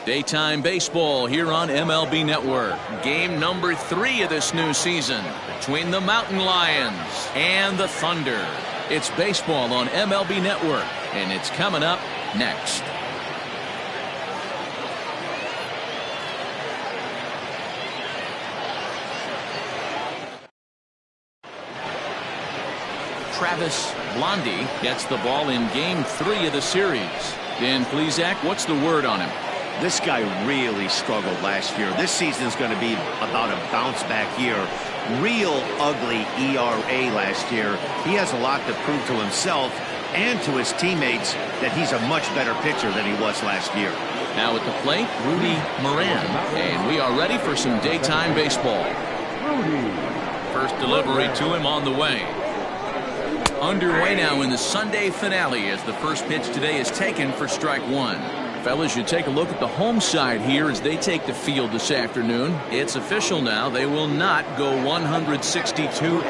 Daytime baseball here on MLB Network. Game number 3 of this new season between the Mountain Lions and the Thunder. It's baseball on MLB Network, and it's coming up next. Travis Blondie gets the ball in game 3 of the series. Dan Plesac, what's the word on him? This guy really struggled last year. This season is going to be about a bounce back year. Real ugly ERA last year. He has a lot to prove to himself and to his teammates that he's a much better pitcher than he was last year. Now at the plate, Rudy Moran. And we are ready for some daytime baseball. First delivery to him on the way. Underway now in the Sunday finale as the first pitch today is taken for strike 1. Fellas, you take a look at the home side here as they take the field this afternoon. It's official now. They will not go 162-0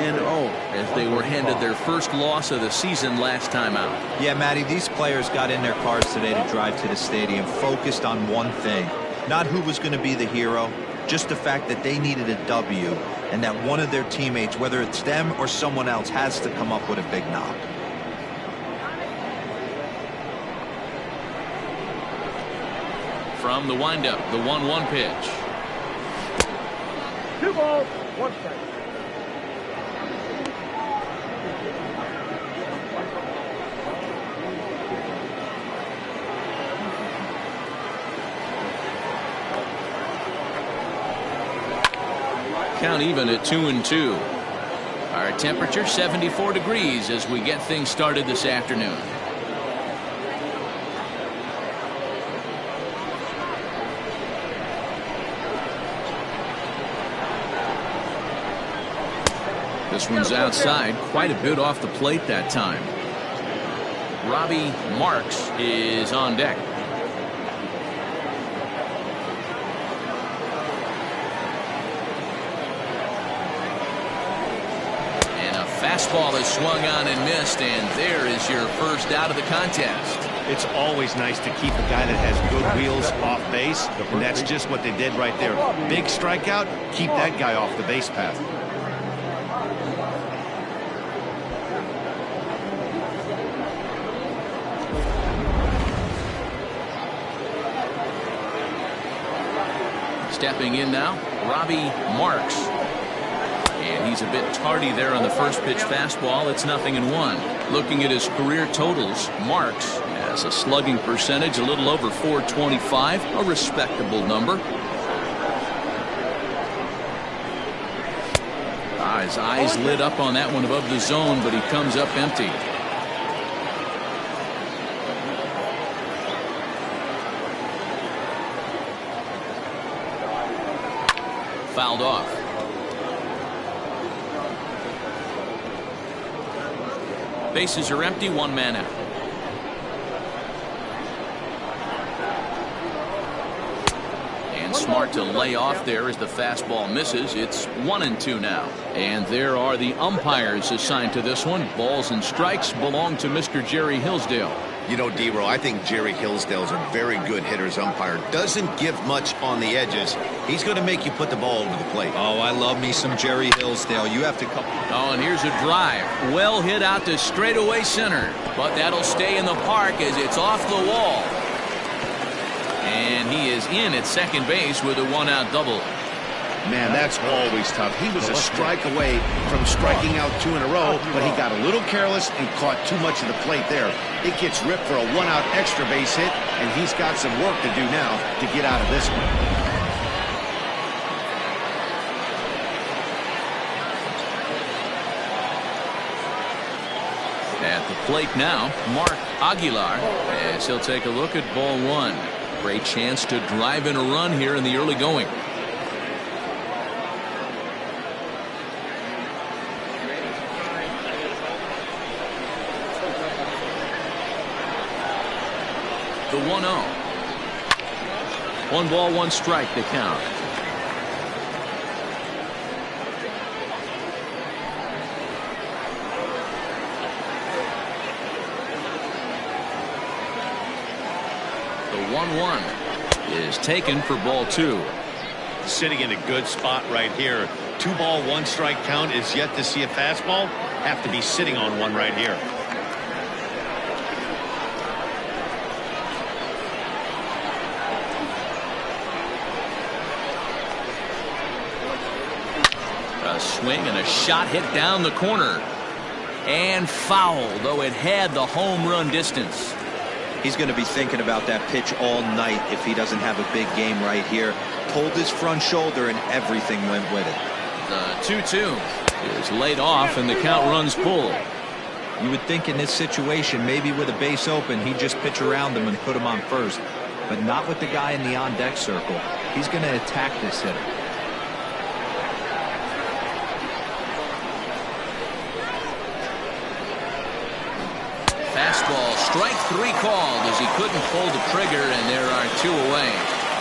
as they were handed their first loss of the season last time out. Yeah, Matty, these players got in their cars today to drive to the stadium focused on one thing. Not who was going to be the hero, just the fact that they needed a W and that one of their teammates, whether it's them or someone else, has to come up with a big knock. From the windup, the 1-1 pitch. 2 balls, 1 strike. Count even at 2-2. Our temperature 74 degrees as we get things started this afternoon. This one's outside, quite a bit off the plate that time. Robbie Marks is on deck. And a fastball is swung on and missed, and there is your first out of the contest. It's always nice to keep a guy that has good wheels off base, and that's just what they did right there. Big strikeout, keep that guy off the base path. Stepping in now, Robbie Marks. And he's a bit tardy there on the first pitch fastball. It's 0-1. Looking at his career totals, Marks has a slugging percentage a little over .425, a respectable number. His eyes lit up on that one above the zone, but he comes up empty. Fouled off. Bases are empty, 1 man out. And smart to lay off there as the fastball misses. It's 1-2 now. And there are the umpires assigned to this one. Balls and strikes belong to Mr. Jerry Hillsdale. You know, D-Row, I think Jerry Hillsdale's a very good hitter's umpire. Doesn't give much on the edges. He's going to make you put the ball over the plate. Oh, I love me some Jerry Hillsdale. You have to come. Oh, and here's a drive. Well hit out to straightaway center. But that'll stay in the park as it's off the wall. And he is in at second base with a 1-out double. Man, that's always tough. He was a strike away from striking out 2 in a row, but he got a little careless and caught too much of the plate there. It gets ripped for a 1-out extra base hit, and he's got some work to do now to get out of this one. At the plate now, Mark Aguilar, as he'll take a look at ball 1. Great chance to drive in a run here in the early going. The 1-0. 1 ball, 1 strike to count. The 1-1. is taken for ball 2. Sitting in a good spot right here. 2 ball, 1 strike count is yet to see a fastball. Have to be sitting on one right here. A swing and a shot hit down the corner. And foul, though it had the home run distance. He's going to be thinking about that pitch all night if he doesn't have a big game right here. Pulled his front shoulder and everything went with it. The 2-2 is laid off and the count runs full. You would think in this situation, maybe with a base open, he'd just pitch around him and put him on first. But not with the guy in the on-deck circle. He's going to attack this hitter. Fastball, strike 3 called as he couldn't pull the trigger, and there are 2 away.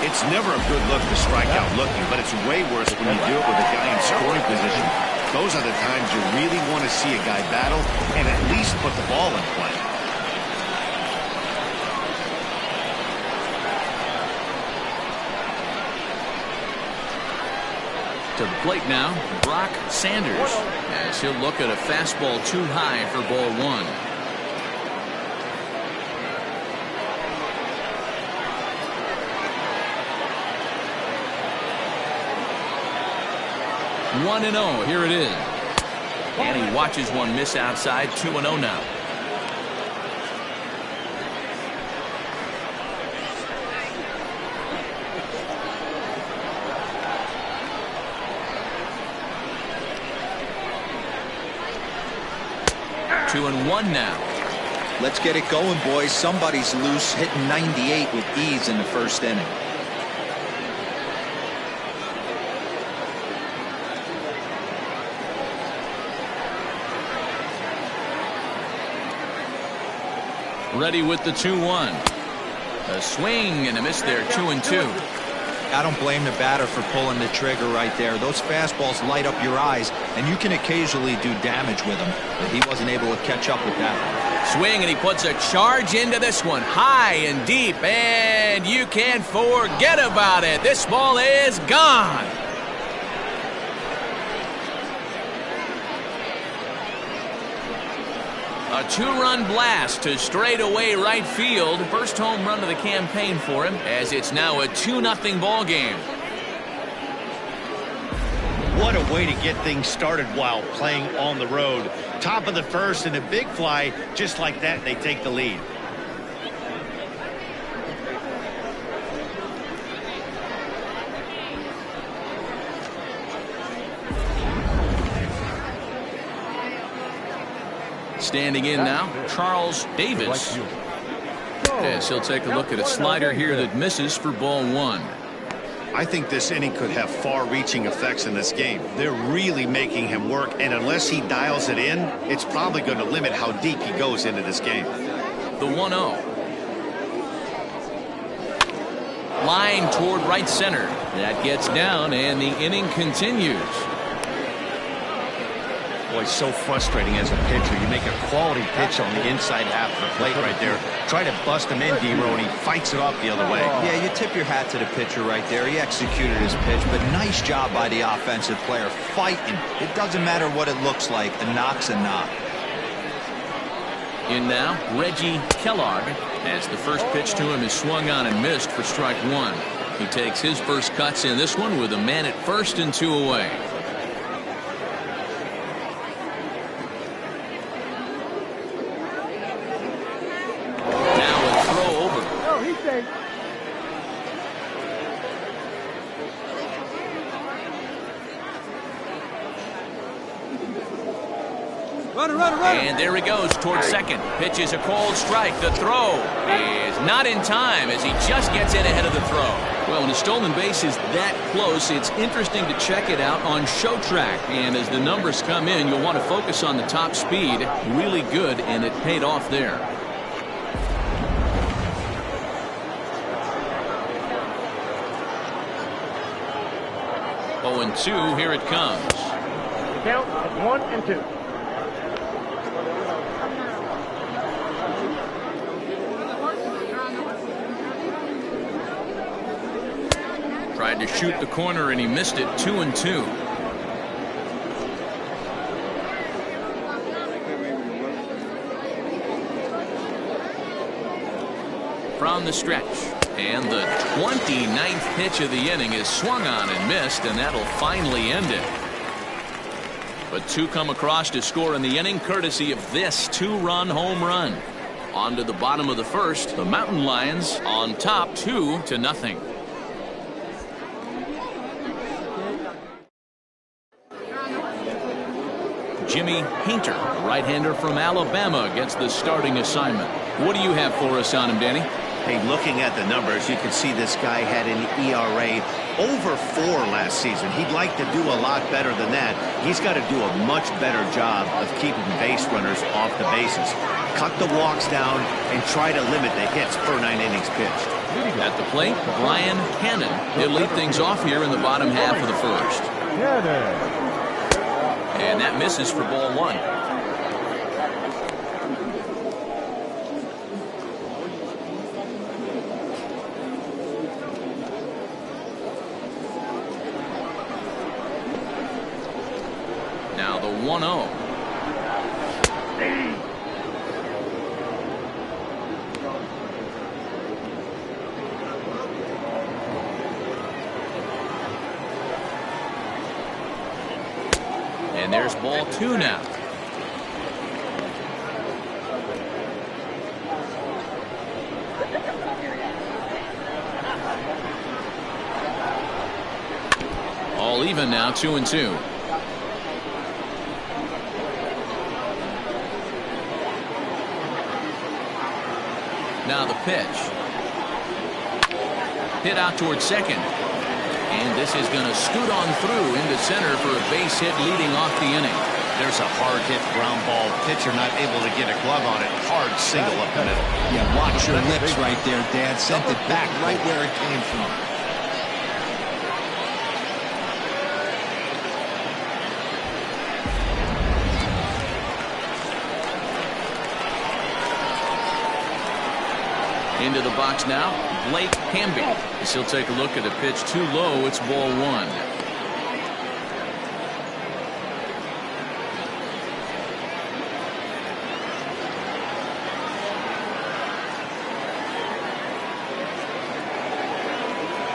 It's never a good look to strike out looking, but it's way worse when you do it with a guy in scoring position. Those are the times you really want to see a guy battle and at least put the ball in play. To the plate now, Brock Sanders, as he'll look at a fastball too high for ball 1. One and 0. Here it is. And he watches one miss outside. 2-0 now. Two and 1 now. Let's get it going, boys. Somebody's loose, hitting 98 with ease in the first inning. Ready with the 2-1. A swing and a miss there. 2-2. I don't blame the batter for pulling the trigger right there. Those fastballs light up your eyes, and you can occasionally do damage with them. But he wasn't able to catch up with that one. Swing, and he puts a charge into this one. High and deep, and you can't forget about it. This ball is gone. A 2-run blast to straightaway right field. First home run of the campaign for him, as it's now a 2-0 ball game. What a way to get things started while playing on the road. Top of the first and a big fly. Just like that, they take the lead. Standing in now, Charles Davis, as he'll take a look at a slider here that misses for ball 1. I think this inning could have far-reaching effects in this game. They're really making him work, and unless he dials it in, it's probably going to limit how deep he goes into this game. The 1-0. Line toward right center. That gets down, and the inning continues. Boy, so frustrating as a pitcher. You make a quality pitch on the inside half of the plate right there. Try to bust him in, D-Row, and he fights it off the other way. Yeah, you tip your hat to the pitcher right there. He executed his pitch, but nice job by the offensive player fighting. It doesn't matter what it looks like. A knock's a knock. In now, Reggie Kellogg, as the first pitch to him is swung on and missed for strike 1. He takes his first cuts in this one with a man at first and 2 away. And there he goes towards second. Pitch is a cold strike. The throw is not in time as he just gets in ahead of the throw. Well, when a stolen base is that close, it's interesting to check it out on show track. And as the numbers come in, you'll want to focus on the top speed. Really good, and it paid off there. Oh, and 2, here it comes. The count is 1 and 2. Tried to shoot the corner and he missed it. 2-2. From the stretch, and the 29th pitch of the inning is swung on and missed, and that'll finally end it. But two come across to score in the inning courtesy of this two-run home run. On to the bottom of the first, the Mountain Lions on top 2-0. Jimmy Painter, right-hander from Alabama, gets the starting assignment. What do you have for us on him, Danny? Hey, looking at the numbers, you can see this guy had an ERA over 4 last season. He'd like to do a lot better than that. He's got to do a much better job of keeping base runners off the bases. Cut the walks down and try to limit the hits per 9 innings pitched. At the plate, Brian Cannon. He'll lead things off here in the bottom half of the first. And that misses for ball 1. Now the 1-0. And there's ball 2 now. All even now, 2-2. Now the pitch. Hit out towards second. And this is going to scoot on through into center for a base hit leading off the inning. There's a hard hit ground ball. Pitcher not able to get a glove on it. Hard single up the middle. Yeah, watch your lips right there, Dad. Sent it back right where it came from. Into the box now, Blake Hamby. He'll take a look at a pitch too low. It's ball 1.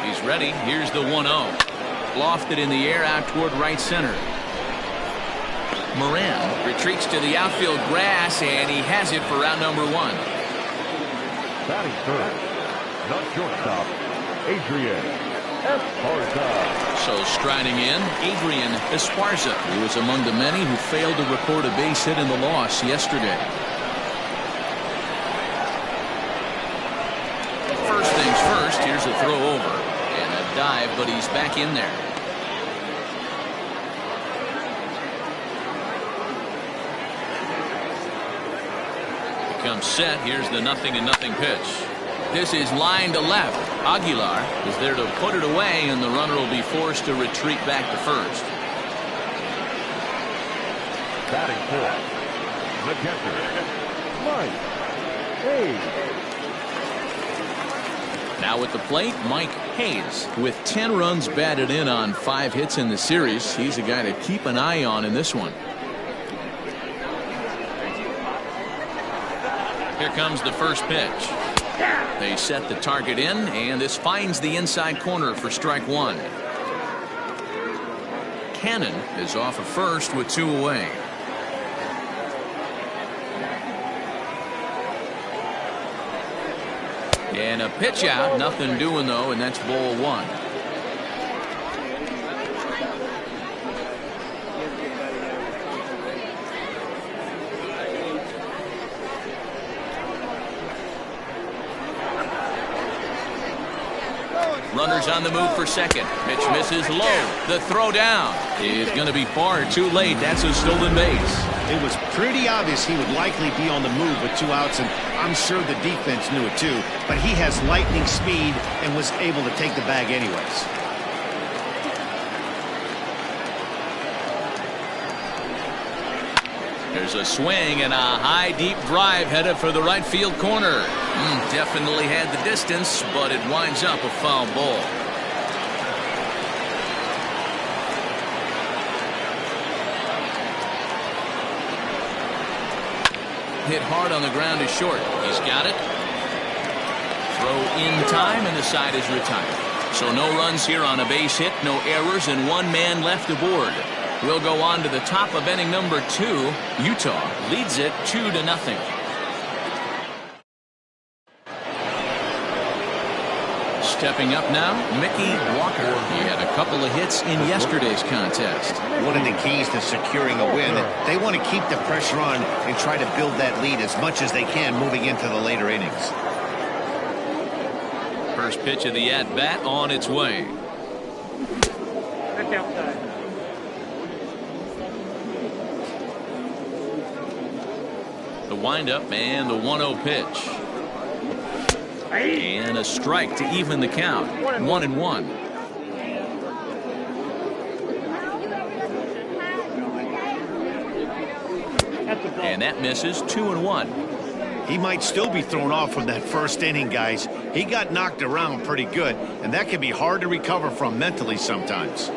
He's ready. Here's the 1-0. Lofted in the air out toward right center. Moran retreats to the outfield grass, and he has it for out number 1. Batting third, the shortstop, Adrian Esparza. So striding in, Adrian Esparza, who was among the many who failed to record a base hit in the loss yesterday. First things first, here's a throw over and a dive, but he's back in there. Comes set. Here's the 0-0 pitch. This is line to left. Aguilar is there to put it away, and the runner will be forced to retreat back to first. Batting fourth, the catcher, Mike Hayes. Now at the plate, Mike Hayes. With 10 runs batted in on 5 hits in the series, he's a guy to keep an eye on in this one. Here comes the first pitch. They set the target in, and this finds the inside corner for strike 1. Cannon is off of first with 2 away. And a pitch out, nothing doing though, and that's ball 1. Runners on the move for second. Pitch misses low. The throw down is going to be far too late. That's a stolen base. It was pretty obvious he would likely be on the move with 2 outs, and I'm sure the defense knew it too. But he has lightning speed and was able to take the bag anyways. There's a swing and a high deep drive headed for the right field corner. Definitely had the distance, but it winds up a foul ball. Hit hard on the ground is short. He's got it. Throw in time, and the side is retired. So no runs here on a base hit, no errors, and one man left aboard. We'll go on to the top of inning number 2. Utah leads it 2-0. Stepping up now, Mickey Walker. He had a couple of hits in yesterday's contest. One of the keys to securing a win, they want to keep the pressure on and try to build that lead as much as they can moving into the later innings. First pitch of the at-bat on its way. The windup and the 1-0 pitch. And a strike to even the count. 1-1. And that misses. 2-1. He might still be thrown off from that first inning, guys. He got knocked around pretty good, and that can be hard to recover from mentally sometimes.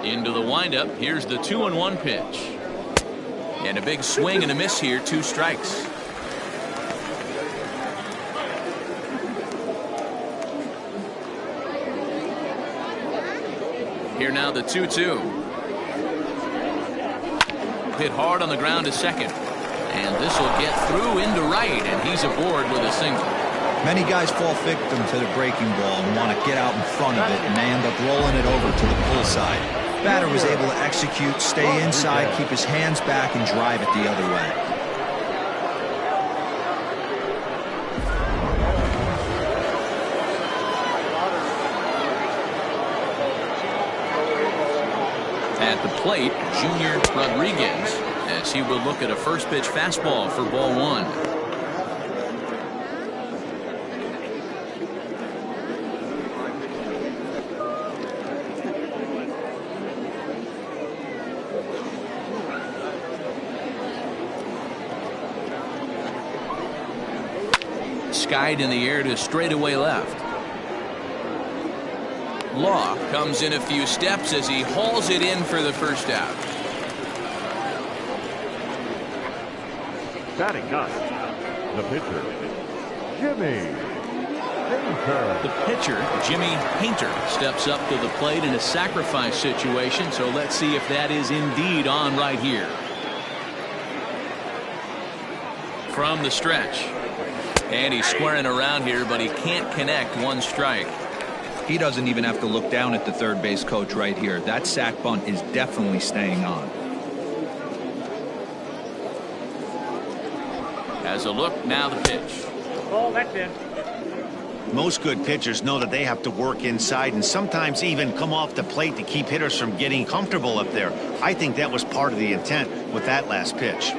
Into the windup. Here's the 2-1 pitch. And a big swing and a miss here. 2 strikes. Here now the 2-2. Hit hard on the ground to second. And this will get through into right, and he's aboard with a single. Many guys fall victim to the breaking ball and want to get out in front of it, and they end up rolling it over to the pull side. Batter was able to execute, stay inside, keep his hands back, and drive it the other way. At the plate, Junior Rodriguez, as he will look at a first pitch fastball for ball 1. Skied in the air to straightaway left. Law comes in a few steps as he hauls it in for the first out. Batting ninth, the pitcher, Jimmy Painter. The pitcher, Jimmy Painter, steps up to the plate in a sacrifice situation, so let's see if that is indeed on right here. From the stretch. And he's squaring around here, but he can't connect. 1 strike. He doesn't even have to look down at the third base coach right here. That sac bunt is definitely staying on. As a look, now the pitch. Ball, that's in. Most good pitchers know that they have to work inside and sometimes even come off the plate to keep hitters from getting comfortable up there. I think that was part of the intent with that last pitch.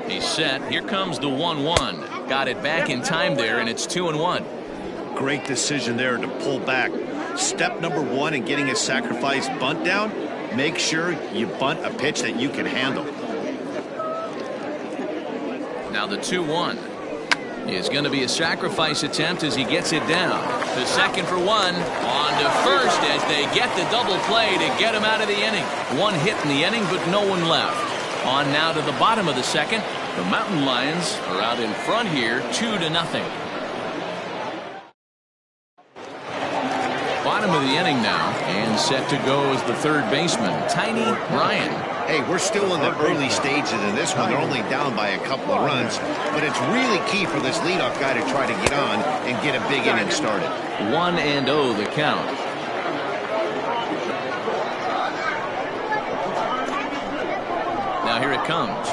He's set. Here comes the 1-1. Got it back in time there, and it's 2-1. Great decision there to pull back. Step number 1 in getting a sacrifice bunt down, make sure you bunt a pitch that you can handle. Now the 2-1 is going to be a sacrifice attempt as he gets it down. To second for 1. On to first as they get the double play to get him out of the inning. 1 hit in the inning, but no one left. On now to the bottom of the second. The Mountain Lions are out in front here, 2-0. Bottom of the inning now, and set to go as the third baseman, Tiny Ryan. Hey, we're still in the early stages in this one. They're only down by a couple of runs, but it's really key for this leadoff guy to try to get on and get a big inning started. 1-0 the count. Now here it comes.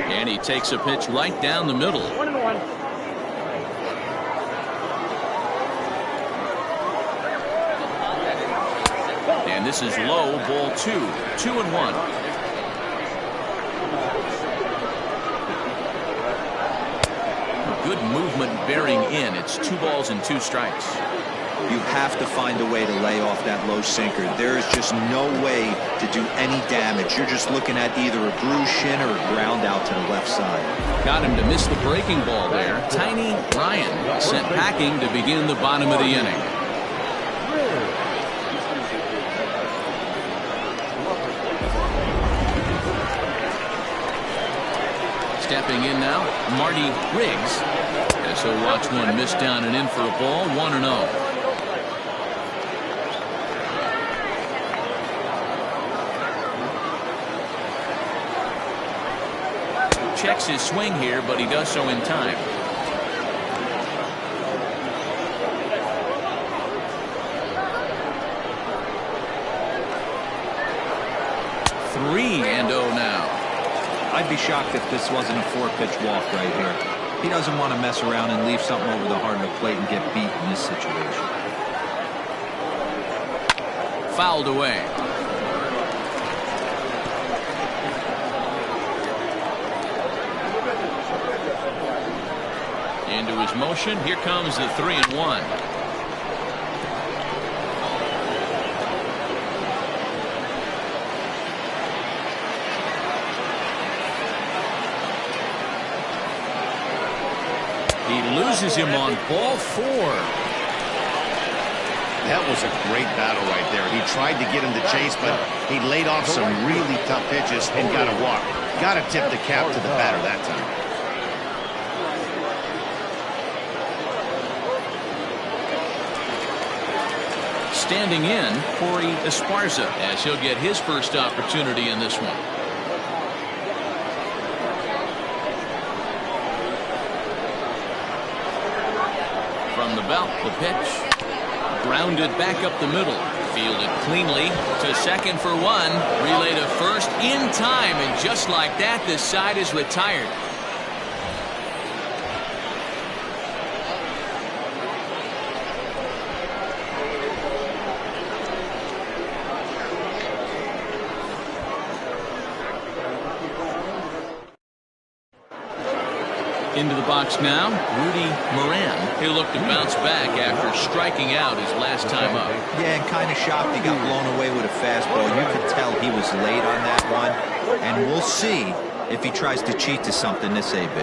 And he takes a pitch right down the middle. 1-1. And this is low, ball 2. 2-1. Good movement bearing in. It's 2 balls and 2 strikes. You have to find a way to lay off that low sinker. There is just no way to do any damage. You're just looking at either a bruised shin or a ground out to the left side. Got him to miss the breaking ball there. Tiny Ryan sent packing to begin the bottom of the inning. Stepping in now, Marty Riggs. As he'll watch one miss down and in for a ball, 1-0. Checks his swing here, but he does so in time. Three and 0 now. I'd be shocked if this wasn't a 4-pitch walk right here. He doesn't want to mess around and leave something over the heart of the plate and get beat in this situation. Fouled away. Into his motion. Here comes the 3-1. He loses him on ball 4. That was a great battle right there. He tried to get him to chase, but he laid off some really tough pitches and got a walk. Got to tip the cap to the batter that time. Standing in, Corey Esparza, as he'll get his first opportunity in this one. From the belt, the pitch. Grounded back up the middle. Fielded cleanly to second for 1. Relay to first in time, and just like that, this side is retired. Into the box now, Rudy Moran. He'll look to bounce back after striking out his last time up. Yeah, and kind of shocked he got blown away with a fastball. You could tell he was late on that one. And we'll see if he tries to cheat to something this AB.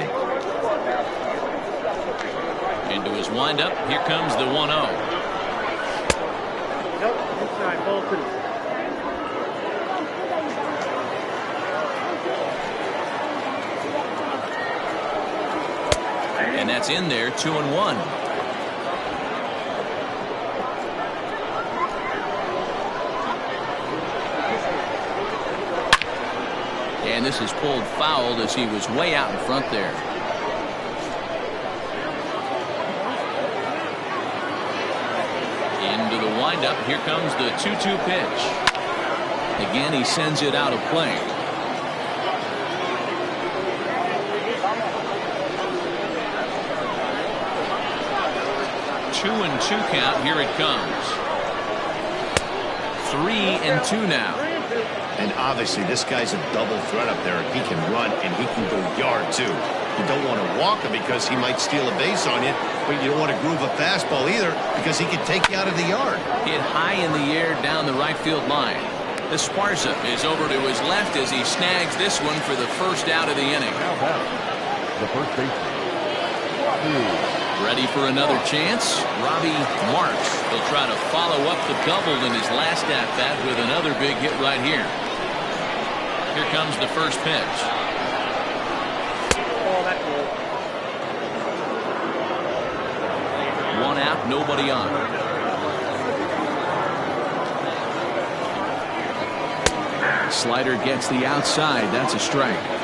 Into his windup, here comes the 1-0. And that's in there, 2-1. And this is pulled foul as he was way out in front there. Into the windup. Here comes the 2-2 pitch. Again, he sends it out of play. 2-2 count. Here it comes. 3-2 now. And obviously this guy's a double threat up there. He can run and he can go yard too. You don't want to walk him because he might steal a base on you, but you don't want to groove a fastball either because he can take you out of the yard. Hit high in the air down the right field line. Esparza is over to his left as he snags this one for the first out of the inning. Now back, the first baseman, Ready for another chance? Robbie Marks. He'll try to follow up the double in his last at-bat with another big hit right here. Here comes the first pitch. One out, nobody on. Slider gets the outside. That's a strike.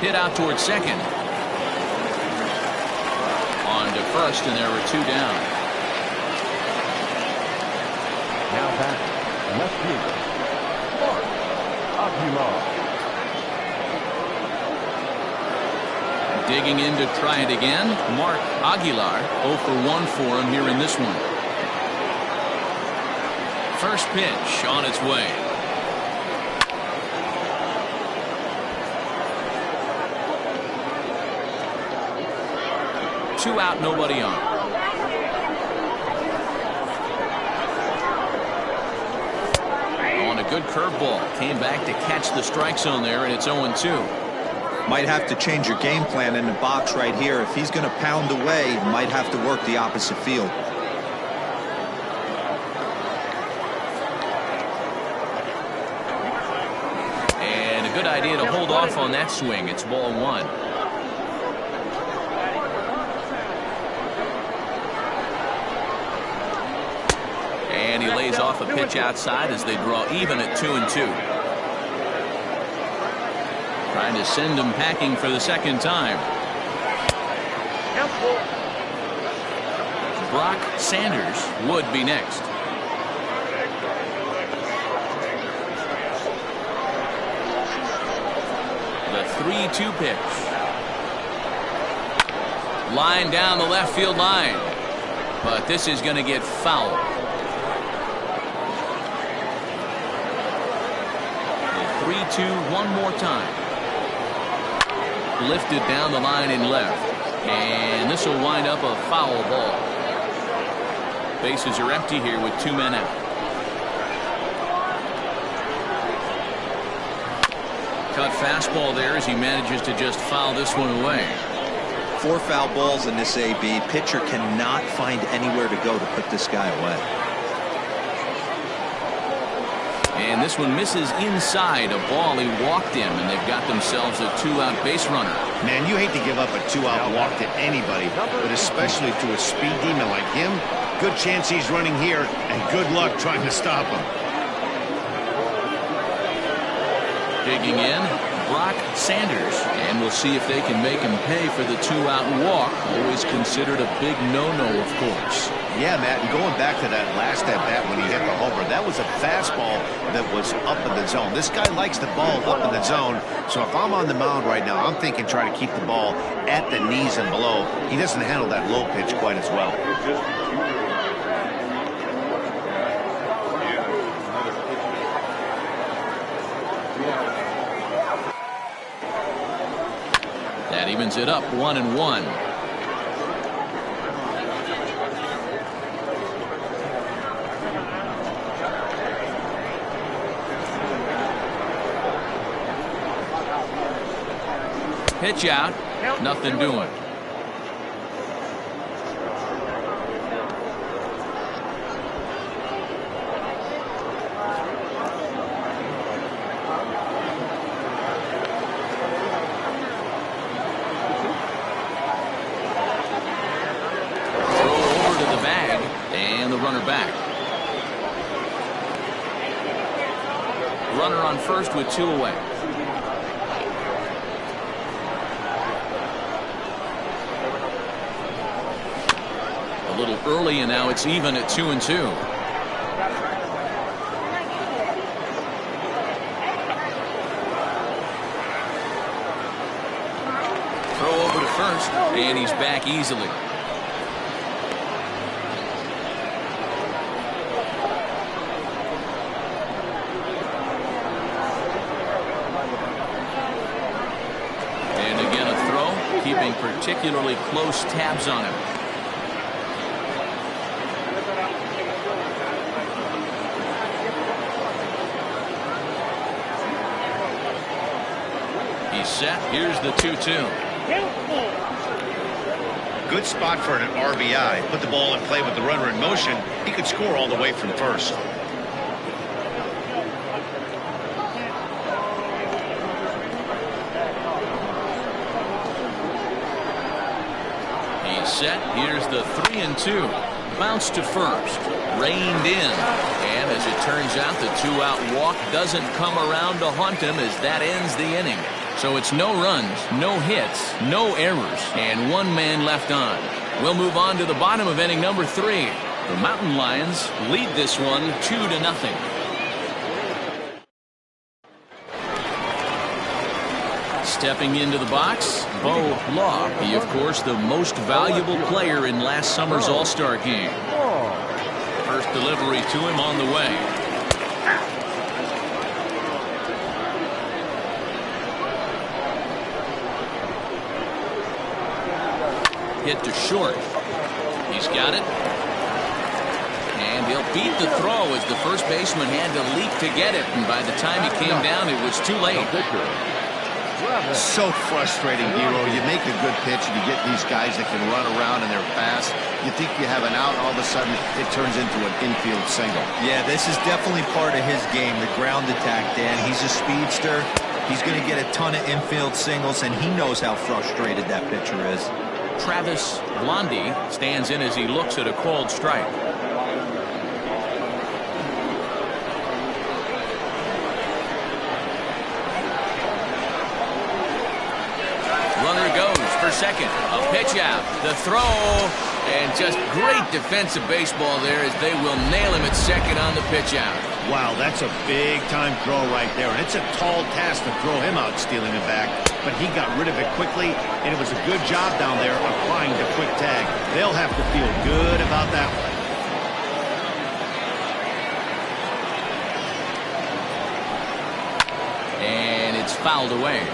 Hit out towards second. On to first, and there were 2 down. now back, left fielder, Aguilar. Digging in to try it again, Mark Aguilar. 0 for 1 for him here in this one. First pitch on its way. Two out, nobody on. On a good curveball. Came back to catch the strike zone there, and it's 0-2. Might have to change your game plan in the box right here. If he's going to pound away, might have to work the opposite field. And a good idea to hold off on that swing. It's ball one. And he lays off a pitch outside as they draw even at 2-2. Trying to send him packing for the second time. Brock Sanders would be next. The 3-2 pitch. Line down the left field line. But this is going to get fouled. The 3-2 one more time. Lifted down the line in left. And this will wind up a foul ball. Bases are empty here with 2 men out. Cut fastball there as he manages to just foul this one away. 4 foul balls in this AB. Pitcher cannot find anywhere to go to put this guy away. And this one misses inside a ball he walked in, and they've got themselves a 2-out base runner. Man, you hate to give up a 2-out walk to anybody, but especially to a speed demon like him. Good chance he's running here, and good luck trying to stop him. Digging in, Brock Sanders, and we'll see if they can make him pay for the 2-out walk. Always considered a big no-no, of course. Yeah, Matt, and going back to that last at-bat when he hit the homer, that was a fastball that was up in the zone. This guy likes the ball up in the zone, so if I'm on the mound right now, I'm thinking try to keep the ball at the knees and below. He doesn't handle that low pitch quite as well. That evens it up 1-1. Pitch out, nothing doing. Throw over to the bag, and the runner back. Runner on first with 2 away. A little early, and now it's even at 2-2. Throw over to first, and he's back easily. And again a throw, keeping particularly close tabs on him. Set. Here's the 2-2. Good spot for an RBI. Put the ball in play with the runner in motion. He could score all the way from first. He's set. Here's the 3-2. Bounce to first. Reined in. And as it turns out, the 2-out walk doesn't come around to haunt him as that ends the inning. So it's no runs, no hits, no errors, and 1 man left on. We'll move on to the bottom of inning number 3. The Mountain Lions lead this one 2-0. Stepping into the box, Bo Law. He, of course, the most valuable player in last summer's All-Star game. First delivery to him on the way. Hit to short. He's got it. And he'll beat the throw as the first baseman had to leap to get it. And by the time he came down, it was too late. So frustrating, Hero. You make a good pitch and you get these guys that can run around and they're fast. You think you have an out, and all of a sudden it turns into an infield single. Yeah, this is definitely part of his game, the ground attack, Dan. He's a speedster. He's going to get a ton of infield singles, and he knows how frustrated that pitcher is. Travis Blondie stands in as he looks at a called strike. Runner goes for second. A pitch out. The throw. And just great defensive baseball there as they will nail him at second on the pitch out. Wow, that's a big-time throw right there. And it's a tall task to throw him out stealing it back. But he got rid of it quickly, and it was a good job down there applying the quick tag. They'll have to feel good about that one. And it's fouled away.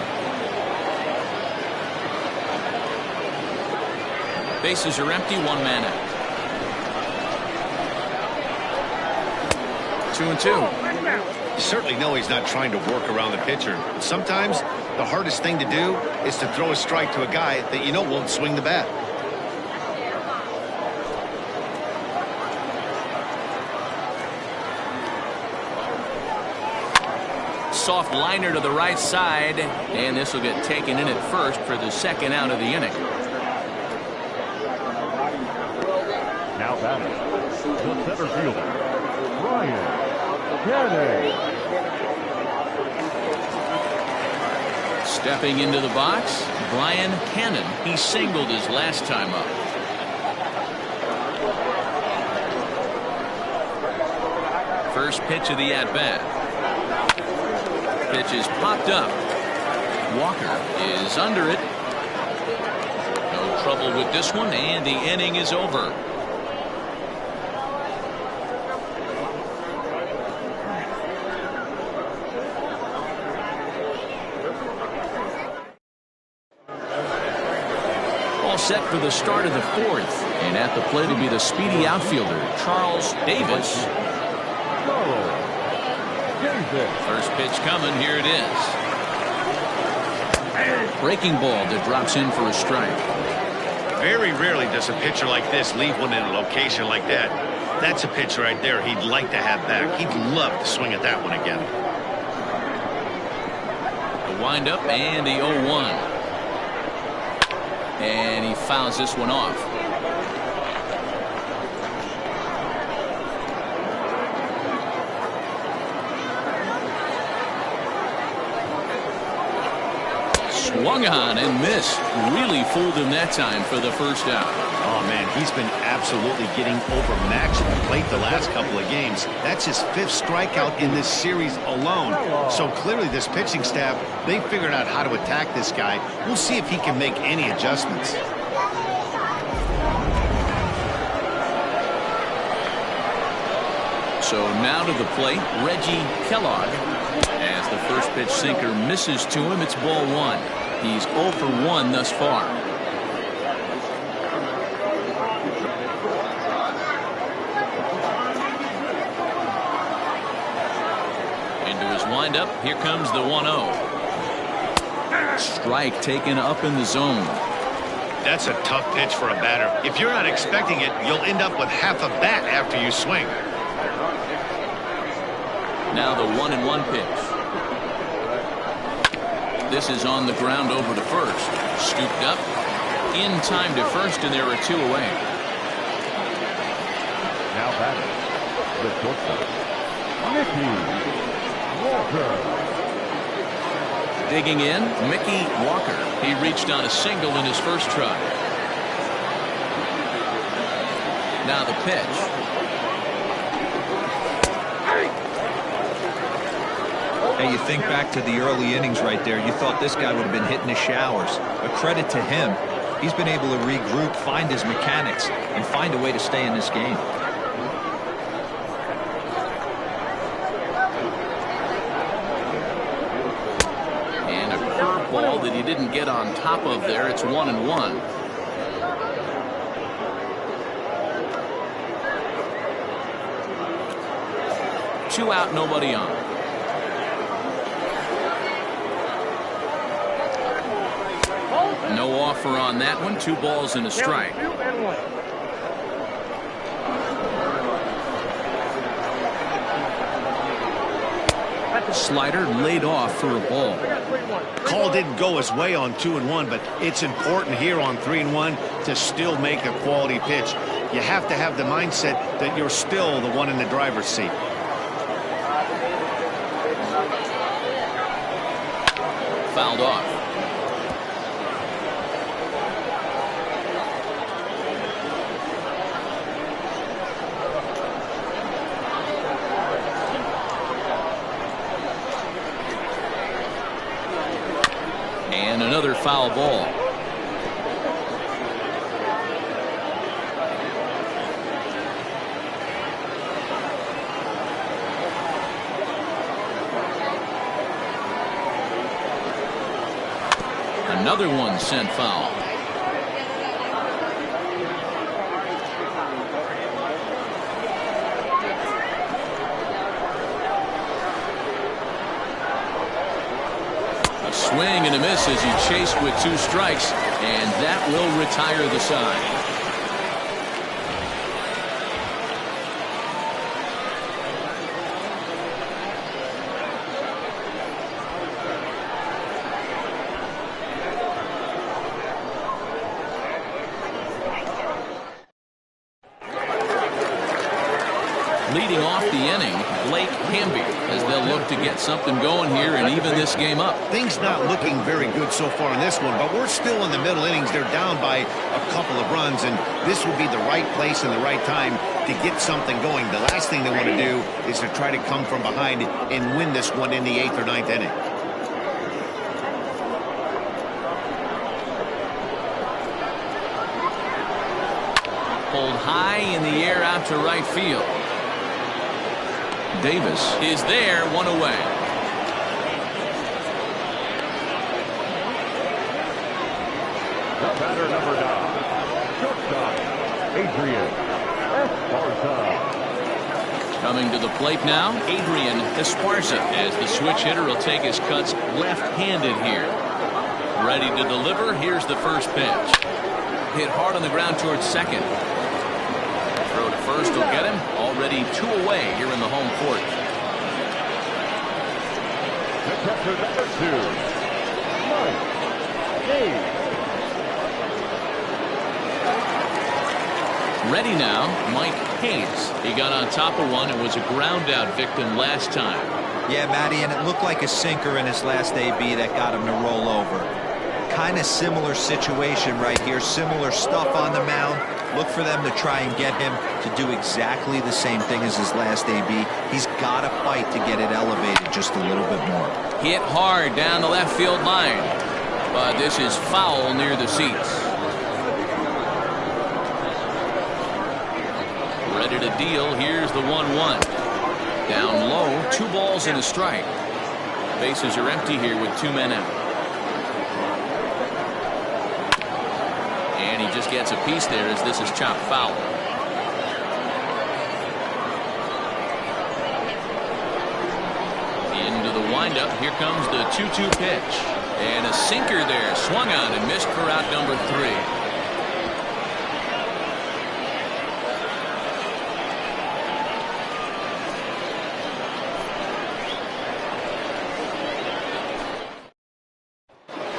Bases are empty, one man out. 2-2. You certainly know he's not trying to work around the pitcher. Sometimes the hardest thing to do is to throw a strike to a guy that you know won't swing the bat. Soft liner to the right side, and this will get taken in at first for the second out of the inning. Now batting, the center fielder, Brian Kennedy. Stepping into the box, Brian Cannon. He singled his last time up. First pitch of the at-bat. Pitch is popped up. Walker is under it. No trouble with this one, and the inning is over. Set for the start of the fourth, and at the plate will be the speedy outfielder Charles Davis. First pitch coming. Here it is. Breaking ball that drops in for a strike. Very rarely does a pitcher like this leave one in a location like that. That's a pitch right there he'd like to have back. He'd love to swing at that one again. The windup and the 0-1. And he fouls this one off. Swung on and missed. Really fooled him that time for the first out. Oh, man, he's been absolutely getting overmatched at the plate the last couple of games. That's his 5th strikeout in this series alone. So clearly this pitching staff, they figured out how to attack this guy. We'll see if he can make any adjustments. So now to the plate, Reggie Kellogg. As the first pitch sinker misses to him, it's ball 1. He's 0 for 1 thus far. Windup. Here comes the 1-0. Strike taken up in the zone. That's a tough pitch for a batter. If you're not expecting it, you'll end up with half a bat after you swing. Now the 1-1 pitch. This is on the ground over to first. Scooped up. In time to first, and there are 2 away. Now batting, the shortstop, Mickey Walker. Digging in, Mickey Walker. He reached on a single in his first try. Now the pitch. Hey, you think back to the early innings right there. You thought this guy would have been hitting the showers. A credit to him. He's been able to regroup, find his mechanics, and find a way to stay in this game. Ball that he didn't get on top of there. It's 1-1. Two out, nobody on. offer on that one. 2 balls and a strike. Slider laid off for a ball. Call didn't go his way on 2-1, but it's important here on 3-1 to still make a quality pitch. You have to have the mindset that you're still the one in the driver's seat. Fouled off. And another foul ball. Another one sent foul. A swing and a miss as he chased with 2 strikes, and that will retire the side. Leading off the inning, Blake Hamby, as they'll look to get something going here and even this game up. Things not looking very good so far in this one, but we're still in the middle innings. They're down by a couple of runs, and this would be the right place and the right time to get something going. The last thing they want to do is to try to come from behind and win this one in the 8th or 9th inning. Pulled high in the air out to right field. Davis is there, 1 away. The batter, number 9, shortstop, Adrian Esparza. Coming to the plate now, Adrian Esparza, as the switch hitter will take his cuts left-handed here. Ready to deliver. Here's the first pitch. Hit hard on the ground towards second. Throw to first will get him. Already 2 away here in the home court. The catcher, number 2, Mike Hayes. Ready now, Mike Hayes. He got on top of one and was a ground out victim last time. Yeah, Matty, and it looked like a sinker in his last AB that got him to roll over. Kind of similar situation right here. Similar stuff on the mound. Look for them to try and get him to do exactly the same thing as his last AB. He's got to fight to get it elevated just a little bit more. Hit hard down the left field line. But this is foul near the seats. Ready to deal. Here's the 1-1. Down low, 2 balls and a strike. Bases are empty here with 2 men out. And he just gets a piece there as this is chopped foul. Into the windup. Here comes the 2-2 pitch. And a sinker there. Swung on and missed for out number 3.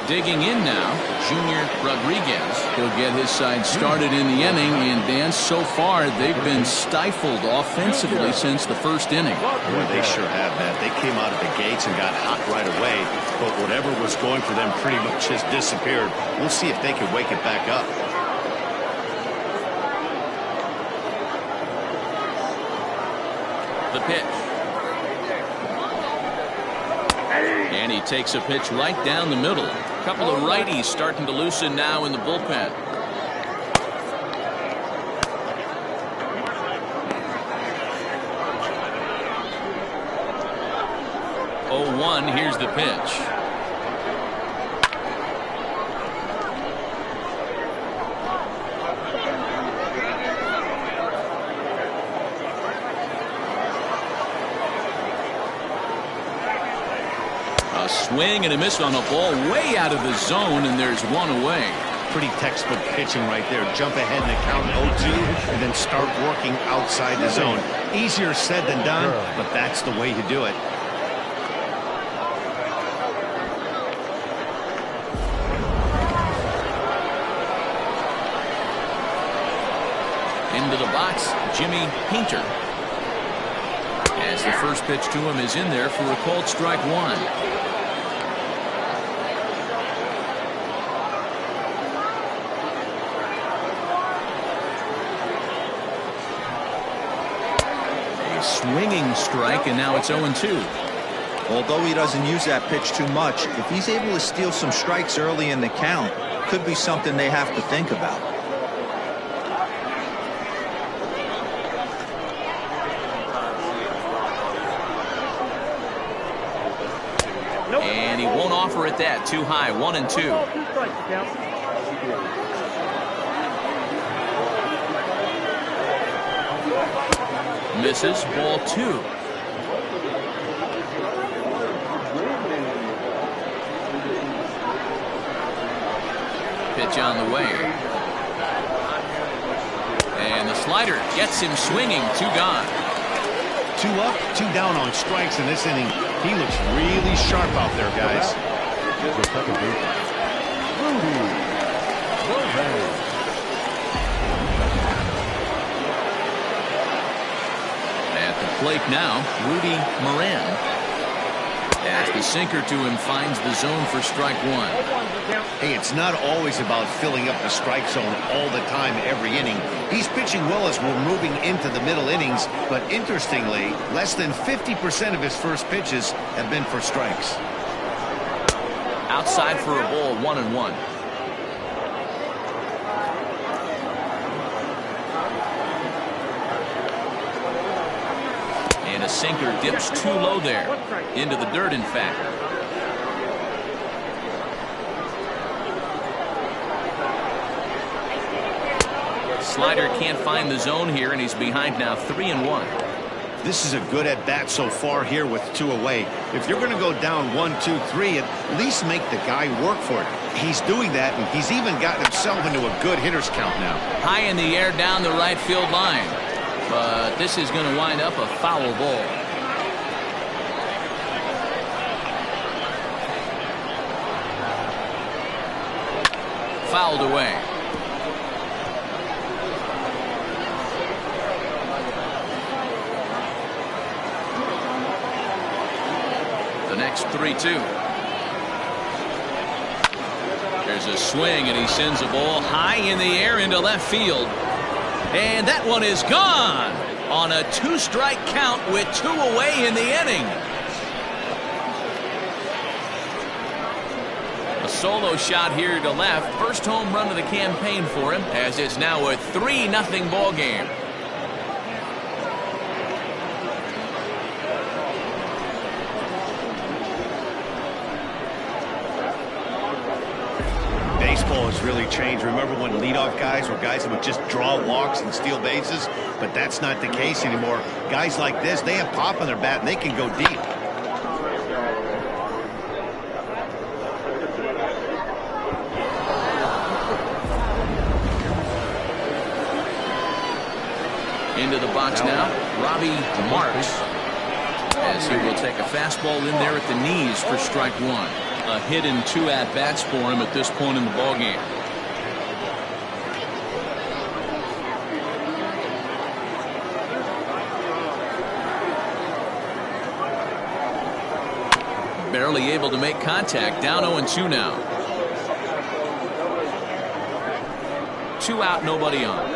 Digging in now, Junior Rodriguez. He'll get his side started in the inning, and Dan, so far they've been stifled offensively since the first inning. Boy, they sure have, Matt. They came out of the gates and got hot right away, but whatever was going for them pretty much just disappeared. We'll see if they can wake it back up. The pitch. And he takes a pitch right down the middle. A couple of righties starting to loosen now in the bullpen. Oh, 1. Here's the pitch. Swing and a miss on a ball way out of the zone, and there's 1 away. Pretty textbook pitching right there. Jump ahead in the count 0-2 and then start working outside the zone. Easier said than done, but that's the way to do it. Into the box, Jimmy Painter. As the first pitch to him is in there for a called strike one. A swinging strike, and now it's 0-2. Although he doesn't use that pitch too much, if he's able to steal some strikes early in the count, could be something they have to think about. And he won't offer it that. Too high. 1-2. Misses. Ball 2. Pitch on the way. And the slider gets him swinging. 2 gone. 2 up, 2 down on strikes in this inning. He looks really sharp out there, guys. At the plate now, Rudy Moran. As the sinker to him finds the zone for strike one. Hey, it's not always about filling up the strike zone all the time every inning. He's pitching well as we're moving into the middle innings, but interestingly, less than 50% of his first pitches have been for strikes. Outside for a ball, 1-1. And a sinker dips too low there. Into the dirt, in fact. Slider can't find the zone here, and he's behind now 3-1. This is a good at-bat so far here with 2 away. If you're going to go down 1-2-3, at least make the guy work for it. He's doing that, and he's even gotten himself into a good hitter's count now. High in the air down the right field line. But this is going to wind up a foul ball. Fouled away. The next 3-2. There's a swing, and he sends a ball high in the air into left field. And that one is gone on a 2-strike count with 2 away in the inning. A solo shot here to left. First home run of the campaign for him, as it's now a 3-0 ball game. Baseball has really changed. Remember when leadoff guys were guys that would just draw walks and steal bases? But that's not the case anymore. Guys like this, they have pop on their bat and they can go deep. Into the box now, Robbie Marks, as he will take a fastball in there at the knees for strike one. A hit and 2 at-bats for him at this point in the ballgame. Barely able to make contact. Down 0-2 now. 2 out, nobody on.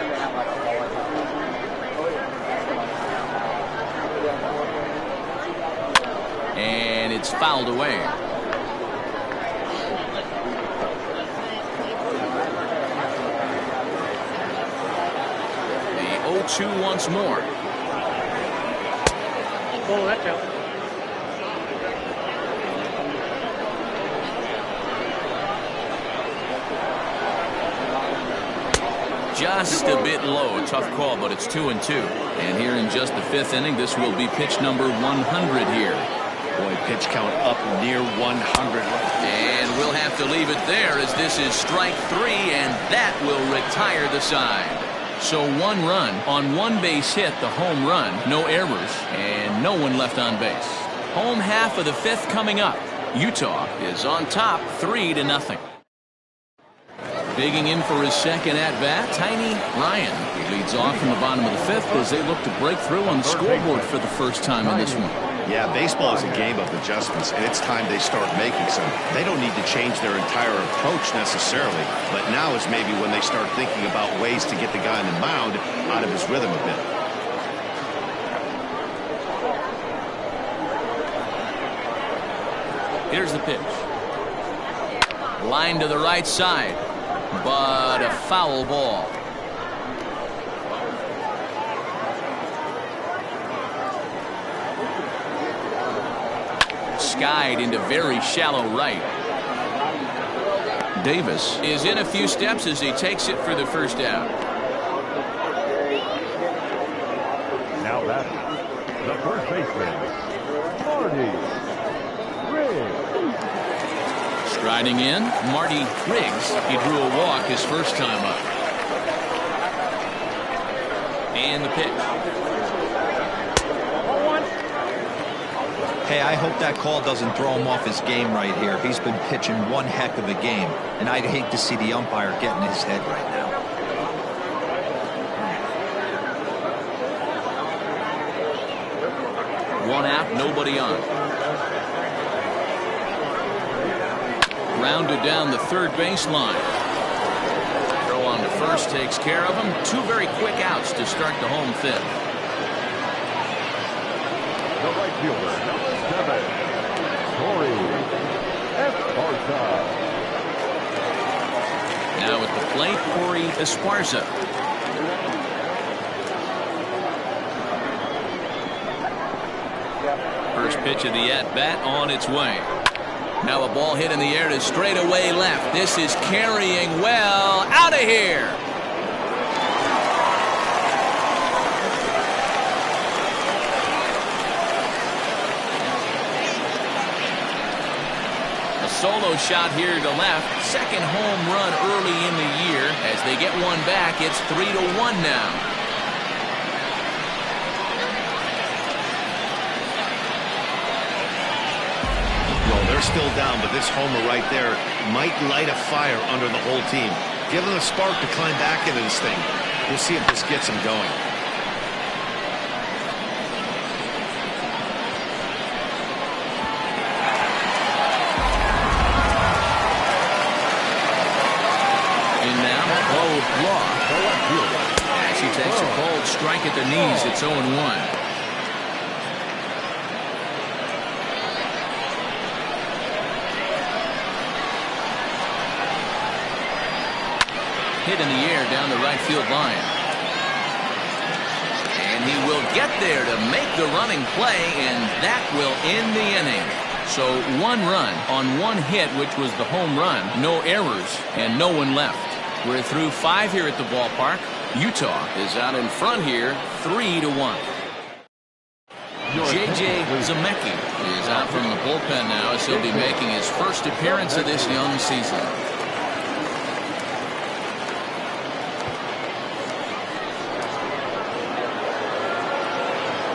And it's fouled away. The 0-2 once more. Oh, that counts. Just a bit low. A tough call, but it's 2-2. And here in just the 5th inning, this will be pitch number 100 here. Boy, pitch count up near 100. And we'll have to leave it there as this is strike 3, and that will retire the side. So 1 run on 1 base hit, the home run, no errors, and no one left on base. Home half of the 5th coming up. Utah is on top 3-0. Digging in for his second at-bat, Tiny Ryan. He leads off from the bottom of the 5th as they look to break through on the scoreboard for the first time in this one. Yeah, baseball is a game of adjustments, and it's time they start making some. They don't need to change their entire approach necessarily, but now is maybe when they start thinking about ways to get the guy on the mound out of his rhythm a bit. Here's the pitch. Line to the right side, but a foul ball. Skied into very shallow right. Davis is in a few steps as he takes it for the first out. Now that's the first baseman, Marty Riggs. Striding in, Marty Riggs. He drew a walk his first time up. And the pitch. Hey, I hope that call doesn't throw him off his game right here. He's been pitching one heck of a game, and I'd hate to see the umpire get in his head right now. One out, nobody on. Grounded down the third baseline. Throw on to first takes care of him. 2 very quick outs to start the home 5th. The right fielder, number 7, Corey Esparza. Now at the plate, Corey Esparza. First pitch of the at-bat on its way. Now a ball hit in the air to straightaway left. This is carrying well. Out of here. Solo shot here to left. Second home run early in the year. As they get one back, it's 3-1 now. Well, they're still down, but this homer right there might light a fire under the whole team. Give them a spark to climb back into this thing. We'll see if this gets them going. As he takes a bold strike at the knees, it's 0-1. Hit in the air down the right field line. And he will get there to make the running play, and that will end the inning. So 1 run on 1 hit, which was the home run. No errors, and no one left. We're through 5 here at the ballpark. Utah is out in front here, 3-1. J.J. Zemecki is out from the bullpen now as he'll be making his first appearance of this young season.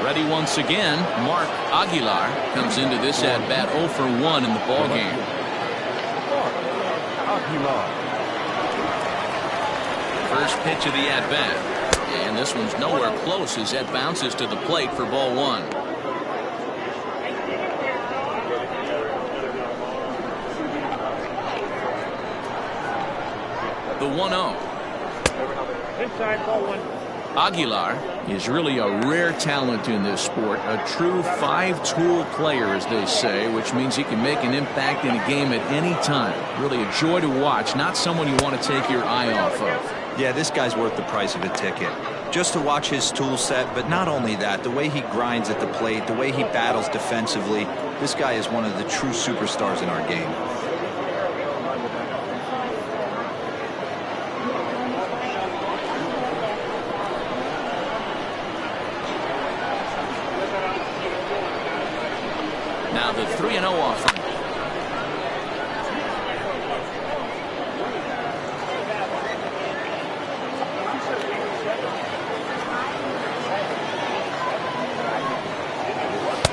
Ready once again, Mark Aguilar comes into this at-bat 0 for 1 in the ballgame. Aguilar. First pitch of the at-bat, and this one's nowhere close as that bounces to the plate for ball 1. The 1-0. Inside ball 1. Aguilar is really a rare talent in this sport, a true 5-tool player, as they say, which means he can make an impact in a game at any time. Really a joy to watch, not someone you want to take your eye off of. Yeah, this guy's worth the price of a ticket. Just to watch his tool set, but not only that, the way he grinds at the plate, the way he battles defensively, this guy is one of the true superstars in our game. Now the 3-0 offering.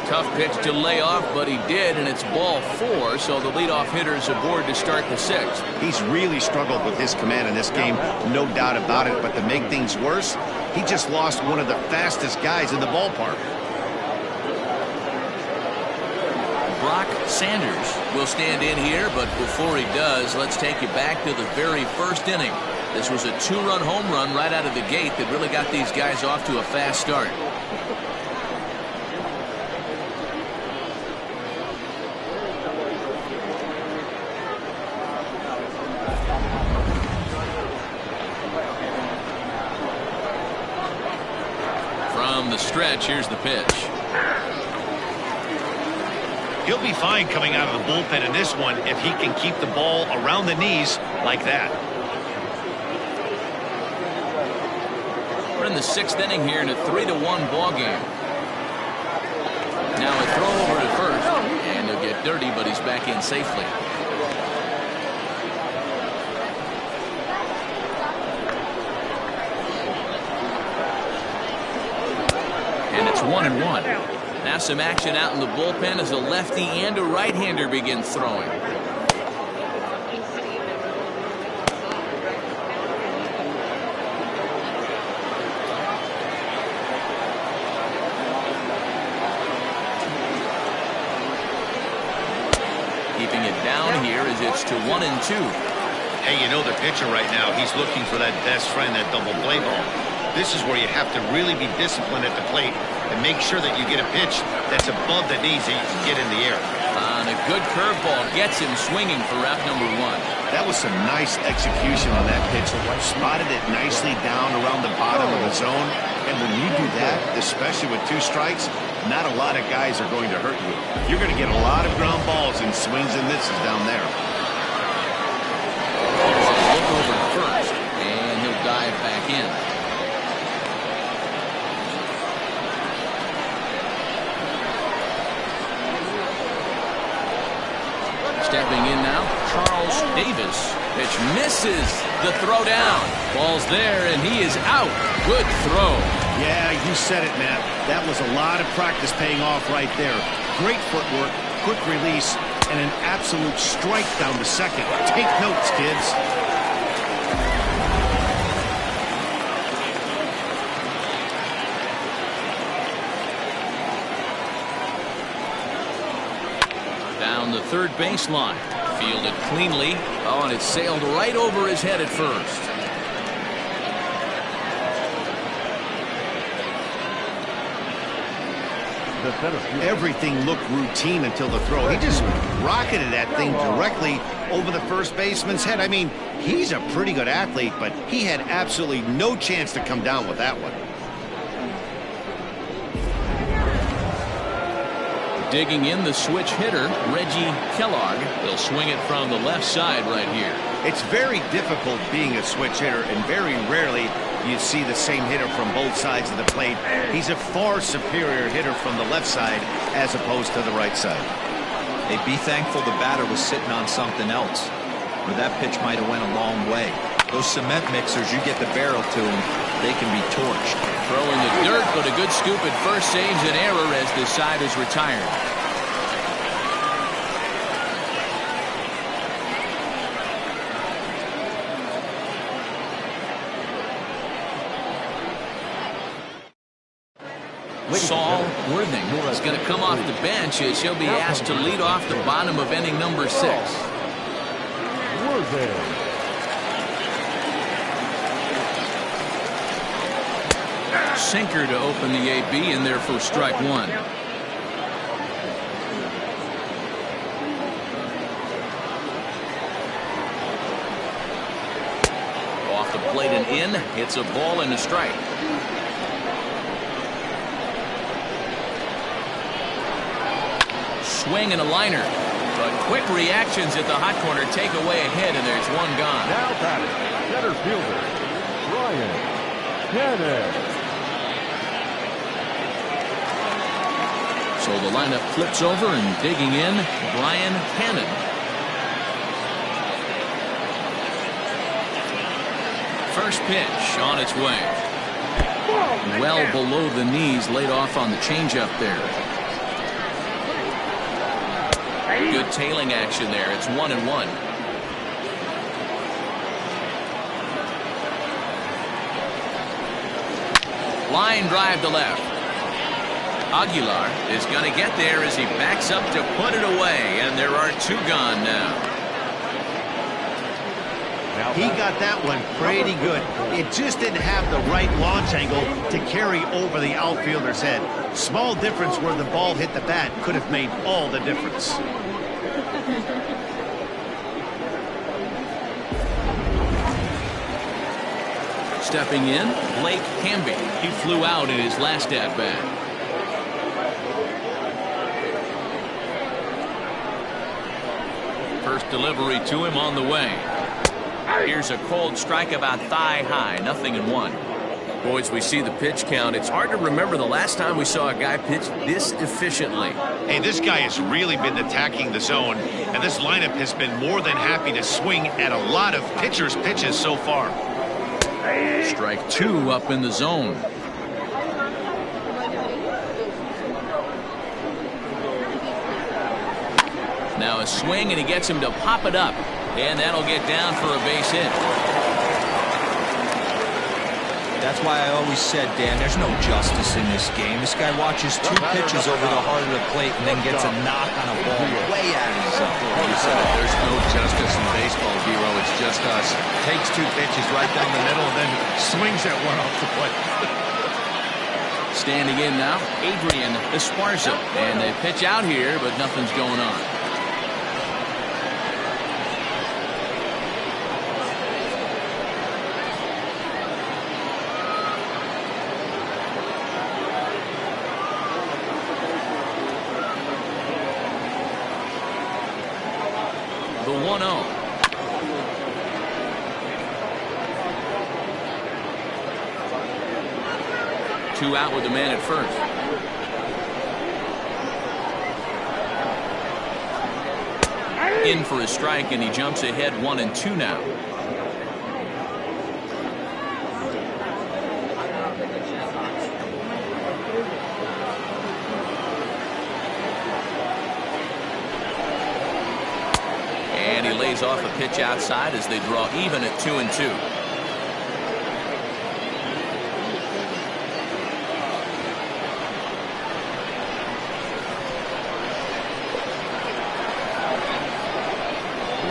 Tough pitch to lay off, but he did, and it's ball 4, so the leadoff hitter is aboard to start the 6th. He's really struggled with his command in this game, no doubt about it, but to make things worse, he just lost one of the fastest guys in the ballpark. Brock Sanders will stand in here, but before he does, let's take you back to the very first inning. This was a 2-run home run right out of the gate that really got these guys off to a fast start. From the stretch, here's the pitch. He'll be fine coming out of the bullpen in this one if he can keep the ball around the knees like that. We're in the 6th inning here in a 3-1 ball game. Now a throw over to first, and he'll get dirty, but he's back in safely. And it's 1-1. Now some action out in the bullpen as a lefty and a right-hander begin throwing. Keeping it down here as it's to 1-2. Hey, you know the pitcher right now, he's looking for that best friend, that double play ball. This is where you have to really be disciplined at the plate and make sure that you get a pitch that's above the knees that you can get in the air. And a good curveball gets him swinging for route number 1. That was some nice execution on that pitch. Spotted it nicely down around the bottom of the zone. And when you do that, especially with 2 strikes, not a lot of guys are going to hurt you. You're going to get a lot of ground balls and swings and misses down there. Look over first, and he'll dive back in. Stepping in now, Charles Davis. Pitch misses the throw down. Ball's there, and he is out. Good throw. Yeah, you said it, Matt. That was a lot of practice paying off right there. Great footwork, quick release, and an absolute strike down to second. Take notes, kids. Down the third baseline. Fielded cleanly. Oh, and it sailed right over his head at first. Everything looked routine until the throw. He just rocketed that thing directly over the first baseman's head. I mean, he's a pretty good athlete, but he had absolutely no chance to come down with that one. Digging in the switch hitter, Reggie Kellogg. He'll swing it from the left side right here. It's very difficult being a switch hitter, and very rarely you see the same hitter from both sides of the plate. He's a far superior hitter from the left side as opposed to the right side. Hey, be thankful the batter was sitting on something else, or that pitch might have went a long way. Those cement mixers, you get the barrel to them, they can be torched. Throwing the dirt, but a good scoop at first saves an error as the side is retired. Saul Worthing is going to come off the bench as he'll be asked to lead off the bottom of inning number 6. Worthing. Sinker to open the AB in there for strike 1. Off the plate and in. It's a ball and a strike. Swing and a liner. But quick reactions at the hot corner take away a hit, and there's one gone. Now batting, center fielder, Ryan Cannon. So the lineup flips over, and digging in, Brian Cannon. First pitch on its way. Well below the knees, laid off on the changeup there. Good tailing action there. It's 1-1. Line drive to left. Aguilar is going to get there as he backs up to put it away, and there are two gone now. He got that one pretty good. It just didn't have the right launch angle to carry over the outfielder's head. Small difference where the ball hit the bat could have made all the difference. Stepping in, Blake Hamby. He flew out in his last at-bat. First delivery to him on the way. Here's a cold strike about thigh high, 0-1. Boys, we see the pitch count. It's hard to remember the last time we saw a guy pitch this efficiently. Hey, this guy has really been attacking the zone, and this lineup has been more than happy to swing at a lot of pitchers' pitches so far. Strike two up in the zone. Now a swing, and he gets him to pop it up. And that'll get down for a base hit. That's why I always said, Dan, there's no justice in this game. This guy watches two pitches over the heart of the plate and then gets a knock on a ball way out of his zone. You said it. There's no justice in baseball, Hero. It's just us. Takes two pitches right down the middle and then swings at one off the plate. Standing in now, Adrian Esparza. And they pitch out here, but nothing's going on. The 1-0. Two out with the man at first. In for a strike, and he jumps ahead 1-2 now. And he lays off a pitch outside as they draw even at 2-2.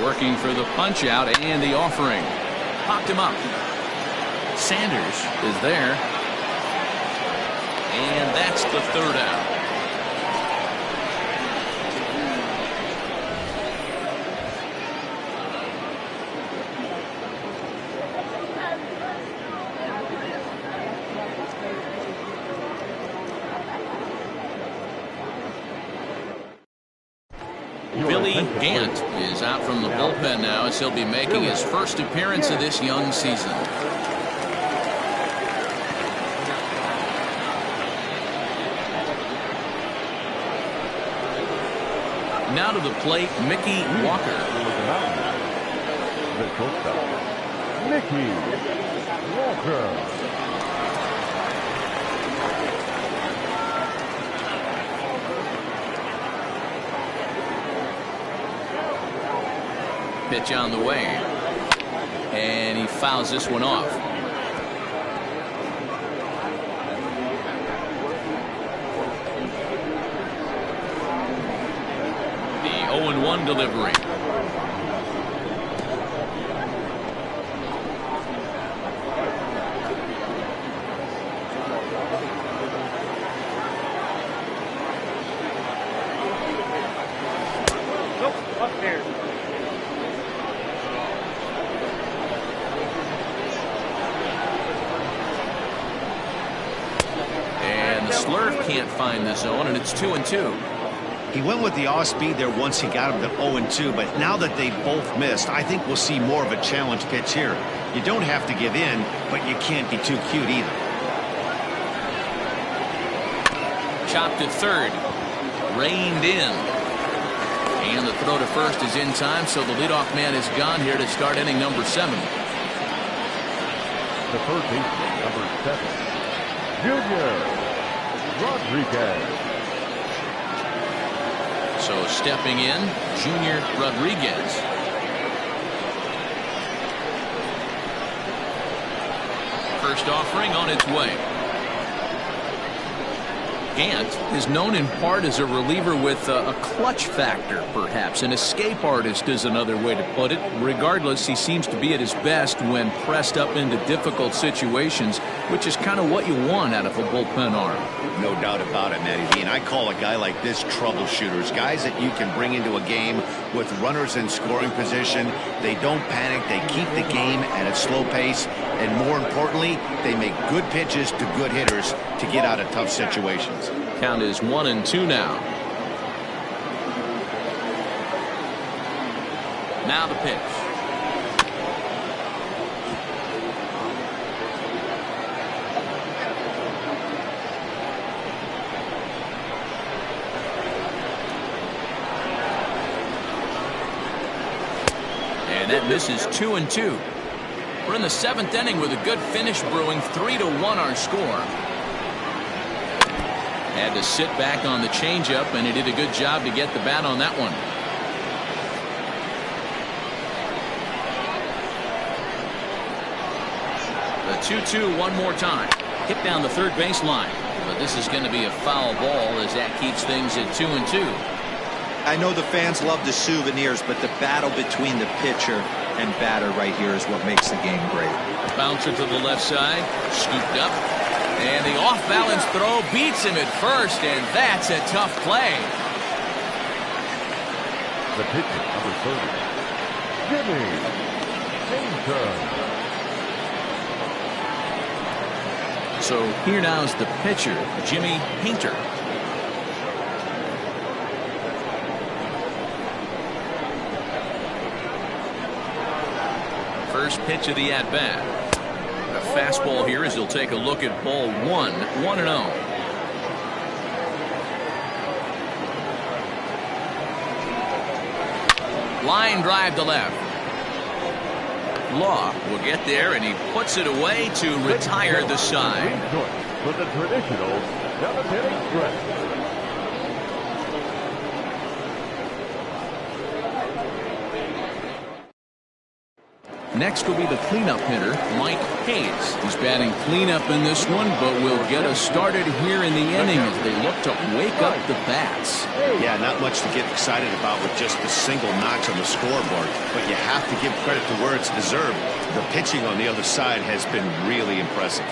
Working for the punch out and the offering. Popped him up. Sanders is there. And that's the third out. Billy Gant is out from the bullpen now as he'll be making his first appearance of this young season. Now to the plate, Mickey Walker. The shortstop, Mickey Walker. Pitch on the way, and he fouls this one off. The 0-1 delivery. Up there. Slurve can't find the zone, and it's 2-2. He went with the off speed there once he got him to 0-2, but now that they both missed, I think we'll see more of a challenge pitch here. You don't have to give in, but you can't be too cute either. Chopped to third. reined in. And the throw to first is in time, so the leadoff man is gone here to start inning number 7. The first baseman, number 7, Junior Rodriguez. So stepping in, Junior Rodriguez. First offering on its way. Gant is known in part as a reliever with a clutch factor, perhaps. An escape artist is another way to put it. Regardless, he seems to be at his best when pressed up into difficult situations, which is kind of what you want out of a bullpen arm. No doubt about it, Matty V. And I call a guy like this troubleshooters. Guys that you can bring into a game with runners in scoring position. They don't panic. They keep the game at a slow pace. And more importantly, they make good pitches to good hitters to get out of tough situations. Count is 1-2 now. Now the pitch. And that misses 2-2. We're in the 7th inning with a good finish brewing. 3-1 our score. Had to sit back on the changeup, and he did a good job to get the bat on that one. The 2-2 one more time. Hit down the third baseline. But this is going to be a foul ball as that keeps things at 2-2. I know the fans love the souvenirs, but the battle between the pitcher and batter right here is what makes the game great. Bouncer to the left side, scooped up, and the off-balance throw beats him at first, and that's a tough play. The pitcher, number 30, Jimmy Painter. So here now is the pitcher, Jimmy Painter. First pitch of the at-bat. A fastball here as he'll take a look at ball 1, 1-0. Line drive to left. Law will get there, and he puts it away to retire the side. For the traditional 7th-inning stretch. Next will be the cleanup hitter, Mike Hayes. He's batting cleanup in this one, but will get us started here in the inning as they look to wake up the bats. Yeah, not much to get excited about with just the single notch on the scoreboard, but you have to give credit to where it's deserved. The pitching on the other side has been really impressive.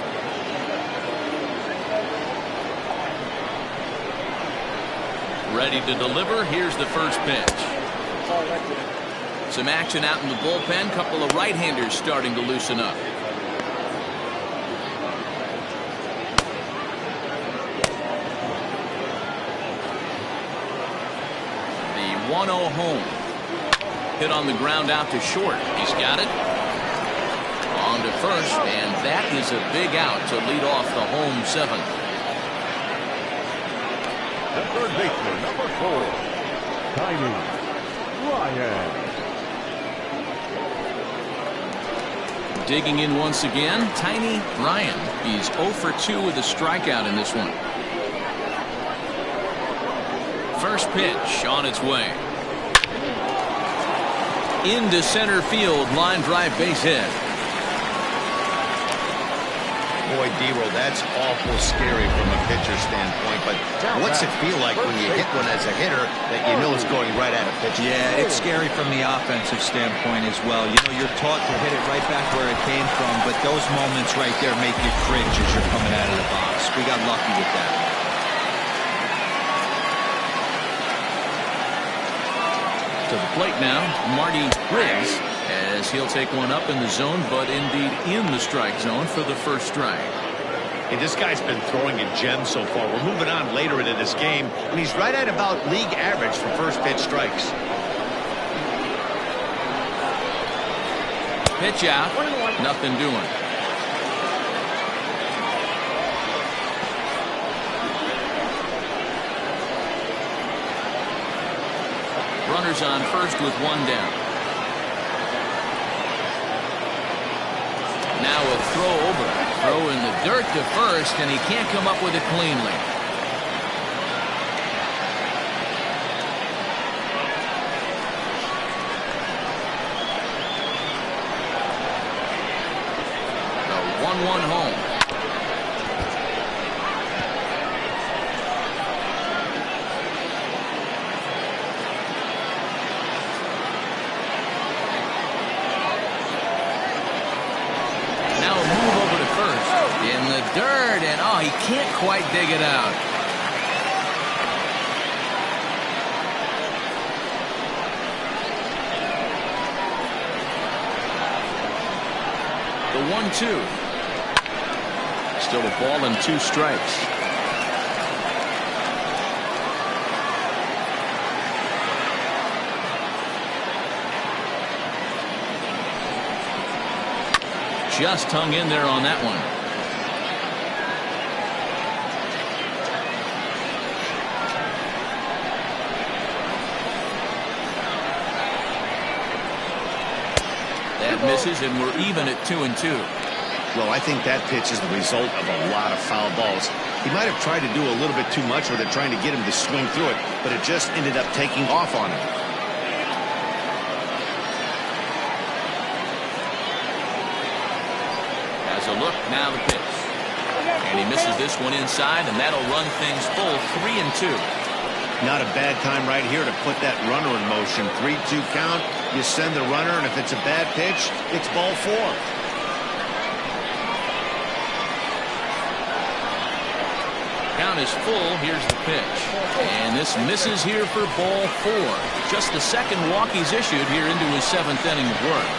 Ready to deliver. Here's the first pitch. Some action out in the bullpen. Couple of right-handers starting to loosen up. The 1-0 home. Hit on the ground out to short. He's got it. On to first, and that is a big out to lead off the home 7th. The third baseman, number 4, Tiny Ryan. Digging in once again, Tiny Ryan. He's 0 for 2 with a strikeout in this one. First pitch on its way. Into center field, line drive base hit. Boy, D-Roll, that's awful scary from a pitcher standpoint, but what's it feel like when you hit one as a hitter that you know is going right at a pitcher? Yeah, it's scary from the offensive standpoint as well. You know, you're taught to hit it right back where it came from, but those moments right there make you cringe as you're coming out of the box. We got lucky with that. To the plate now, Marty Riggs, as he'll take one up in the zone, but indeed in the strike zone for the first strike. Hey, this guy's been throwing a gem so far. We're moving on later into this game, and he's right at about league average for first pitch strikes. Pitch out, nothing doing. runners on first with one down. Now a throw over. Throw in the dirt to first, and he can't come up with it cleanly. The 1-1 home. In the dirt, and oh, he can't quite dig it out. The 1-2. Still a ball and 2 strikes. Just hung in there on that one. That misses, and we're even at 2-2. Well, I think that pitch is the result of a lot of foul balls. He might have tried to do a little bit too much with it, trying to get him to swing through it, but it just ended up taking off on him. Has a look, now the pitch. And he misses this one inside, and that'll run things full 3-2. Not a bad time right here to put that runner in motion. 3-2 count. You send the runner, and if it's a bad pitch, it's ball 4. Count is full. Here's the pitch. And this misses here for ball 4. Just the second walk he's issued here into his 7th inning of work.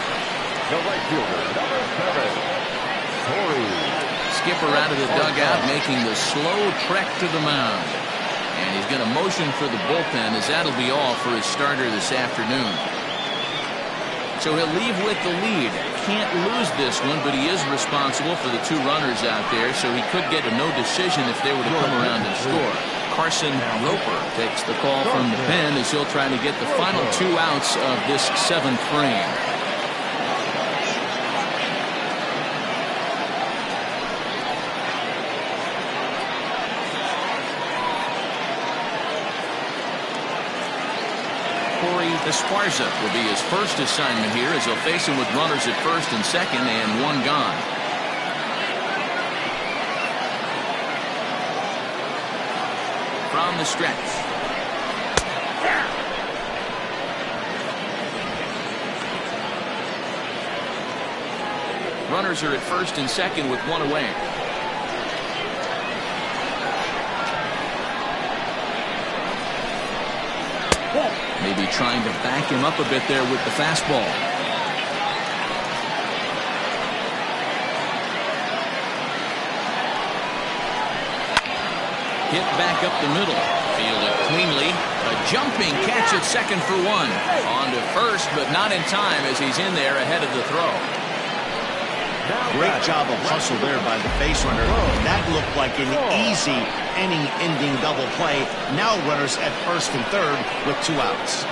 The right fielder, number 7, Corey. Skipper out of the dugout making the slow trek to the mound. And he's going to motion for the bullpen, as that'll be all for his starter this afternoon. So he'll leave with the lead. Can't lose this one, but he is responsible for the 2 runners out there, so he could get a no decision if they were to come around and score. Carson Roper takes the call from the pen as he'll try to get the final 2 outs of this 7th frame. Esparza will be his first assignment here, as he'll face him with runners at first and second and 1 gone. From the stretch. Runners are at first and second with 1 away. Maybe trying to back him up a bit there with the fastball. Hit back up the middle. Fielded cleanly. A jumping catch at second for 1. On to first, but not in time as he's in there ahead of the throw. Great job of hustle there by the base runner. That looked like an easy inning-ending double play. Now runners at first and third with 2 outs.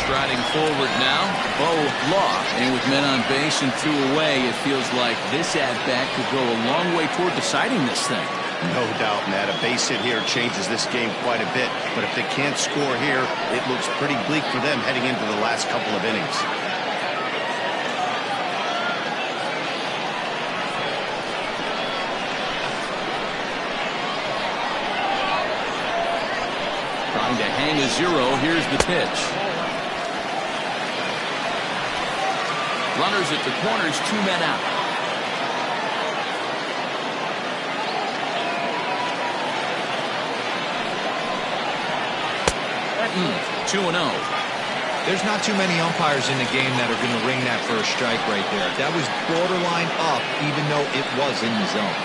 Striding forward now, Bo Law. And with men on base and 2 away, it feels like this at-bat could go a long way toward deciding this thing. No doubt, Matt. A base hit here changes this game quite a bit. But if they can't score here, it looks pretty bleak for them heading into the last couple of innings. Trying to hang a 0. Here's the pitch. Runners at the corners, 2 men out. Mm, 2-0. There's not too many umpires in the game that are going to ring that for a strike right there. That was borderline up, even though it was in the zone.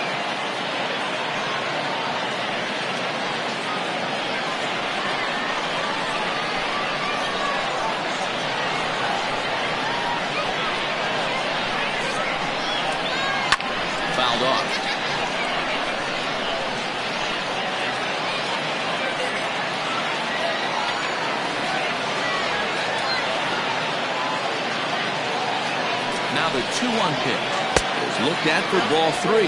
fouled off. Now the 2-1 pitch is looked at for ball 3.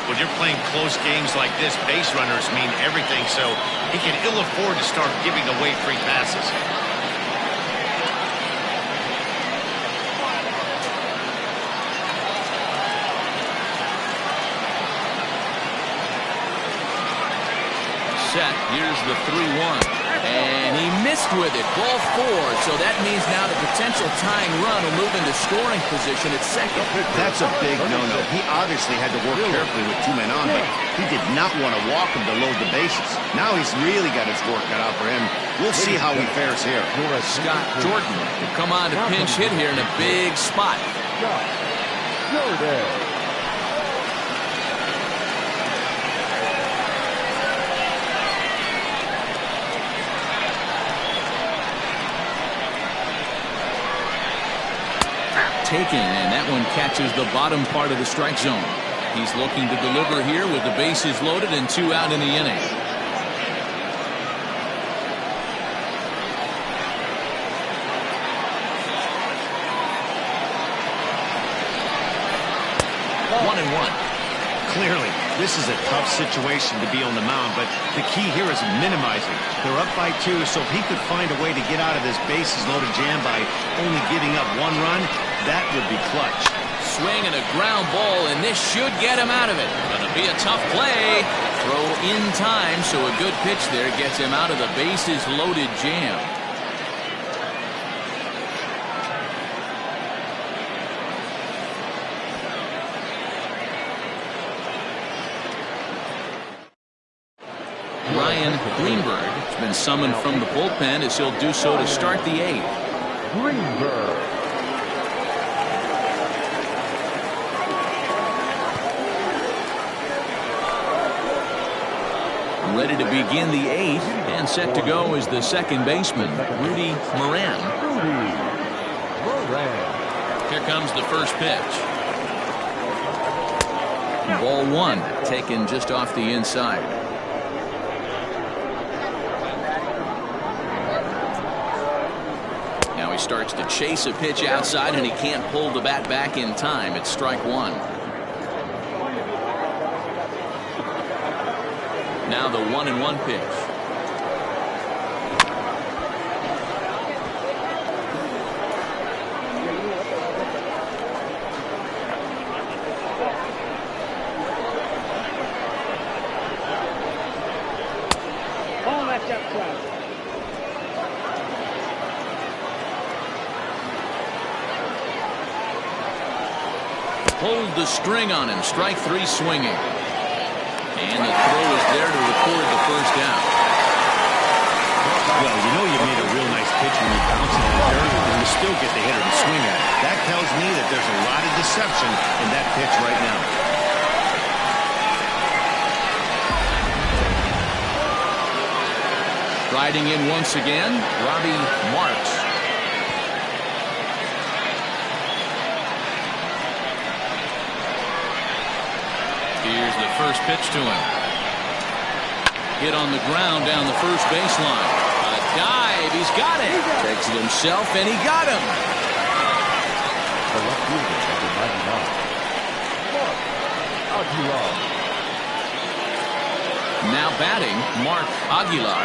When you're playing close games like this, base runners mean everything, so he can ill afford to start giving away free passes. Set. Here's the 3-1. And he missed with it. Ball 4. So that means now the potential tying run will move into scoring position at second. That's a big no-no. He obviously had to work carefully with 2 men on, but he did not want to walk him to load the bases. Now he's really got his work cut out for him. We'll see how he fares here. Scott Jordan will come on to pinch hit here in a big spot. Taken, and that one catches the bottom part of the strike zone. He's looking to deliver here with the bases loaded and 2 out in the inning. One and one. Clearly, this is a tough situation to be on the mound, but the key here is minimizing. They're up by 2, so if he could find a way to get out of this bases loaded jam by only giving up 1 run, that would be clutch. Swing and a ground ball, and this should get him out of it. Gonna be a tough play. Throw in time, so a good pitch there gets him out of the bases loaded jam. Ryan Greenberg has been summoned from the bullpen as he'll do so to start the 8th. Greenberg. Ready to begin the 8th, and set to go is the second baseman, Rudy Moran. Here comes the first pitch. Ball 1, taken just off the inside. Now he starts to chase a pitch outside, and he can't pull the bat back in time. It's strike 1. Now the 1-1 pitch. Pulled the string on him. Strike 3 swinging. And the throw is there to record the first out. Well, you know you made a real nice pitch when you bounce it in the dirt, and you still get the hitter to swing at it. That tells me that there's a lot of deception in that pitch right now. Riding in once again, Robbie Marks. Here's the first pitch to him. Hit on the ground down the first baseline. A dive. He's got it. Takes it himself, and he got him. The left fielder, number 99. Mark Aguilar. Now batting, Mark Aguilar.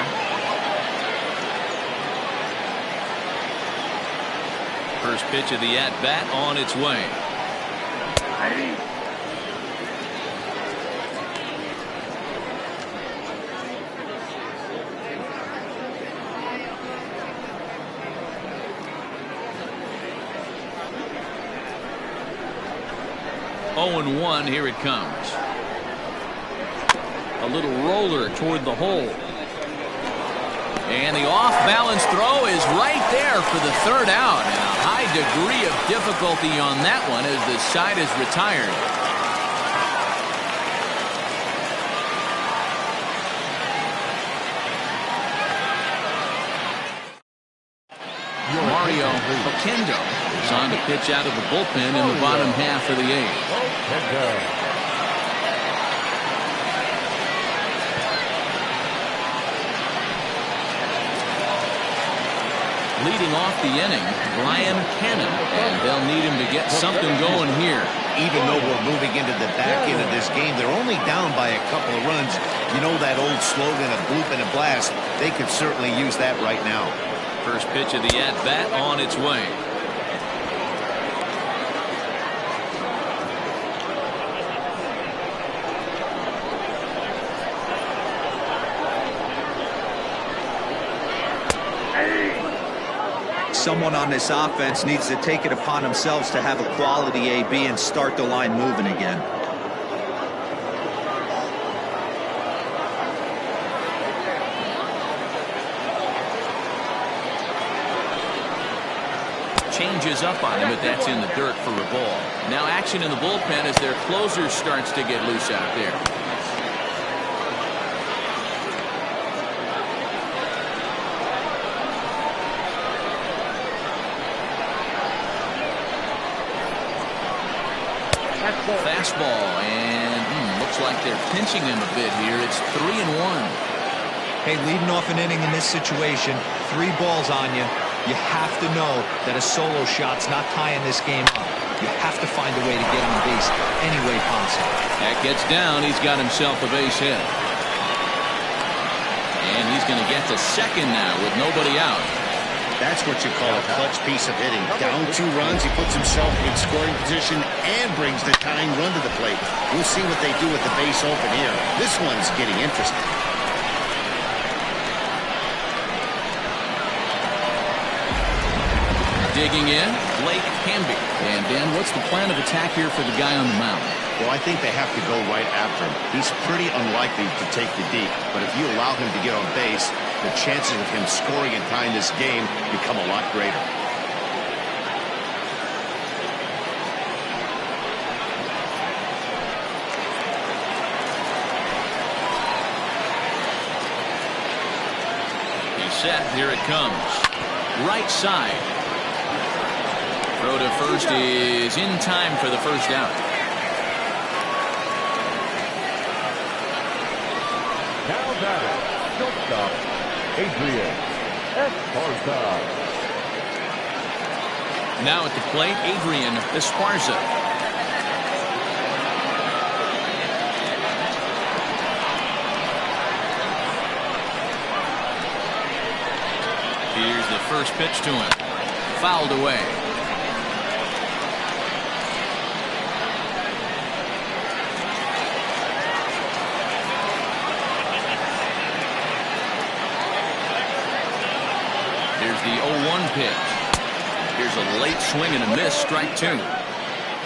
First pitch of the at-bat on its way. 0-1, here it comes. A little roller toward the hole. And the off-balance throw is right there for the third out. And a high degree of difficulty on that one as the side is retired. Mario Oquendo is on to pitch out of the bullpen in the bottom half of the 8th. Leading off the inning, Brian Cannon, and they'll need him to get something going here. Even though we're moving into the back end of this game, they're only down by a couple of runs. You know that old slogan, a bloop and a blast. They could certainly use that right now. First pitch of the at-bat on its way. Someone on this offense needs to take it upon themselves to have a quality AB and start the line moving again. Changes up on him, but that's in the dirt for a ball. Now action in the bullpen as their closer starts to get loose out there. Fastball, and looks like they're pinching him a bit here. It's 3-1. Hey, leading off an inning in this situation, 3 balls on you. You have to know that a solo shot's not tying this game up. You have to find a way to get on base any way possible. That gets down. He's got himself a base hit. And he's going to get to second now with nobody out. That's what you call a clutch piece of hitting. Down 2 runs, he puts himself in scoring position and brings the tying run to the plate. We'll see what they do with the base open here. This one's getting interesting. Digging in, Blake Hamby. And Dan, what's the plan of attack here for the guy on the mound? Well, I think they have to go right after him. He's pretty unlikely to take the deep, but if you allow him to get on base, the chances of him scoring and tying this game become a lot greater. He's set. Here it comes. Right side. Throw to first is in time for the first out. Now batting, shortstop, Adrian Esparza. Now at the plate, Adrian Esparza. Here's the first pitch to him. Fouled away. Here's the 0-1 pitch. Here's a late swing and a miss, strike 2.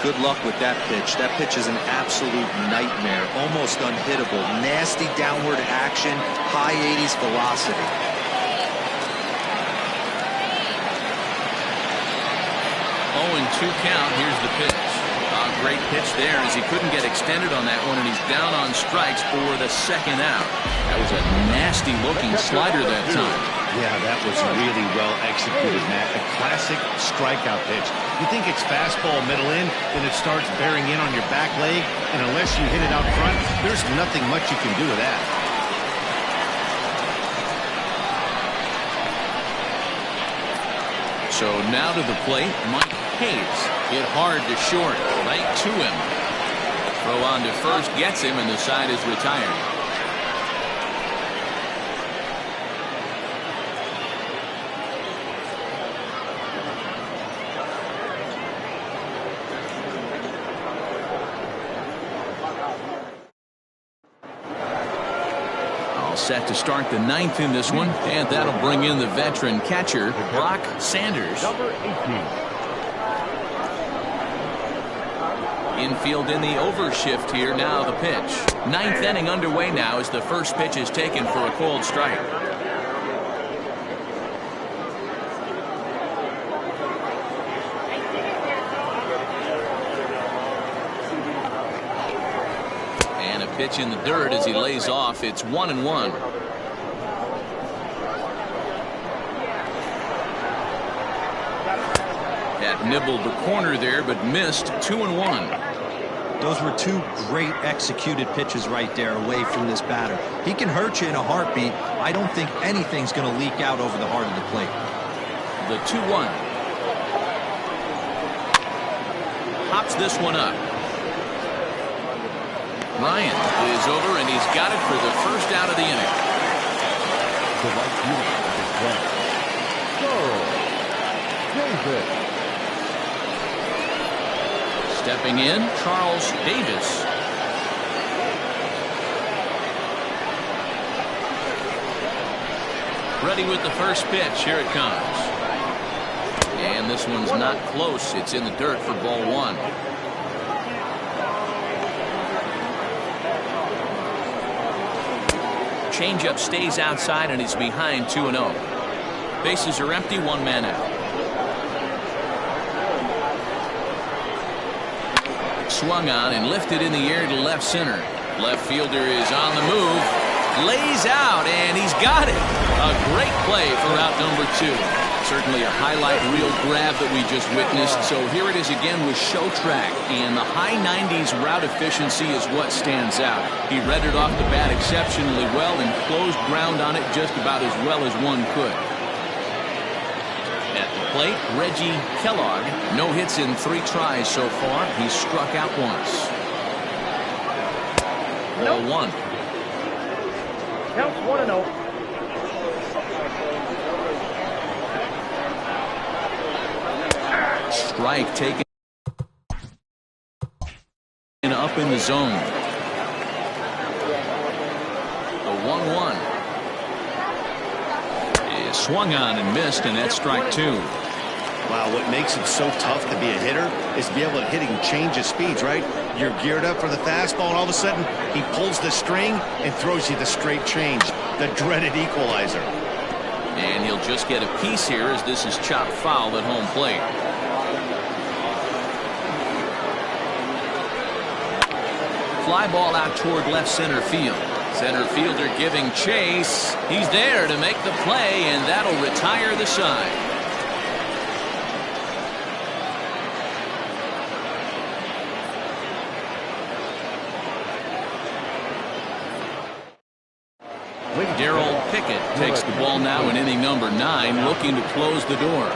Good luck with that pitch. That pitch is an absolute nightmare. Almost unhittable. Nasty downward action. High 80s velocity. 0-2 count. Here's the pitch. Great pitch there as he couldn't get extended on that one, and he's down on strikes for the second out. That was a nasty looking slider that time. Yeah, that was really well executed, Matt. A classic strikeout pitch. You think it's fastball middle in, then it starts bearing in on your back leg, and unless you hit it out front, there's nothing much you can do with that. So now to the plate, Mike Hayes. Hit hard to short, right to him. Throw on to first gets him, and the side is retired. Set to start the 9th in this one, and that'll bring in the veteran catcher, Brock Sanders. Number 18. Infield in the overshift here. Now the pitch. 9th inning underway now as the first pitch is taken for a cold strike. Pitch in the dirt as he lays off. It's 1-1. That nibbled the corner there, but missed. 2-1. Those were 2 great executed pitches right there away from this batter. He can hurt you in a heartbeat. I don't think anything's going to leak out over the heart of the plate. The 2-1. Hops this one up. Ryan is over, and he's got it for the first out of the inning. Stepping in, Charles Davis. Ready with the first pitch. Here it comes. And this one's not close. It's in the dirt for ball one. Changeup stays outside, and he's behind 2-0. Bases are empty, one man out. Swung on and lifted in the air to left center. Left fielder is on the move. Lays out, and he's got it. A great play for out number 2. Certainly a highlight reel grab that we just witnessed. So here it is again with show track, and the high 90s route efficiency is what stands out. He read it off the bat exceptionally well and closed ground on it just about as well as one could. At the plate, Reggie Kellogg. No hits in 3 tries so far. He's struck out once. Ball one. Counts 1-0. Strike taken up in the zone. The 1-1 is swung on and missed, and that's strike 2. Wow, what makes it so tough to be a hitter is to be able to hitting change of speeds, right? You're geared up for the fastball, and all of a sudden he pulls the string and throws you the straight change, the dreaded equalizer. And he'll just get a piece here as this is chopped foul at home plate. Fly ball out toward left center field. Center fielder giving chase. He's there to make the play, and that'll retire the side. Darrell Pickett takes the ball now in inning number 9, looking to close the door.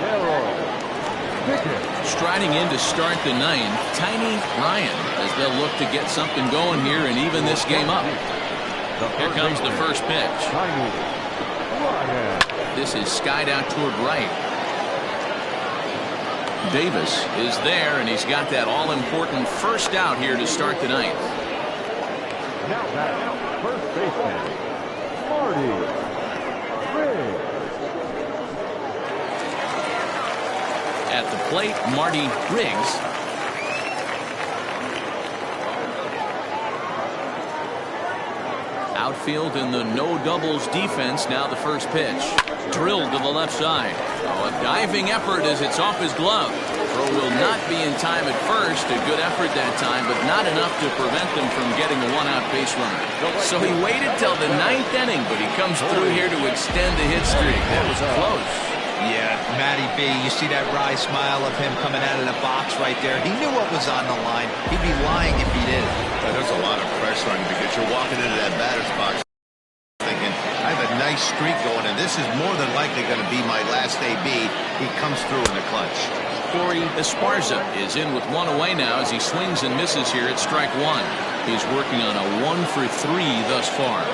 Striding in to start the 9th, Tiny Ryan, as they'll look to get something going here and even this game up. Here comes the first pitch. This is skied out toward right. Davis is there, and he's got that all-important first out here to start the 9th. Now back, first baseman, Marty Riggs. At the plate, Marty Riggs. Outfield in the no doubles defense. Now the first pitch. Drilled to the left side. Oh, a diving effort as it's off his glove. Throw will not be in time at first. A good effort that time, but not enough to prevent them from getting a one-out base runner. So he waited till the 9th inning, but he comes through here to extend the hit streak. That was close. Yeah, Matty B, you see that wry smile of him coming out of the box right there. He knew what was on the line. He'd be lying if he didn't. There's a lot of pressure on you because you're walking into that batter's box thinking, I have a nice streak going, and this is more than likely going to be my last AB. He comes through in the clutch. Corey Esparza is in with one away now as he swings and misses here at strike 1. He's working on a 1 for 3 thus far.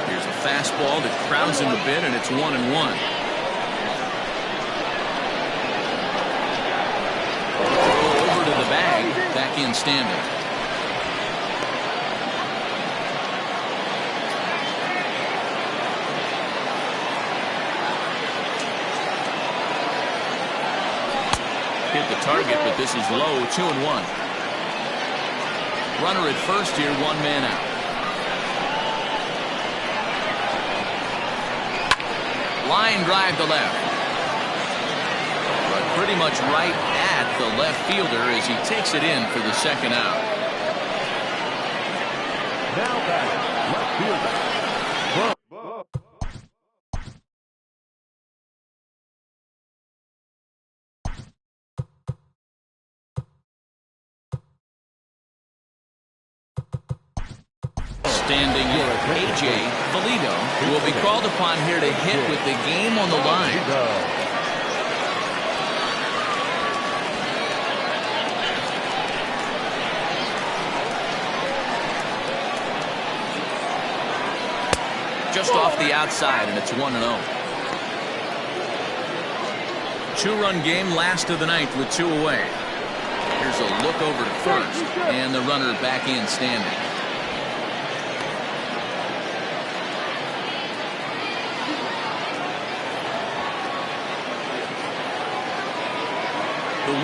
Here's a fastball that crowds him a bit, and it's 1-1. Over to the bag, back in standing. Hit the target, but this is low, 2-1. Runner at first here, one man out. Line drive to left. But pretty much right at the left fielder as he takes it in for the second out. Now back, left fielder. Standing A.J. Valito will be called upon here to hit with the game on the line. Just off the outside, and it's 1-0. Two-run game, last of the ninth with 2 away. Here's a look over to first, and the runner back in standing. The 1-0.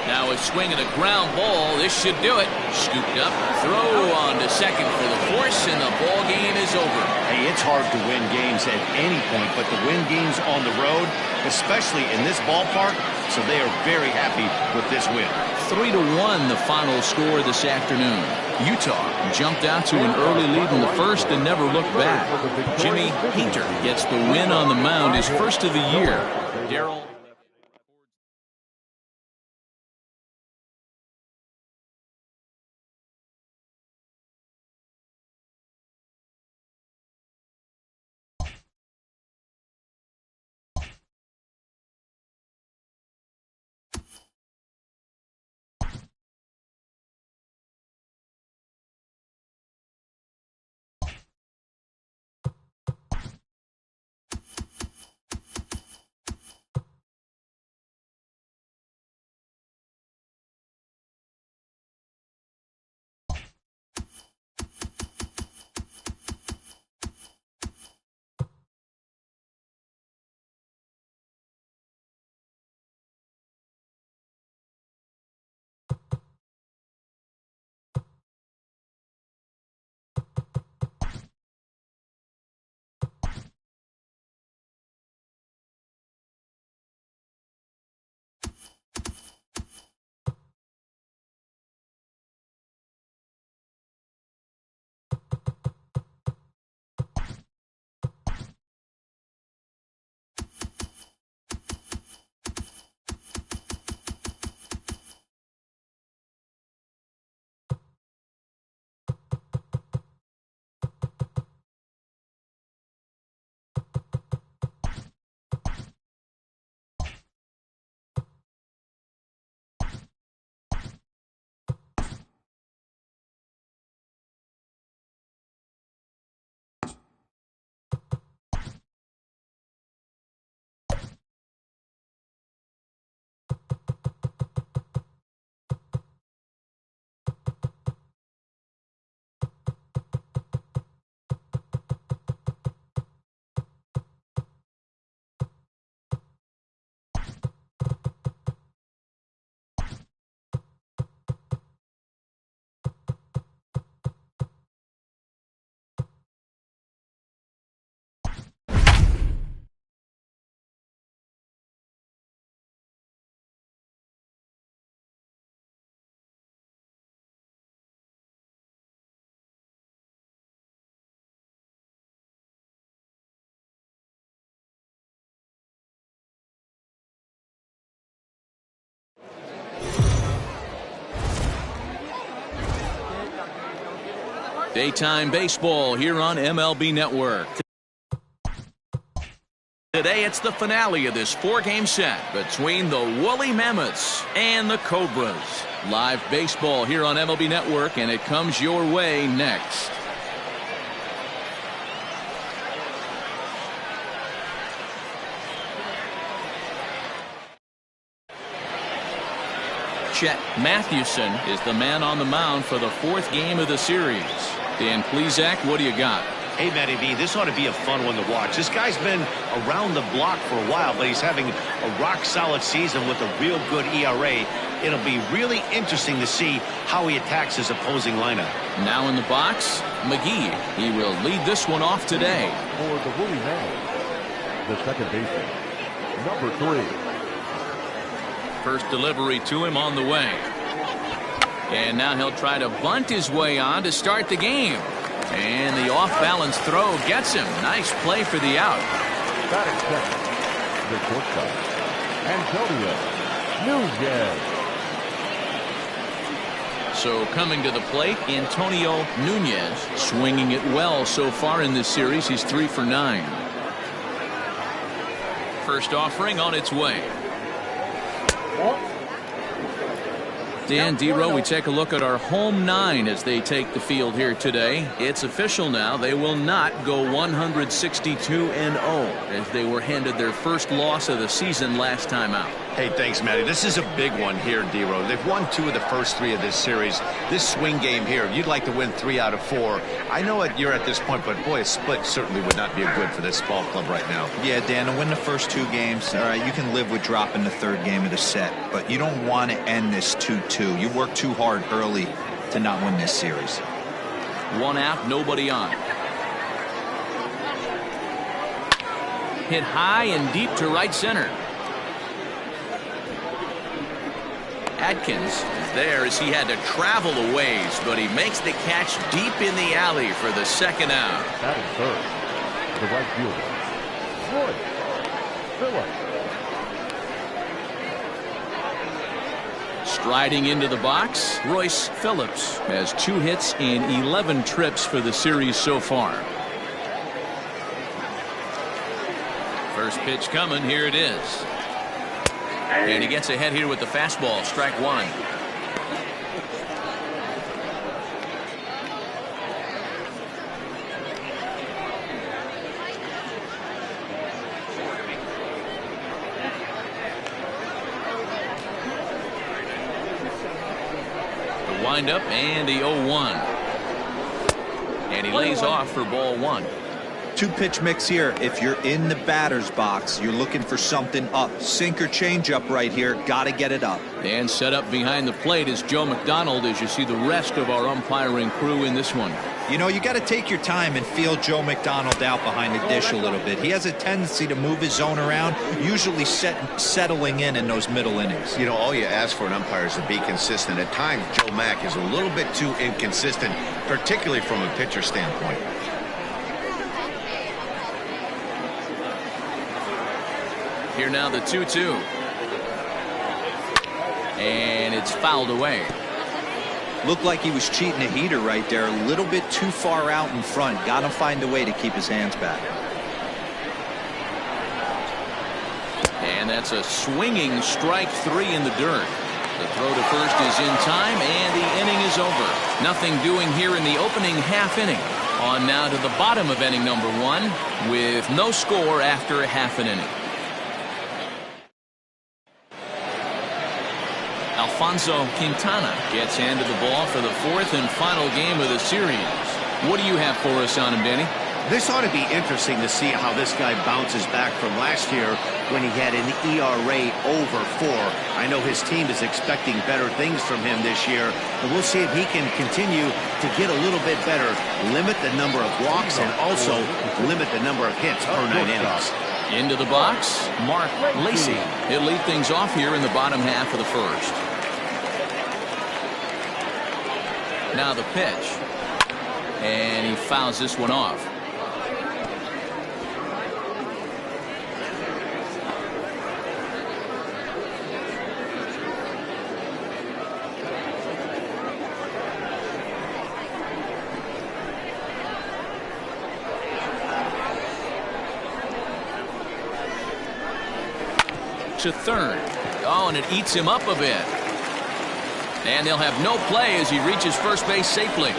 Now a swing and a ground ball. This should do it. Scooped up, throw on to second for the force, and the ball game is over. Hey, it's hard to win games at any point, but to win games on the road, especially in this ballpark, so they are very happy with this win. 3-1 the final score this afternoon. Utah jumped out to an early lead in the first and never looked back. Jimmy Painter gets the win on the mound, his first of the year. Darryl. Daytime baseball here on MLB Network. Today it's the finale of this 4-game set between the Woolly Mammoths and the Cobras. Live baseball here on MLB Network, and it comes your way next. Chet Mathewson is the man on the mound for the 4th game of the series. Dan Plesac, what do you got? Hey, Matty B, this ought to be a fun one to watch. This guy's been around the block for a while, but he's having a rock-solid season with a real good ERA. It'll be really interesting to see how he attacks his opposing lineup. Now in the box, McGee. He will lead this one off today. For the Woolly Mammoths, the second baseman, number 3. First delivery to him on the way. And now he'll try to bunt his way on to start the game. And the off-balance throw gets him. Nice play for the out. Batting second, the shortstop, Antonio Nunez. So coming to the plate, Antonio Nunez, swinging it well so far in this series. He's 3 for 9. First offering on its way. Dan Dero, we take a look at our home 9 as they take the field here today. It's official now. They will not go 162-0 as they were handed their first loss of the season last time out. Hey, thanks, Matty. This is a big one here, Dero. They've won 2 of the first 3 of this series. This swing game here, you'd like to win 3 out of 4. I know you're at this point, but boy, a split certainly would not be good for this ball club right now. Yeah, Dan, to win the first 2 games, all right, you can live with dropping the 3rd game of the set, but you don't want to end this 2-2. You work too hard early to not win this series. 1 out, nobody on. Hit high and deep to right center. Atkins is there as he had to travel a ways, but he makes the catch deep in the alley for the 2nd out. Batting third, the right fielder, Roy Phillips. Striding into the box, Royce Phillips has 2 hits in 11 trips for the series so far. First pitch coming, here it is. And he gets ahead here with the fastball, strike 1. The windup and the 0-1. And he lays off for ball 1. 2-pitch mix here. If you're in the batter's box, you're looking for something up. Sinker changeup right here. Got to get it up. And set up behind the plate is Joe McDonald as you see the rest of our umpiring crew in this one. You know, you got to take your time and feel Joe McDonald out behind the dish a little bit. He has a tendency to move his zone around, usually settling in those middle innings. You know, all you ask for an umpire is to be consistent. At times, Joe Mack is a little bit too inconsistent, particularly from a pitcher standpoint. Here now the 2-2. And it's fouled away. Looked like he was cheating a heater right there. A little bit too far out in front. Got to find a way to keep his hands back. And that's a swinging strike 3 in the dirt. The throw to first is in time, and the inning is over. Nothing doing here in the opening half inning. On now to the bottom of inning number 1 with no score after a half an inning. Alfonso Quintana gets handed the ball for the 4th and final game of the series. What do you have for us on him, Danny? This ought to be interesting to see how this guy bounces back from last year when he had an ERA over 4. I know his team is expecting better things from him this year, but we'll see if he can continue to get a little bit better, limit the number of walks, and also limit the number of hits per 9 innings. Into the box, Mark Lacy. He'll lead things off here in the bottom half of the 1st. Now the pitch. And he fouls this one off. To third. Oh, and it eats him up a bit. And they'll have no play as he reaches first base safely.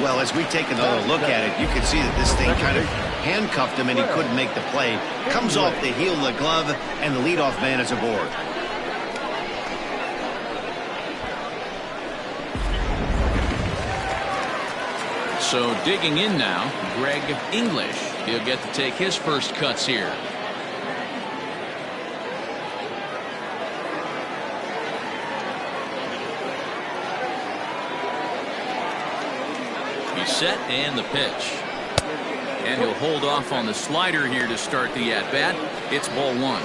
Well, as we take another look at it, you can see that this thing kind of handcuffed him and he couldn't make the play. Comes off the heel of the glove, and the leadoff man is aboard. So digging in now, Greg English. He'll get to take his first cuts here. Set and the pitch. And he'll hold off on the slider here to start the at-bat. It's ball 1.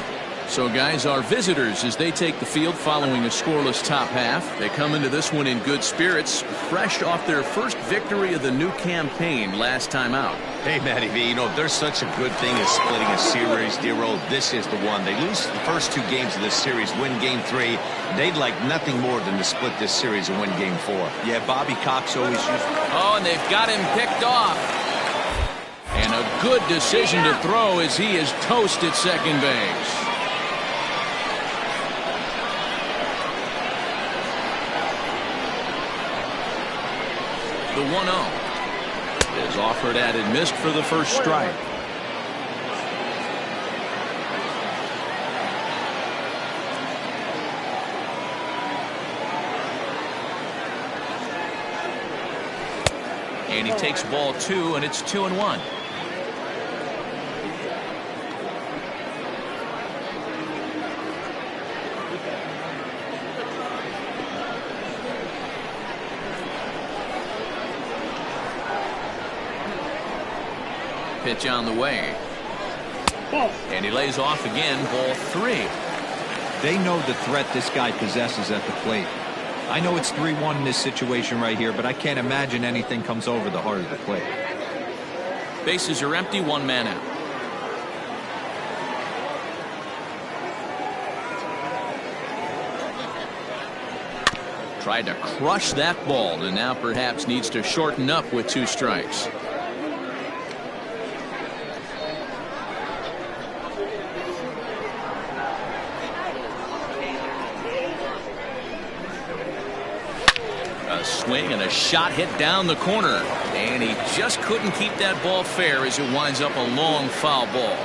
So, guys, our visitors, as they take the field following a scoreless top half, they come into this one in good spirits, fresh off their first victory of the new campaign last time out. Hey, Matty V, you know, if there's such a good thing as splitting a series, Dero, this is the one. They lose the first 2 games of this series, win game 3. They'd like nothing more than to split this series and win game 4. Yeah, Bobby Cox always used. Oh, and they've got him picked off. And a good decision to throw as he is toast at second base. The 1-0 is offered at and missed for the first strike. And he takes ball 2, and it's 2-1. Pitch on the way. And he lays off again, ball 3. They know the threat this guy possesses at the plate. I know it's 3-1 in this situation right here, but I can't imagine anything comes over the heart of the plate. Bases are empty, 1 man out. Tried to crush that ball, and now perhaps needs to shorten up with 2 strikes. Swing and a shot hit down the corner, and he just couldn't keep that ball fair as it winds up a long foul ball.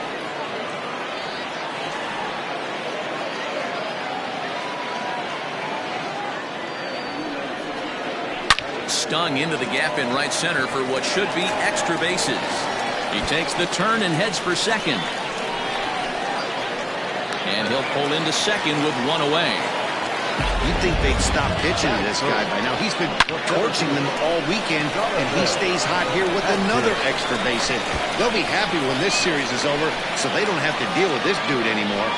Stung into the gap in right center for what should be extra bases. He takes the turn and heads for second, and he'll pull into second with 1 away. You'd think they'd stop pitching to this guy by now. He's been torching them all weekend, and he stays hot here with another extra base hit. They'll be happy when this series is over, so they don't have to deal with this dude anymore.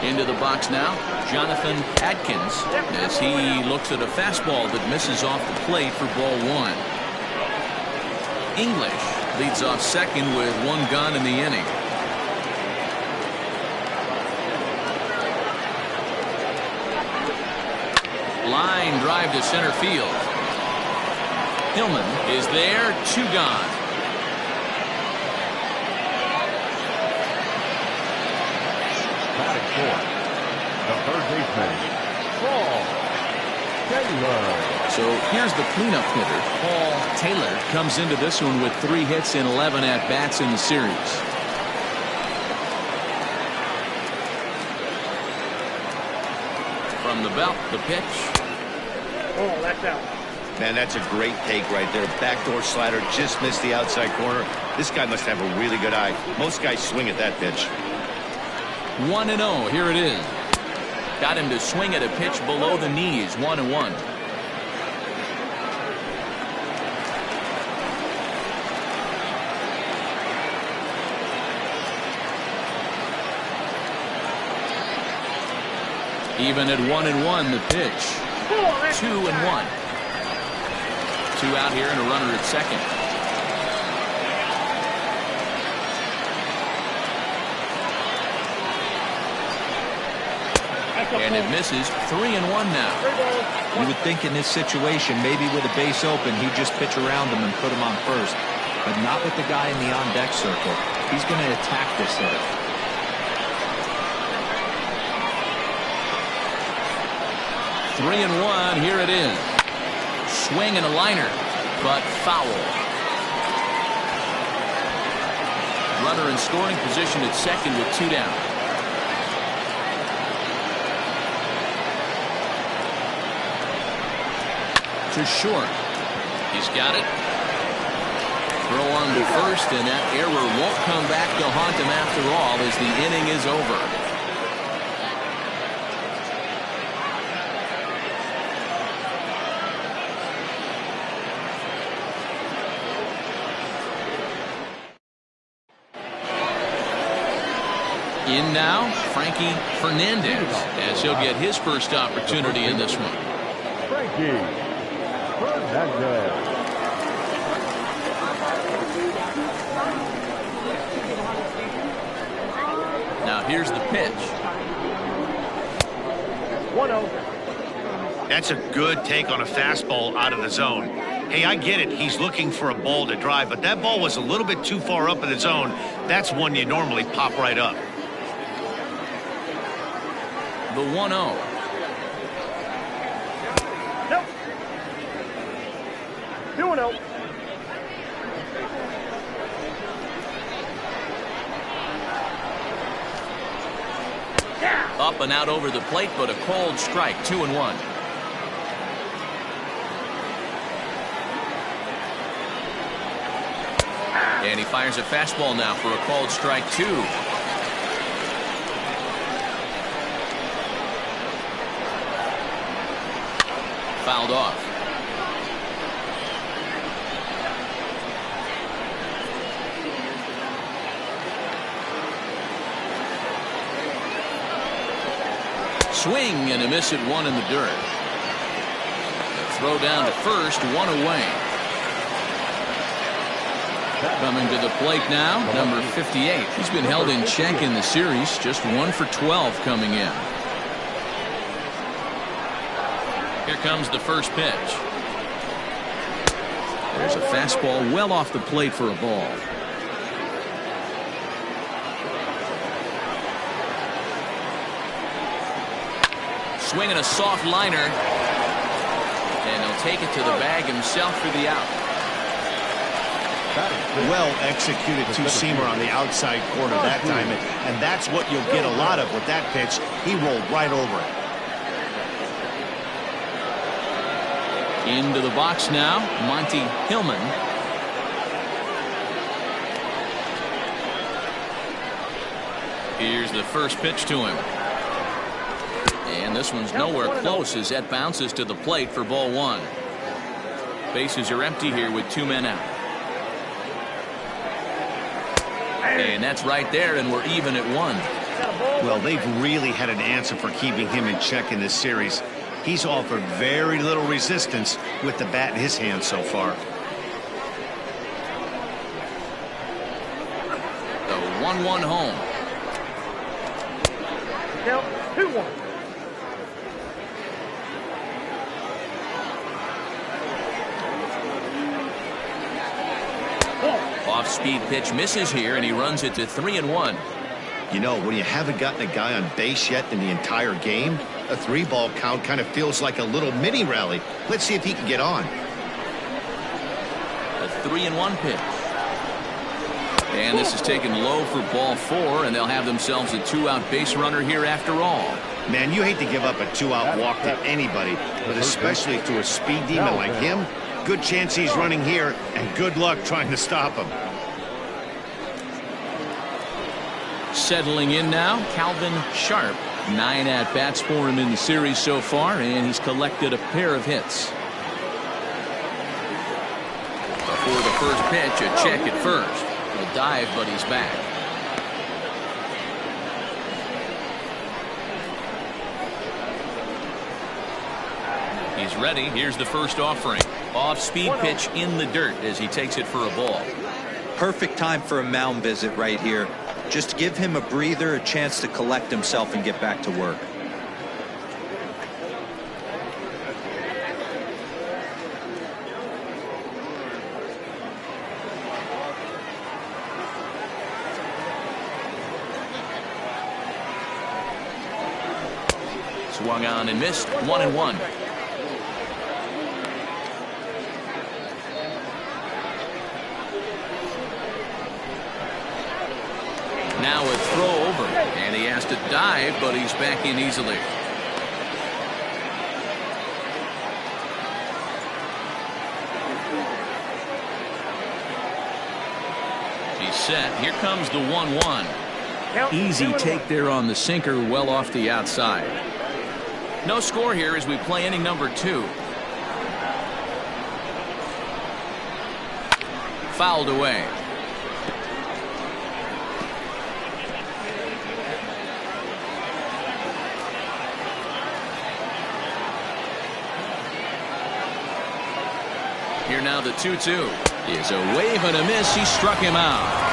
Into the box now, Jonathan Adkins, as he looks at a fastball that misses off the plate for ball 1. English leads off second with 1 gone in the inning. Line drive to center field. Hillman is there, 2 gone. Batting 4th, the third baseman, Paul Taylor. So here's the cleanup hitter. Paul Taylor comes into this one with 3 hits in 11 at-bats in the series. From the belt, the pitch. Oh, that's out. Man, that's a great take right there. Backdoor slider just missed the outside corner. This guy must have a really good eye. Most guys swing at that pitch. 1-0. Here it is. Got him to swing at a pitch below the knees. 1-1. Even at 1-1, the pitch. 2-1. 2 out here and a runner at second. And it misses. 3-1 now. You would think in this situation, maybe with a base open, he'd just pitch around him and put him on first. But not with the guy in the on-deck circle. He's going to attack this hitter. Three and one. Here it is. Swing and a liner, but foul. Runner in scoring position at second with 2 down. To short. He's got it. Throw on to first, and that error won't come back to haunt him after all as the inning is over. In now, Frankie Fernandez, as he'll get his first opportunity in this one. Frankie Fernandez. Now here's the pitch. 1-0. That's a good take on a fastball out of the zone. Hey, I get it. He's looking for a ball to drive, but that ball was a little bit too far up in the zone. That's one you normally pop right up. The 1-0. Nope. 2-0. Up and out over the plate, but a cold strike. 2-1. And he fires a fastball now for a called strike 2. Fouled off. Swing and a miss at 1 in the dirt. Throw down to first, 1 away. Coming to the plate now, number 58. He's been held in check in the series, just 1 for 12 coming in. Here comes the first pitch. There's a fastball well off the plate for a ball. Swinging a soft liner. And he'll take it to the bag himself for the out. Well executed two-seamer on the outside corner that time, and that's what you'll get a lot of with that pitch. He rolled right over it. Into the box now, Monty Hillman. Here's the first pitch to him. And this one's nowhere close as that bounces to the plate for ball 1. Bases are empty here with 2 men out. And that's right there, and we're even at 1. Well, they've really had an answer for keeping him in check in this series. He's offered very little resistance with the bat in his hand so far. The 1-1 home. Count 2-1. Off-speed pitch misses here, and he runs it to 3-1. You know, when you haven't gotten a guy on base yet in the entire game, a 3-ball count kind of feels like a little mini rally. Let's see if he can get on. A 3-1 pitch. And this is taken low for ball 4, and they'll have themselves a 2-out base runner here after all. Man, you hate to give up a 2-out walk to anybody, but especially to a speed demon like him. Good chance he's running here, and good luck trying to stop him. Settling in now, Calvin Sharp. 9 at-bats for him in the series so far, and he's collected a pair of hits. Before the first pitch, a check at first. A dive, but he's back. He's ready. Here's the first offering. Off-speed pitch in the dirt as he takes it for a ball. Perfect time for a mound visit right here. Just give him a breather, a chance to collect himself and get back to work. Swung on and missed. 1-1. Now a throw over, and he has to dive, but he's back in easily. He's set. Here comes the 1-1. Easy take there on the sinker, well off the outside. No score here as we play inning number 2. Fouled away. now the 2-2. Is a wave and a miss. He struck him out.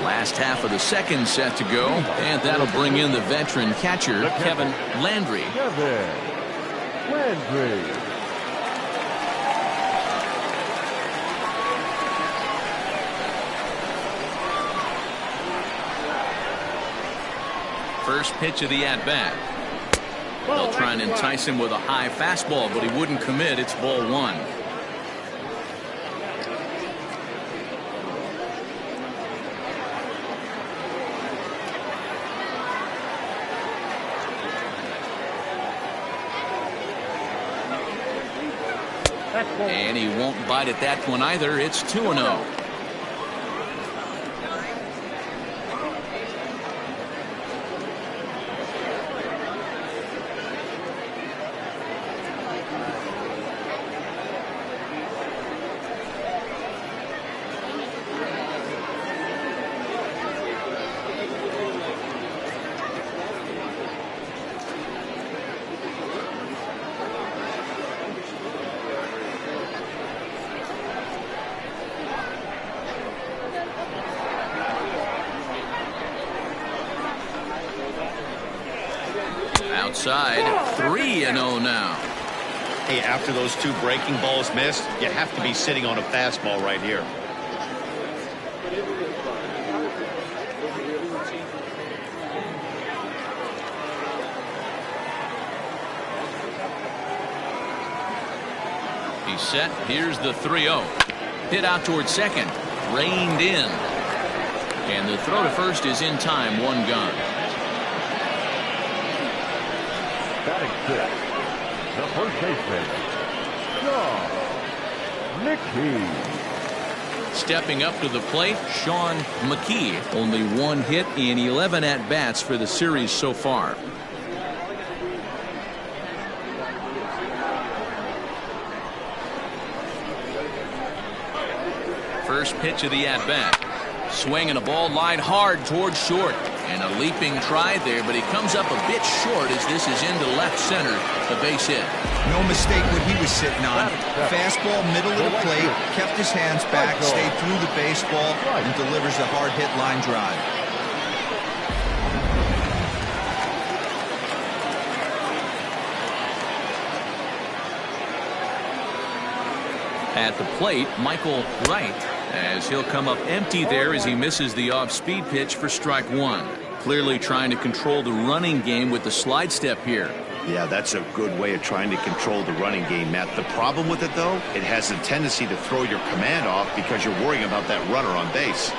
Last half of the second set to go, and that'll bring in the veteran catcher, Kevin Landry. Kevin Landry. First pitch of the at-bat. They'll try and entice him with a high fastball, but he wouldn't commit. It's ball one. And he won't bite at that one either. It's 2-0. Outside, 3-0 now. Hey, after those two breaking balls missed, you have to be sitting on a fastball right here. He's set. Here's the 3-0. Hit out towards second. Reined in. And the throw to first is in time. One gone. Batting six, the first baseman, Sean McKee. Stepping up to the plate, Sean McKee. Only one hit in 11 at-bats for the series so far. First pitch of the at-bat. Swinging a ball line hard towards short. And a leaping try there, but he comes up a bit short as this is into left center, the base hit. No mistake what he was sitting on. Fastball, middle of the plate, kept his hands back, stayed through the baseball, and delivers a hard hit line drive. At the plate, Michael Wright, as he'll come up empty there as he misses the off-speed pitch for strike one. Clearly trying to control the running game with the slide step here. Yeah, that's a good way of trying to control the running game, Matt. The problem with it, though, it has a tendency to throw your command off because you're worrying about that runner on base.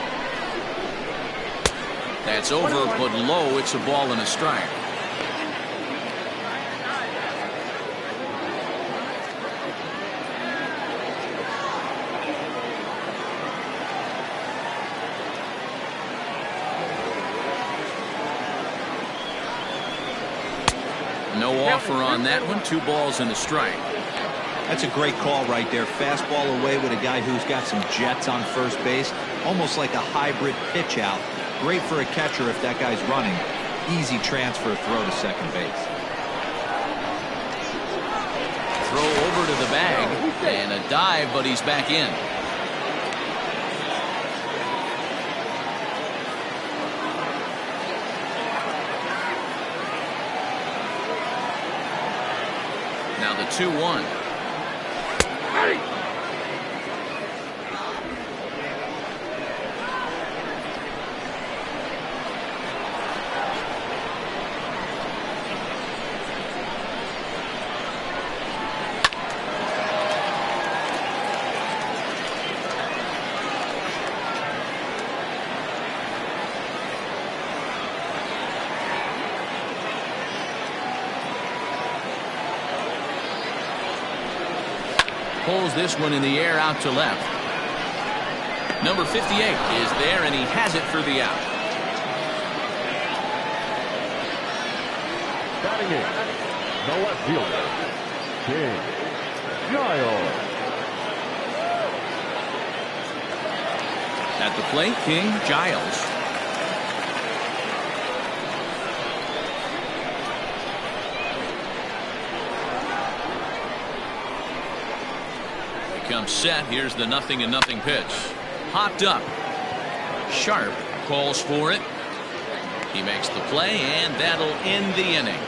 That's over, but low. It's a ball and a strike. No offer on that one. 2 balls and a strike. That's a great call right there. Fastball away with a guy who's got some jets on first base. Almost like a hybrid pitch out. Great for a catcher if that guy's running. Easy transfer throw to second base. Throw over to the bag. And a dive, but he's back in. Now the 2-1. Pulls this one in the air out to left. Number 58 is there, and he has it for the out. Batting in, the left fielder, King Giles. At the plate, King Giles. Comes set. Here's the 0-0 pitch. Hopped up. Sharp calls for it. He makes the play, and that'll end the inning.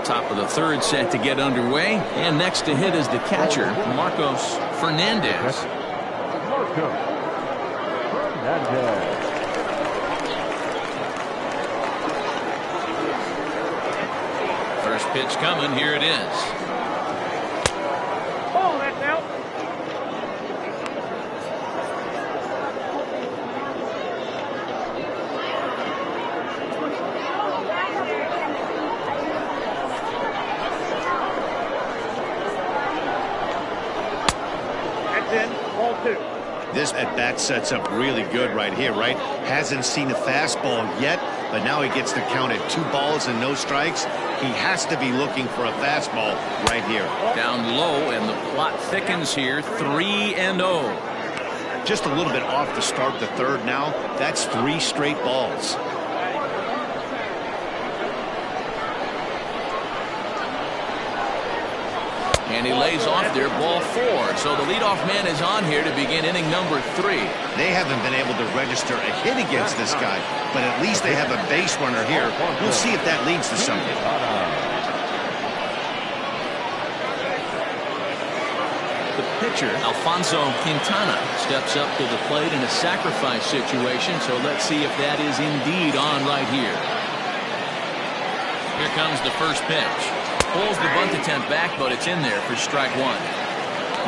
Top of the third set to get underway, and next to hit is the catcher, Marcos Fernandez. Marcos Fernandez. First pitch coming. Here it is. Oh, that's out. This at bat sets up really good right here, right? Hasn't seen a fastball yet, but now he gets to count at 2 balls and no strikes. He has to be looking for a fastball right here. Down low, and the plot thickens here. 3-0. Just a little bit off to start the third now. That's 3 straight balls. And he lays off there, ball 4. So the leadoff man is on here to begin inning number 3. They haven't been able to register a hit against this guy, but at least they have a base runner here. We'll see if that leads to something. The pitcher, Alfonso Quintana, steps up to the plate in a sacrifice situation, so let's see if that is indeed on right here. Here comes the first pitch. Pulls the bunt attempt back, but it's in there for strike 1.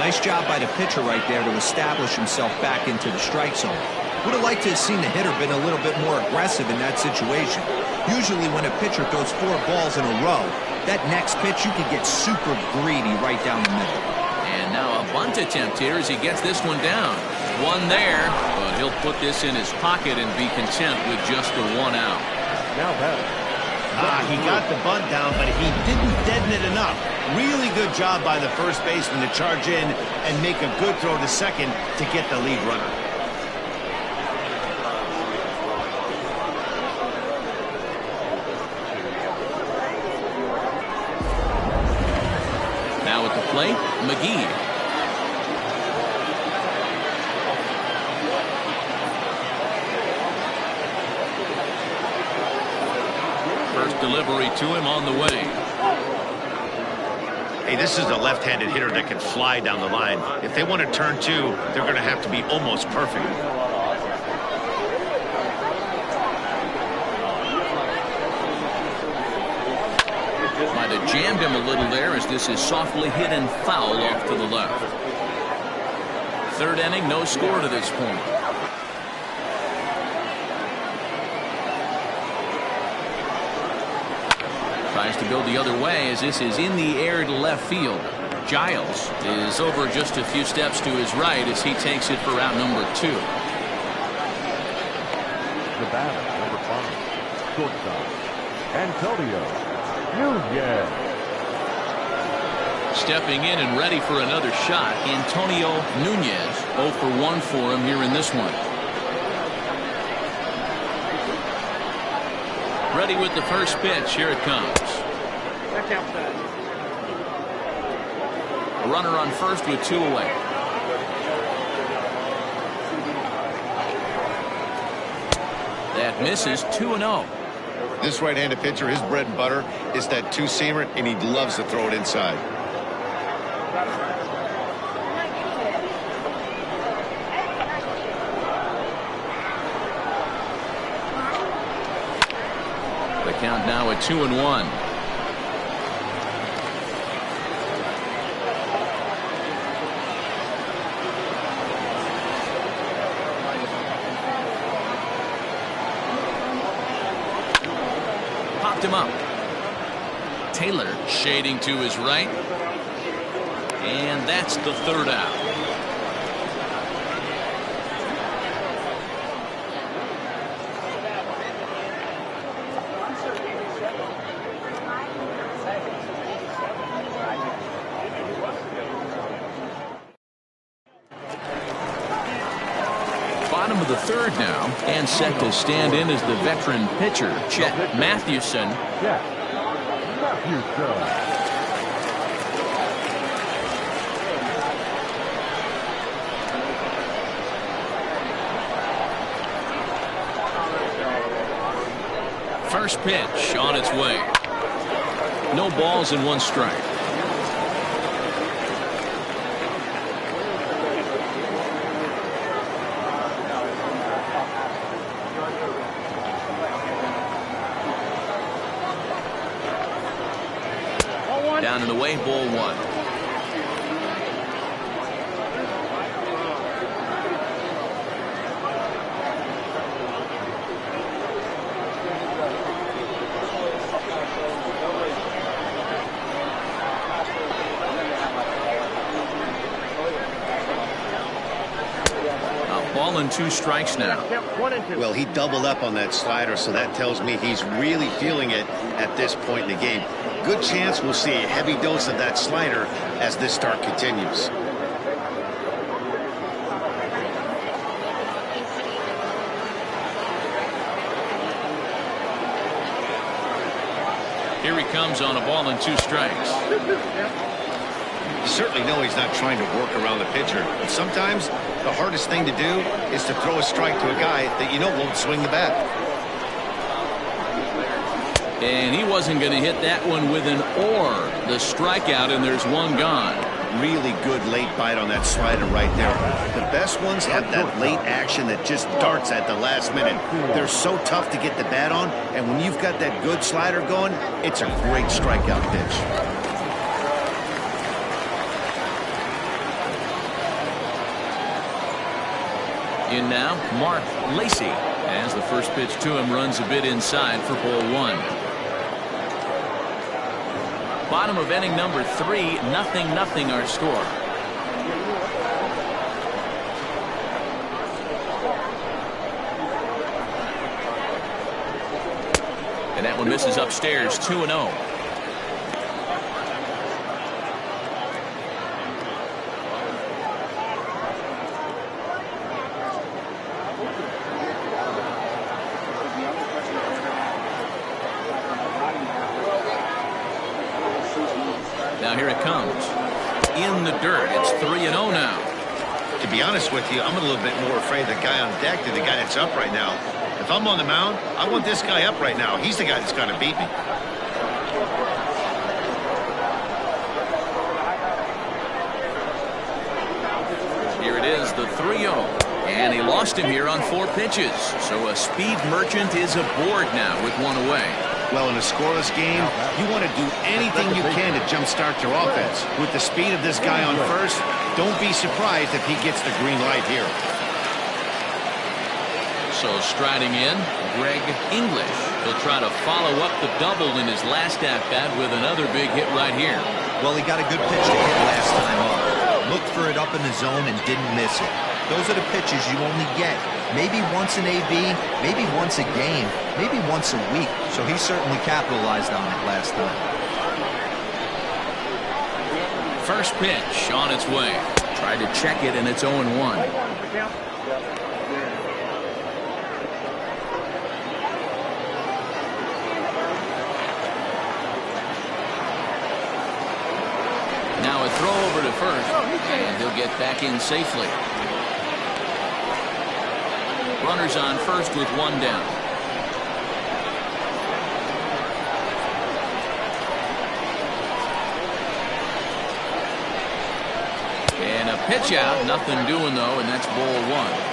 Nice job by the pitcher right there to establish himself back into the strike zone. Would have liked to have seen the hitter been a little bit more aggressive in that situation. Usually when a pitcher throws 4 balls in a row, that next pitch you could get super greedy right down the middle. And now a bunt attempt here as he gets this one down. 1 there, but he'll put this in his pocket and be content with just the 1 out. Now batter. He got the bunt down, but he didn't deaden it enough. Really good job by the first baseman to charge in and make a good throw to second to get the lead runner. Now at the plate, McGee. First delivery to him on the way. Hey, this is a left-handed hitter that can fly down the line. If they want to turn 2, they're going to have to be almost perfect. Might have jammed him a little there as this is softly hit and foul off to the left. Third inning, no score to this point. Tries to go the other way as this is in the air to left field. Giles is over just a few steps to his right as he takes it for out number 2. The batter, number 5, shortstop, Antonio Nunez. Stepping in and ready for another shot, Antonio Nunez. 0 for 1 for him here in this one. Ready with the first pitch. Here it comes. That's outside. A runner on first with 2 away. That misses. 2-0. This right-handed pitcher, his bread and butter is that 2-seamer, and he loves to throw it inside. The count now at 2-1. Popped him up. Taylor shading to his right. And that's the third out. of the third now, and set to stand in as the veteran pitcher, Chet Mathewson. First pitch on its way. No balls and 1 strike. Down and away, ball 1. Ball and 2 strikes now. Well, he doubled up on that slider, so that tells me he's really feeling it at this point in the game. Good chance we'll see a heavy dose of that slider as this start continues. Here he comes on a ball and 2 strikes. You certainly know he's not trying to work around the pitcher. But sometimes the hardest thing to do is to throw a strike to a guy that you know won't swing the bat. And he wasn't going to hit that one with an or. The strikeout, and there's 1 gone. Really good late bite on that slider right there. The best ones have that late action that just darts at the last minute. They're so tough to get the bat on, and when you've got that good slider going, it's a great strikeout pitch. In now, Mark Lacey, as the first pitch to him runs a bit inside for ball 1. Bottom of inning number 3, 0-0 our score. And that one misses upstairs, 2-0. Now here it comes. In the dirt. It's 3-0 now. To be honest with you, I'm a little bit more afraid of the guy on deck than the guy that's up right now. If I'm on the mound, I want this guy up right now. He's the guy that's going to beat me. Here it is, the 3-0. And he lost him here on 4 pitches. So a speed merchant is aboard now with 1 away. Well, in a scoreless game, you want to do anything you can to jumpstart your offense. With the speed of this guy on first, don't be surprised if he gets the green light here. So striding in, Greg English. He'll try to follow up the double in his last at-bat with another big hit right here. Well, he got a good pitch to hit last time up. Looked for it up in the zone and didn't miss it. Those are the pitches you only get. Maybe once an AB, maybe once a game, maybe once a week. So he certainly capitalized on it last time. First pitch on its way. Tried to check it, and it's 0-1. Now a throw over to first, and he'll get back in safely. Runners on first with 1 down. And a pitch out, nothing doing though, and that's ball 1.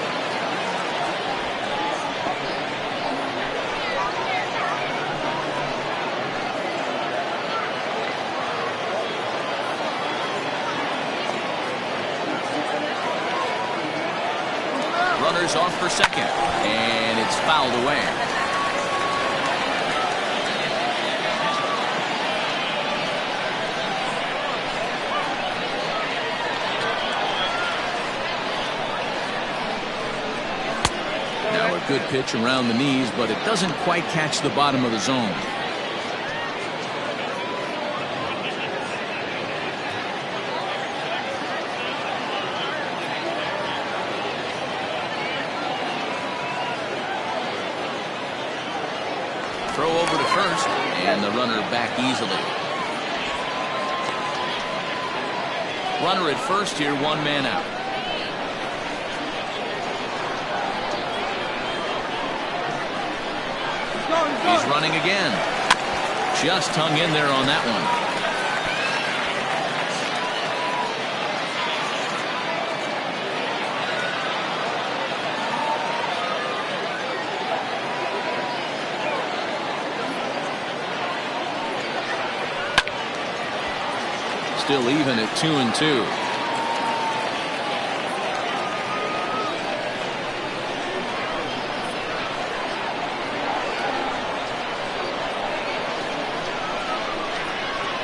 Runners off for second, and it's fouled away. Now a good pitch around the knees, but it doesn't quite catch the bottom of the zone. Throw over to first, and the runner back easily. Runner at first here, one man out. He's running again. Just hung in there on that one. Still even at 2-2.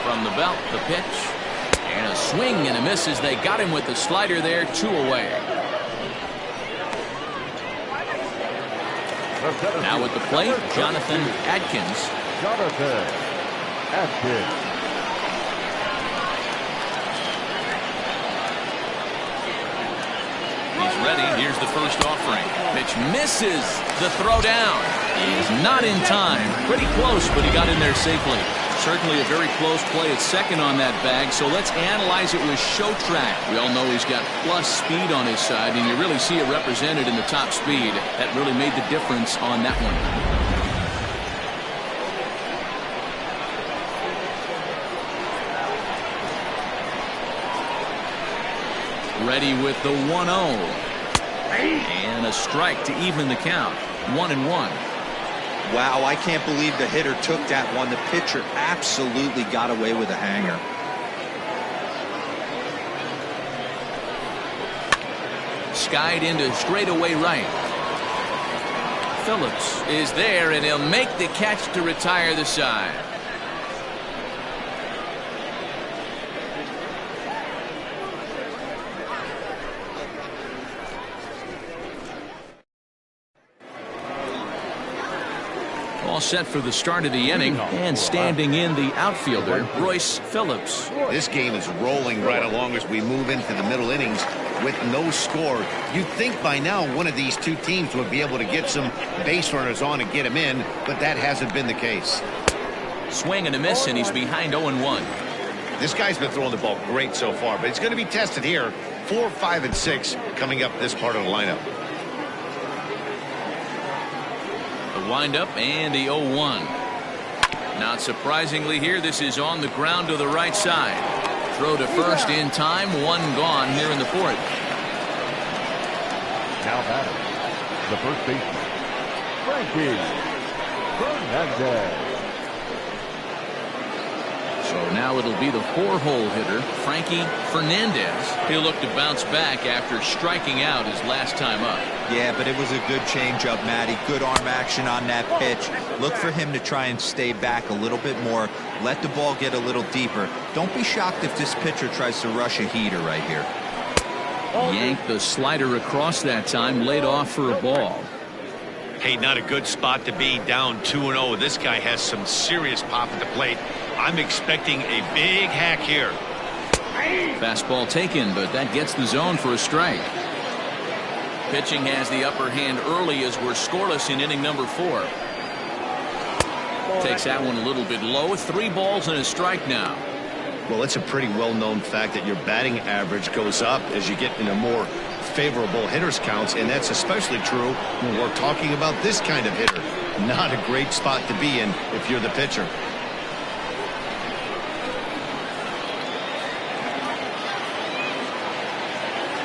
From the belt, the pitch, and a swing and a miss as they got him with the slider there, 2 away. Now at the plate, Jonathan Adkins. He's ready. Here's the first offering. Pitch misses the throw down. He's not in time. Pretty close, but he got in there safely. Certainly a very close play at second on that bag, so let's analyze it with show track. We all know he's got plus speed on his side, and you really see it represented in the top speed. That really made the difference on that one. Ready with the 1-0. And a strike to even the count. 1-1. Wow, I can't believe the hitter took that one. The pitcher absolutely got away with a hanger. Skied into straightaway right. Phillips is there, and he'll make the catch to retire the side. All set for the start of the inning, and standing in the outfielder, Royce Phillips. This game is rolling right along as we move into the middle innings with no score. You'd think by now one of these two teams would be able to get some base runners on and get them in, but that hasn't been the case. Swing and a miss, and he's behind 0-1. This guy's been throwing the ball great so far, but it's going to be tested here. 4, 5, and 6 coming up this part of the lineup. The windup and the 0-1. Not surprisingly here, this is on the ground to the right side. Throw to first in time, one gone here in the fourth. Now batting, the first baseman, Frankie Fernandez. So now it'll be the 4-hole hitter, Frankie Fernandez. He'll look to bounce back after striking out his last time up. Yeah, but it was a good changeup, Matty. Good arm action on that pitch. Look for him to try and stay back a little bit more. Let the ball get a little deeper. Don't be shocked if this pitcher tries to rush a heater right here. Yanked the slider across that time, laid off for a ball. Hey, not a good spot to be, down 2-0. This guy has some serious pop at the plate. I'm expecting a big hack here. Fastball taken, but that gets the zone for a strike. Pitching has the upper hand early as we're scoreless in inning number 4. Takes that one a little bit low. 3 balls and a strike now. Well, it's a pretty well-known fact that your batting average goes up as you get into more favorable hitters counts, and that's especially true when we're talking about this kind of hitter. Not a great spot to be in if you're the pitcher.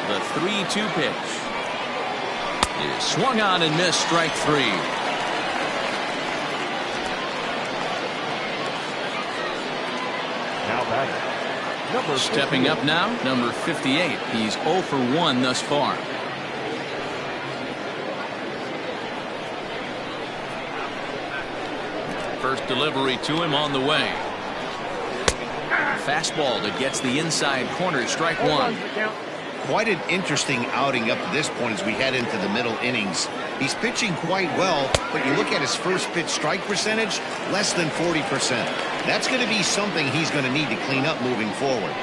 The 3-2 pitch is swung on and missed, strike 3. Now batting, number Stepping up now, number 58. He's 0 for 1 thus far. First delivery to him on the way. Fastball that gets the inside corner, strike 1. Quite an interesting outing up to this point as we head into the middle innings. He's pitching quite well, but you look at his first pitch strike percentage, less than 40%. That's going to be something he's going to need to clean up moving forward.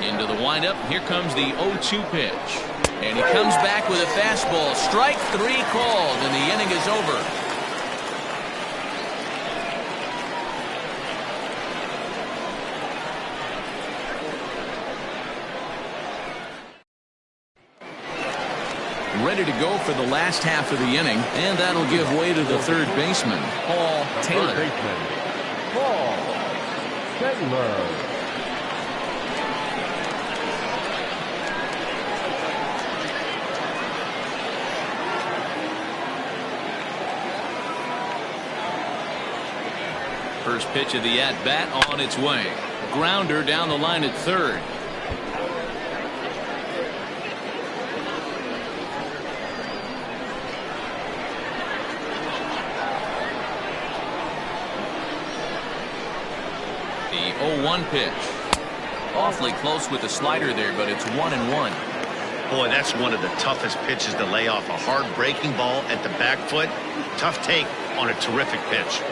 Into the windup. Here comes the 0-2 pitch. And he comes back with a fastball. Strike 3 called, and the inning is over. Ready to go for the last half of the inning, and that'll give way to the third baseman, Paul Taylor. Paul Taylor. First pitch of the at-bat on its way. Grounder down the line at third. The 0-1 pitch. Awfully close with the slider there, but it's 1-1. Boy, that's one of the toughest pitches to lay off. A hard breaking ball at the back foot. Tough take on a terrific pitch.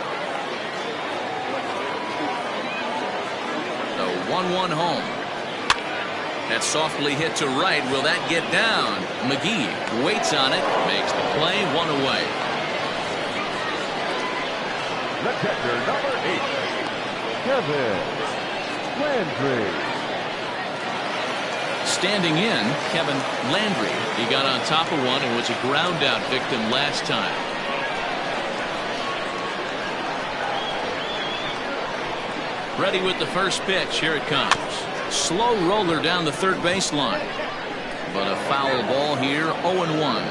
1-1 home. That's softly hit to right. Will that get down? McGee waits on it. Makes the play. 1 away. The catcher, number 8, Kevin Landry. Standing in, Kevin Landry. He got on top of one and was a ground out victim last time. Ready with the first pitch. Here it comes. Slow roller down the third baseline. But a foul ball here. 0-1.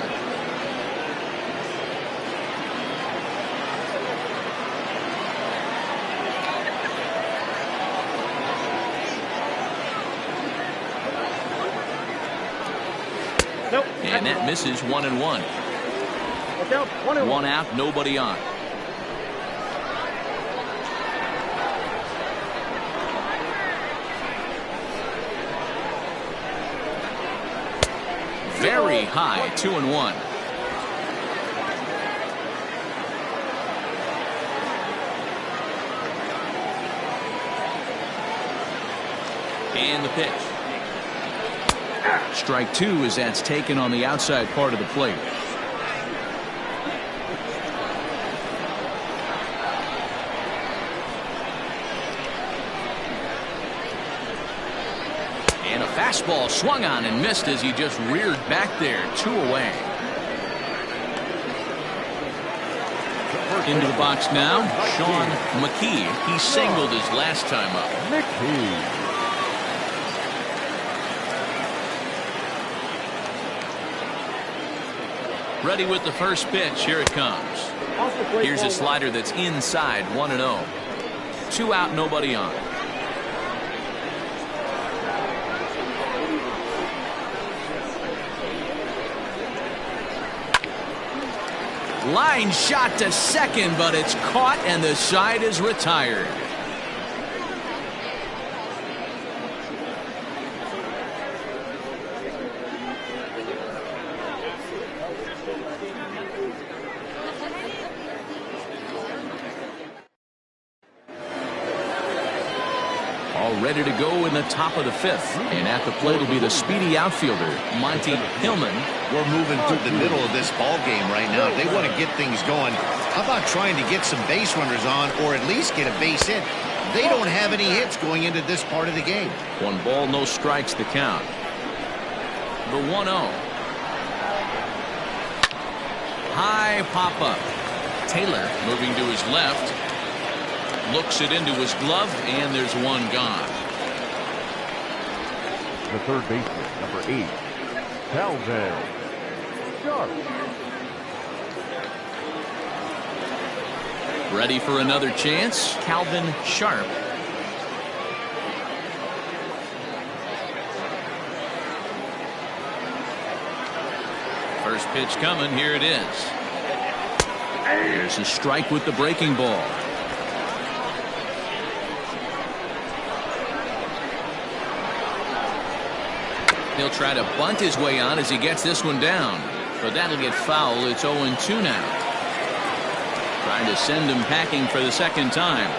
Nope. And that misses. 1-1. Look out. 1-1. One out, nobody on. Very high. 2-1. And the pitch. Strike 2 as that's taken on the outside part of the plate. And a fastball swung on and missed as he just reared back there. 2 away. Into the box now, Sean McKee. He singled his last time up. McKee. Ready with the first pitch. Here it comes. Here's a slider that's inside. 1-0. 2 out, nobody on. Line shot to second, but it's caught and the side is retired. All ready to go in the top of the 5th. And at the plate will be the speedy outfielder, Monty Hillman. We're moving through the middle of this ball game right now. They want to get things going. How about trying to get some base runners on, or at least get a base hit? They don't have any hits going into this part of the game. 1 ball, no strikes, the count. The 1-0. High pop up. Taylor moving to his left. Looks it into his glove, and there's 1 gone. The third baseman, number 8, Calvin Sharp. Ready for another chance, Calvin Sharp. First pitch coming. Here it is. There's a strike with the breaking ball. He'll try to bunt his way on as he gets this one down. But that'll get foul. It's 0-2 now. Trying to send him packing for the second time.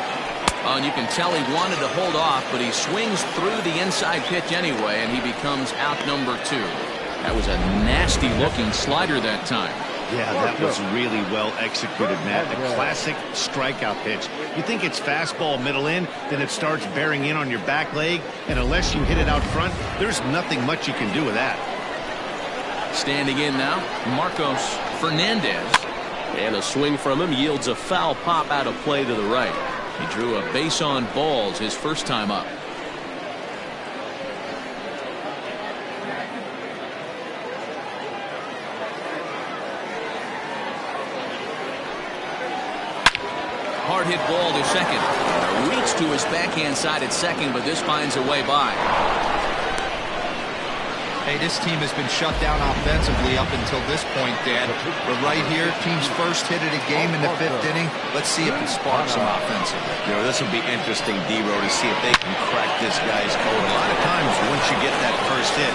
Oh, and you can tell he wanted to hold off, but he swings through the inside pitch anyway, and he becomes out number 2. That was a nasty-looking slider that time. Yeah, that was really well executed, Matt. A classic strikeout pitch. You think it's fastball middle in, then it starts bearing in on your back leg, and unless you hit it out front, there's nothing much you can do with that. Standing in now, Marcos Fernandez. And a swing from him yields a foul pop out of play to the right. He drew a base on balls his first time up. Hard hit ball to second. A reach to his backhand side at second, but this finds a way by. Hey, this team has been shut down offensively up until this point, Dan. But right here, team's first hit of the game in the 5th inning. Let's see if it sparks some offensively. You know, this will be interesting, D-Row, to see if they can crack this guy's code. A lot of times, once you get that first hit,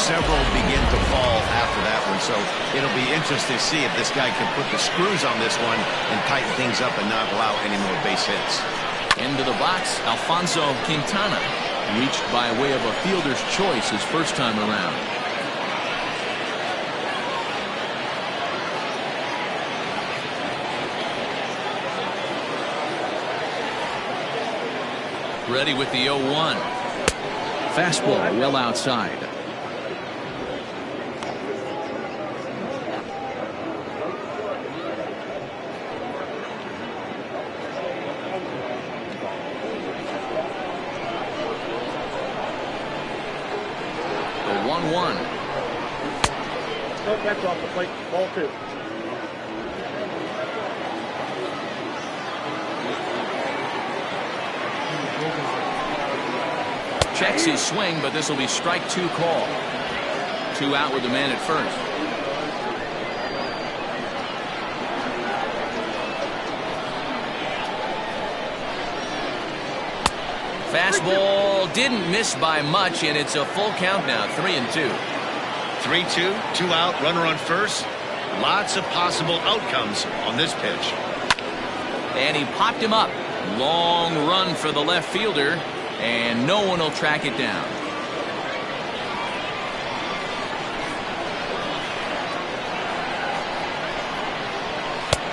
several begin to fall after that one. So it'll be interesting to see if this guy can put the screws on this one and tighten things up and not allow any more base hits. Into the box, Alfonso Quintana. Reached by way of a fielder's choice his first time around. Ready with the 0-1. Fastball well outside. The 1-1. No, that's off the plate. Ball 2. Checks his swing, but this will be strike 2 call. 2 out with the man at first. Fastball didn't miss by much, and it's a full count now. 3-2. 3-2, 2 out, runner on first. Lots of possible outcomes on this pitch. And he popped him up. Long run for the left fielder, and no one will track it down.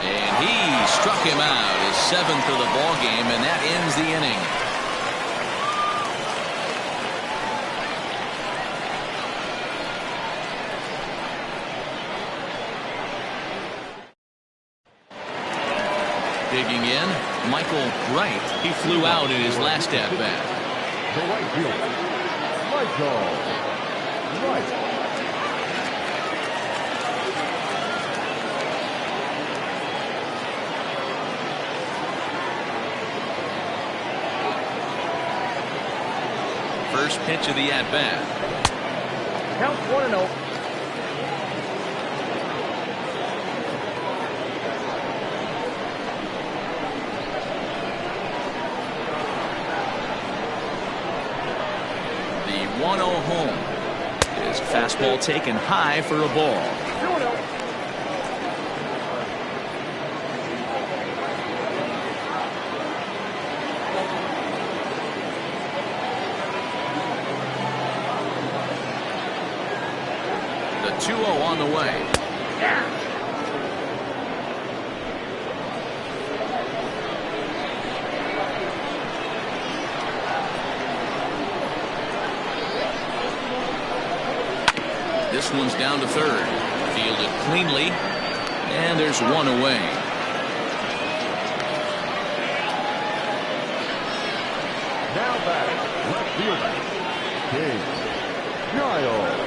And he struck him out, his 7th of the ball game, and that ends the inning. Digging in, Michael Wright. He flew out in his last at-bat. The right fielder, Michael Wright. First pitch of the at-bat. Count 1-0. The 1-0 home. His fastball taken high for a ball. 2-0. The 2-0 on the way. This one's down to third. Fielded cleanly. And there's one away. Now batting, left fielder, King Giles.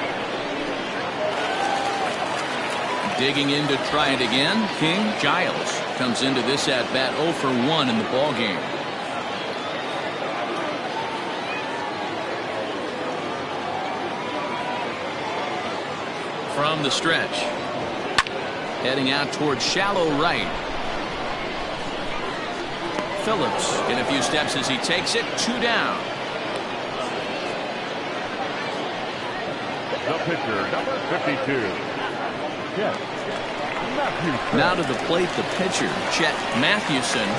Digging in to try it again, King Giles comes into this at-bat 0 for 1 in the ball game. From the stretch. Heading out towards shallow right. Phillips in a few steps as he takes it. 2 down. The pitcher, number 52. Chet Mathewson. Now to the plate, the pitcher, Chet Mathewson.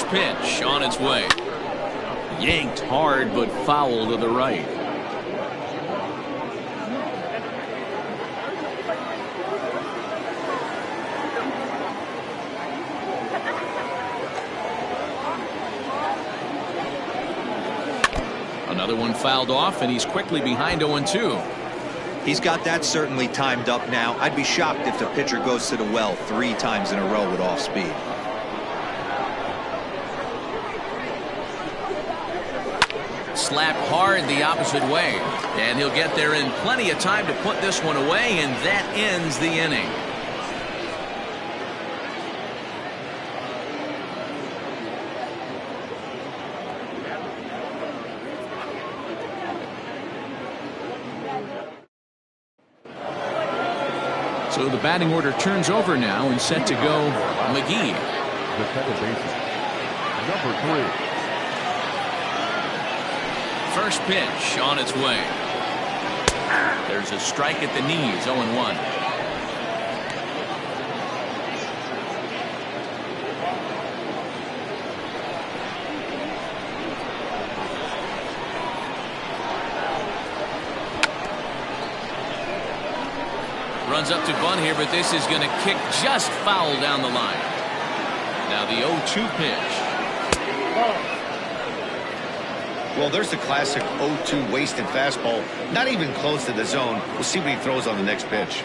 First pitch on its way. Yanked hard, but foul to the right. Another one fouled off, and he's quickly behind 0-2. He's got that certainly timed up now. I'd be shocked if the pitcher goes to the well 3 times in a row with off speed. Slapped hard the opposite way, and he'll get there in plenty of time to put this one away, and that ends the inning. So the batting order turns over now and set to go McGee. The second baseman, number 3. First pitch on its way. There's a strike at the knees, 0-1. Runs up to bunt here, but this is going to kick just foul down the line. Now the 0-2 pitch. Well, there's the classic 0-2 wasted fastball. Not even close to the zone. We'll see what he throws on the next pitch.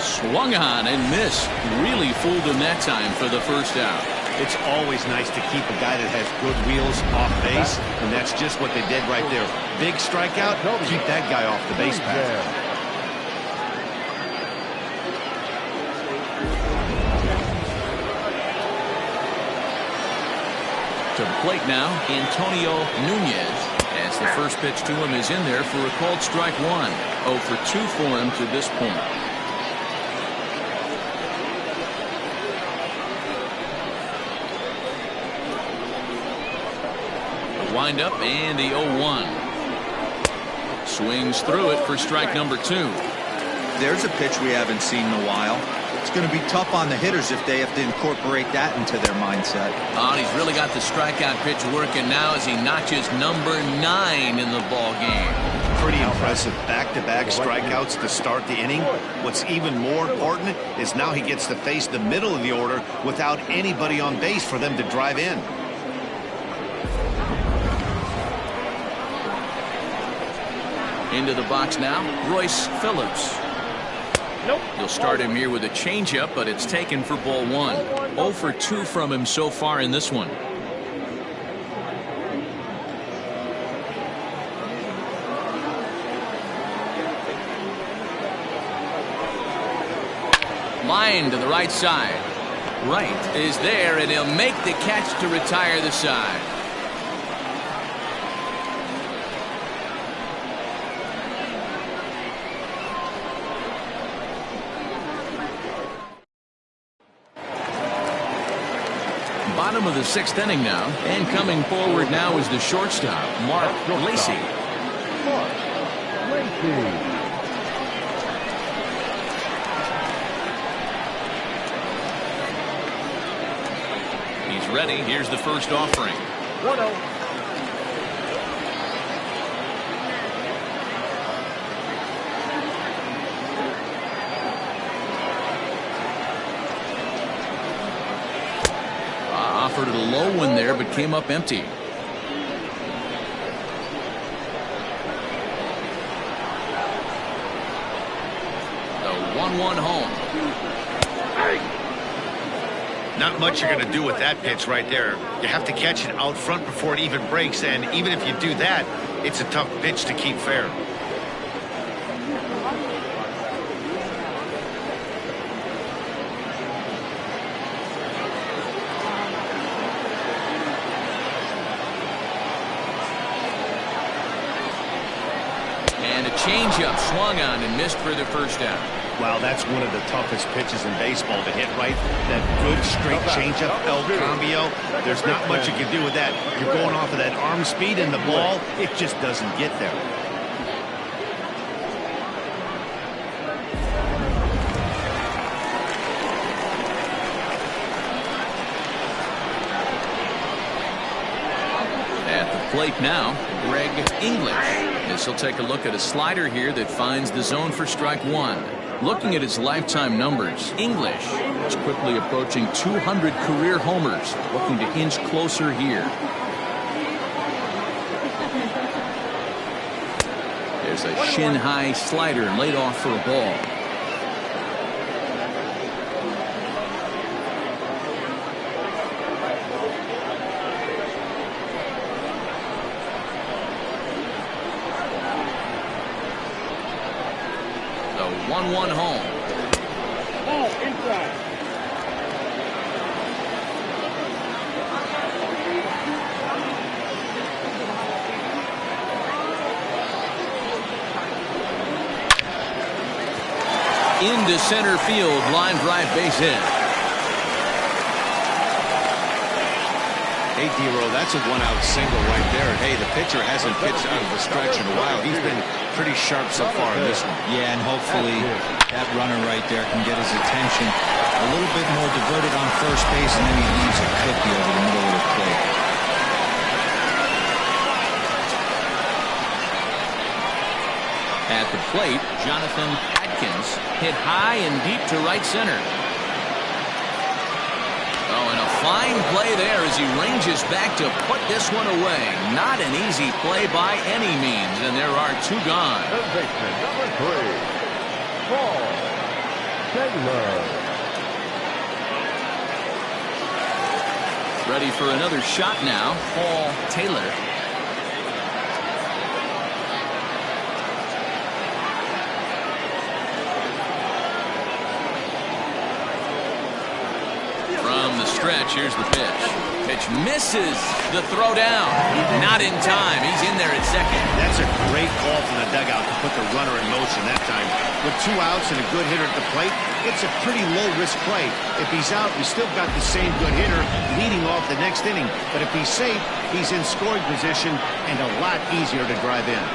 Swung on and missed. Really fooled him that time for the first out. It's always nice to keep a guy that has good wheels off base, and that's just what they did right there. Big strikeout, keep that guy off the base path. To the plate now, Antonio Nunez, as the first pitch to him is in there for a called strike 1. 0 for 2 for him to this point. The windup and the 0-1. Swings through it for strike number 2. There's a pitch we haven't seen in a while. It's going to be tough on the hitters if they have to incorporate that into their mindset. Oh, he's really got the strikeout pitch working now as he notches number 9 in the ball game. Pretty impressive back-to-back strikeouts to start the inning. What's even more important is now he gets to face the middle of the order without anybody on base for them to drive in. Into the box now, Royce Phillips. Nope. He'll start him here with a changeup, but it's taken for ball 1. 0 for 2 from him so far in this one. Line to the right side. Right is there, and he'll make the catch to retire the side. Bottom of the 6th inning now, and coming forward now is the shortstop, Mark Lacey. He's ready. Here's the first offering. 1-0. Offered a low one there, but came up empty. The 1-1 home. Not much you're going to do with that pitch right there. You have to catch it out front before it even breaks, and even if you do that, it's a tough pitch to keep fair. Changeup swung on and missed for the first out. Wow, that's one of the toughest pitches in baseball to hit right. That good straight changeup, El Cambio. There's not much you can do with that. You're going off of that arm speed, and the ball, it just doesn't get there. plate now, Greg English. This will take a look at a slider here that finds the zone for strike one. Looking at his lifetime numbers, English is quickly approaching 200 career homers, looking to inch closer here. There's a shin-high slider laid off for a ball. The 1-1 home. Ball inside. Into center field, line drive, base hit. Hey, D-Row, that's a one-out single right there. Hey, the pitcher hasn't pitched out of the stretch in a while. He's been pretty sharp so far in this one. Yeah, and hopefully that runner right there can get his attention a little bit more diverted on first base, and then he leaves a cookie over the middle of the plate. At the plate, Jonathan Adkins hit high and deep to right center. Oh, and a fine play there as he ranges back to put this one away. Not an easy play by any means, and there are two gone. Baseman number 3, Paul Taylor. Ready for another shot now, Paul Taylor. From the stretch, here's the pitch. Pitch misses the throw down. Not in time. He's in there at second. That's a great call from the dugout to put the runner in motion that time. With 2 outs and a good hitter at the plate, it's a pretty low-risk play. If he's out, we still got the same good hitter leading off the next inning. But if he's safe, he's in scoring position and a lot easier to drive in.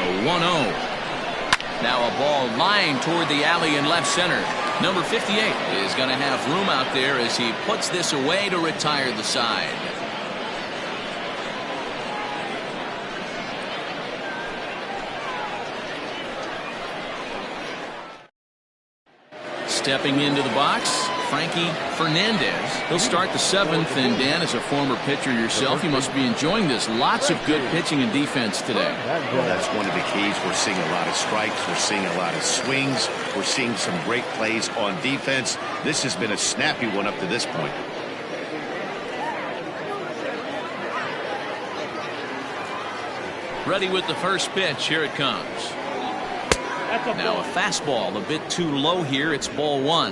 The 1-0. Now a ball lined toward the alley in left center. Number 58 is going to have room out there as he puts this away to retire the side. Stepping into the box, Frankie Fernandez. He'll start the 7th, and Dan, as a former pitcher yourself, you must be enjoying this. Lots of good pitching and defense today. Well, that's one of the keys. We're seeing a lot of strikes. We're seeing a lot of swings. We're seeing some great plays on defense. This has been a snappy one up to this point. Ready with the first pitch. Here it comes. Now a fastball a bit too low here. It's ball 1.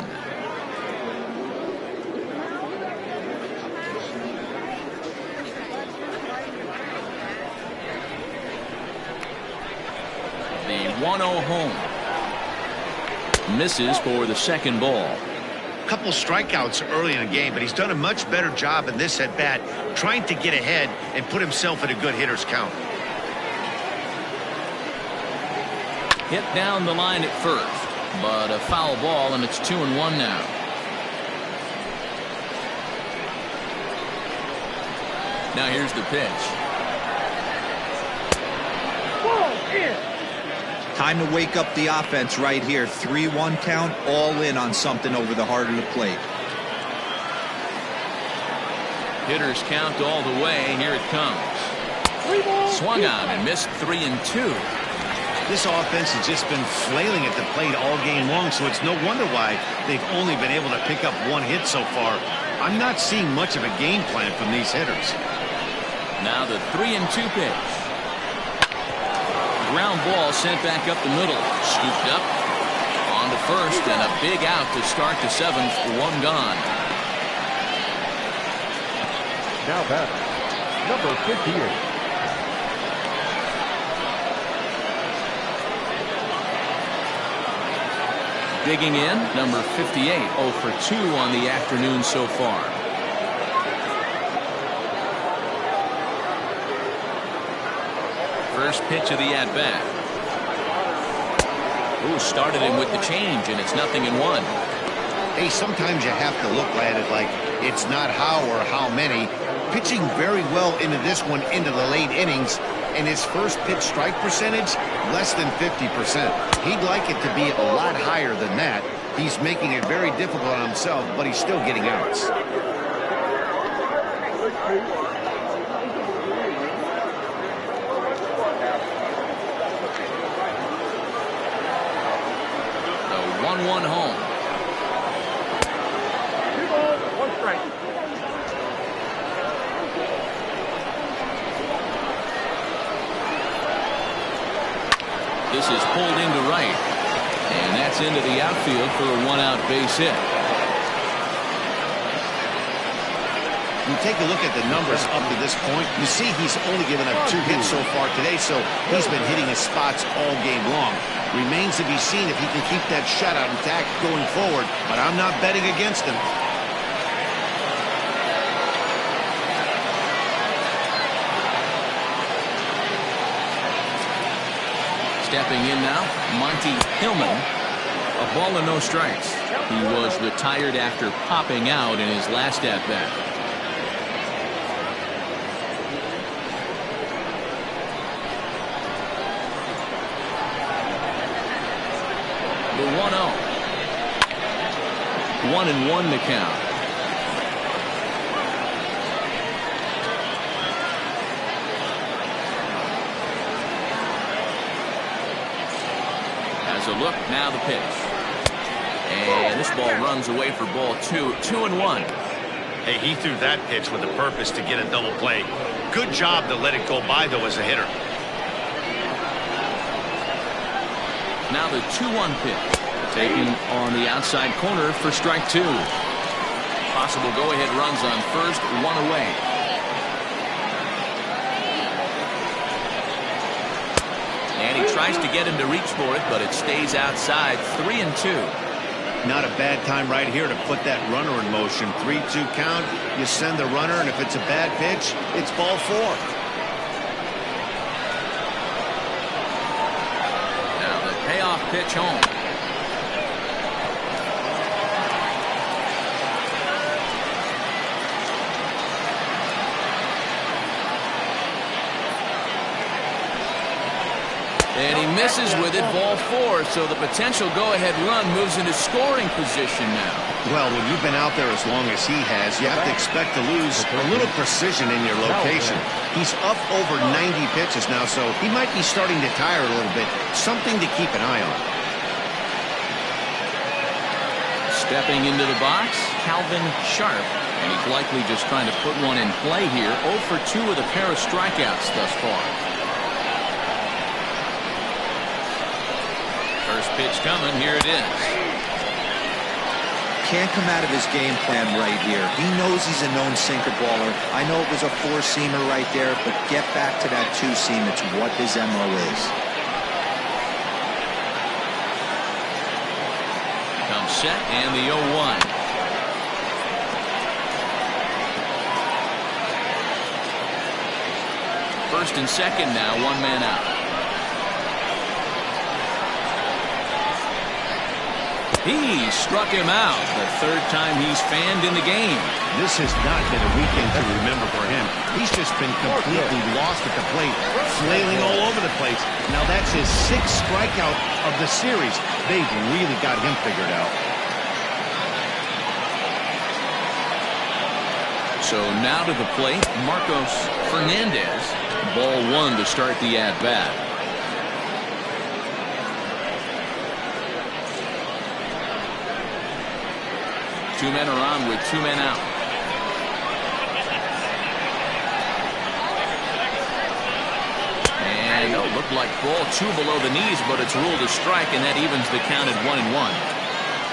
The 1-0 home. Misses for the second ball. A couple strikeouts early in the game, but he's done a much better job in this at bat, trying to get ahead and put himself in a good hitter's count. Hit down the line at first, but a foul ball, and it's 2-1 now. Now here's the pitch. Time to wake up the offense right here. 3-1 count, all in on something over the heart of the plate. Hitters count all the way. Here it comes. Swung on and missed 3-2. This offense has just been flailing at the plate all game long, so it's no wonder why they've only been able to pick up 1 hit so far. I'm not seeing much of a game plan from these hitters. Now the 3-2 pitch. Ground ball sent back up the middle. Scooped up. On to first, and a big out to start the 7th. 1 gone. Now batter, number 58. Digging in, number 58, 0 for 2 on the afternoon so far. First pitch of the at-bat. Ooh, started him with the change, and it's 0-1. Hey, sometimes you have to look at it like it's not how or how many, pitching very well into this one, into the late innings, and his first pitch strike percentage, less than 50%. He'd like it to be a lot higher than that. He's making it very difficult on himself, but he's still getting outs. The 1-1 home. One strike. This is pulled into right. And that's into the outfield for a 1-out base hit. You take a look at the numbers up to this point, you see he's only given up 2 hits so far today, so he's been hitting his spots all game long. Remains to be seen if he can keep that shutout intact going forward, but I'm not betting against him. Stepping in now, Monty Hillman. A ball and no strikes. He was retired after popping out in his last at-bat. The 1-0. 1-1 the count. Has a look, now the pitch. And this ball runs away for ball 2. 2-1. Hey, he threw that pitch with the purpose to get a double play. Good job to let it go by, though, as a hitter. Now the 2-1 pitch. Taking on the outside corner for strike 2. Possible go-ahead runs on first, 1 away. And he tries to get him to reach for it, but it stays outside. 3-2. Not a bad time right here to put that runner in motion. 3-2 count, you send the runner, and if it's a bad pitch, it's ball 4. Now the payoff pitch home. And he misses with it, ball 4, so the potential go-ahead run moves into scoring position now. Well, when you've been out there as long as he has, you have to expect to lose a little precision in your location. He's up over 90 pitches now, so he might be starting to tire a little bit. Something to keep an eye on. Stepping into the box, Calvin Sharp. And he's likely just trying to put one in play here. 0 for 2 with a pair of strikeouts thus far. First pitch coming, here it is. Can't come out of his game plan right here. He knows he's a known sinker baller. I know it was a 4-seamer right there, but get back to that 2-seam. It's what his MO is. Comes set and the 0-1. First and second now, 1 man out. He struck him out. The 3rd time he's fanned in the game. This has not been a weekend to remember for him. He's just been completely lost at the plate, flailing all over the place. Now that's his 6th strikeout of the series. They've really got him figured out. So now to the plate, Marcos Fernandez. Ball 1 to start the at-bat. 2 men are on with 2 men out. And it looked like ball 2 below the knees, but it's ruled a strike, and that evens the count at 1-1.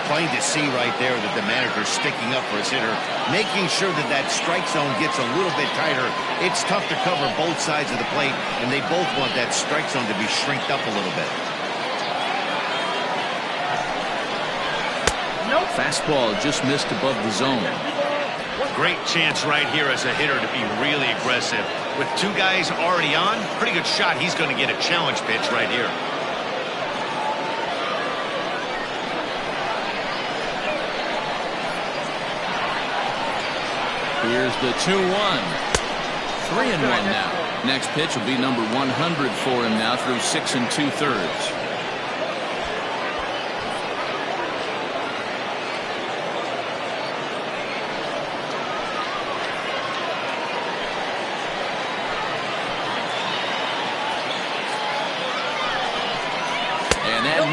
Plain to see right there that the manager's sticking up for his hitter, making sure that that strike zone gets a little bit tighter. It's tough to cover both sides of the plate, and they both want that strike zone to be shrinked up a little bit. Fastball just missed above the zone. Great chance right here as a hitter to be really aggressive. With 2 guys already on, pretty good shot. He's going to get a challenge pitch right here. Here's the 2-1. 3-1 now. Next pitch will be number 100 for him now through 6 2/3.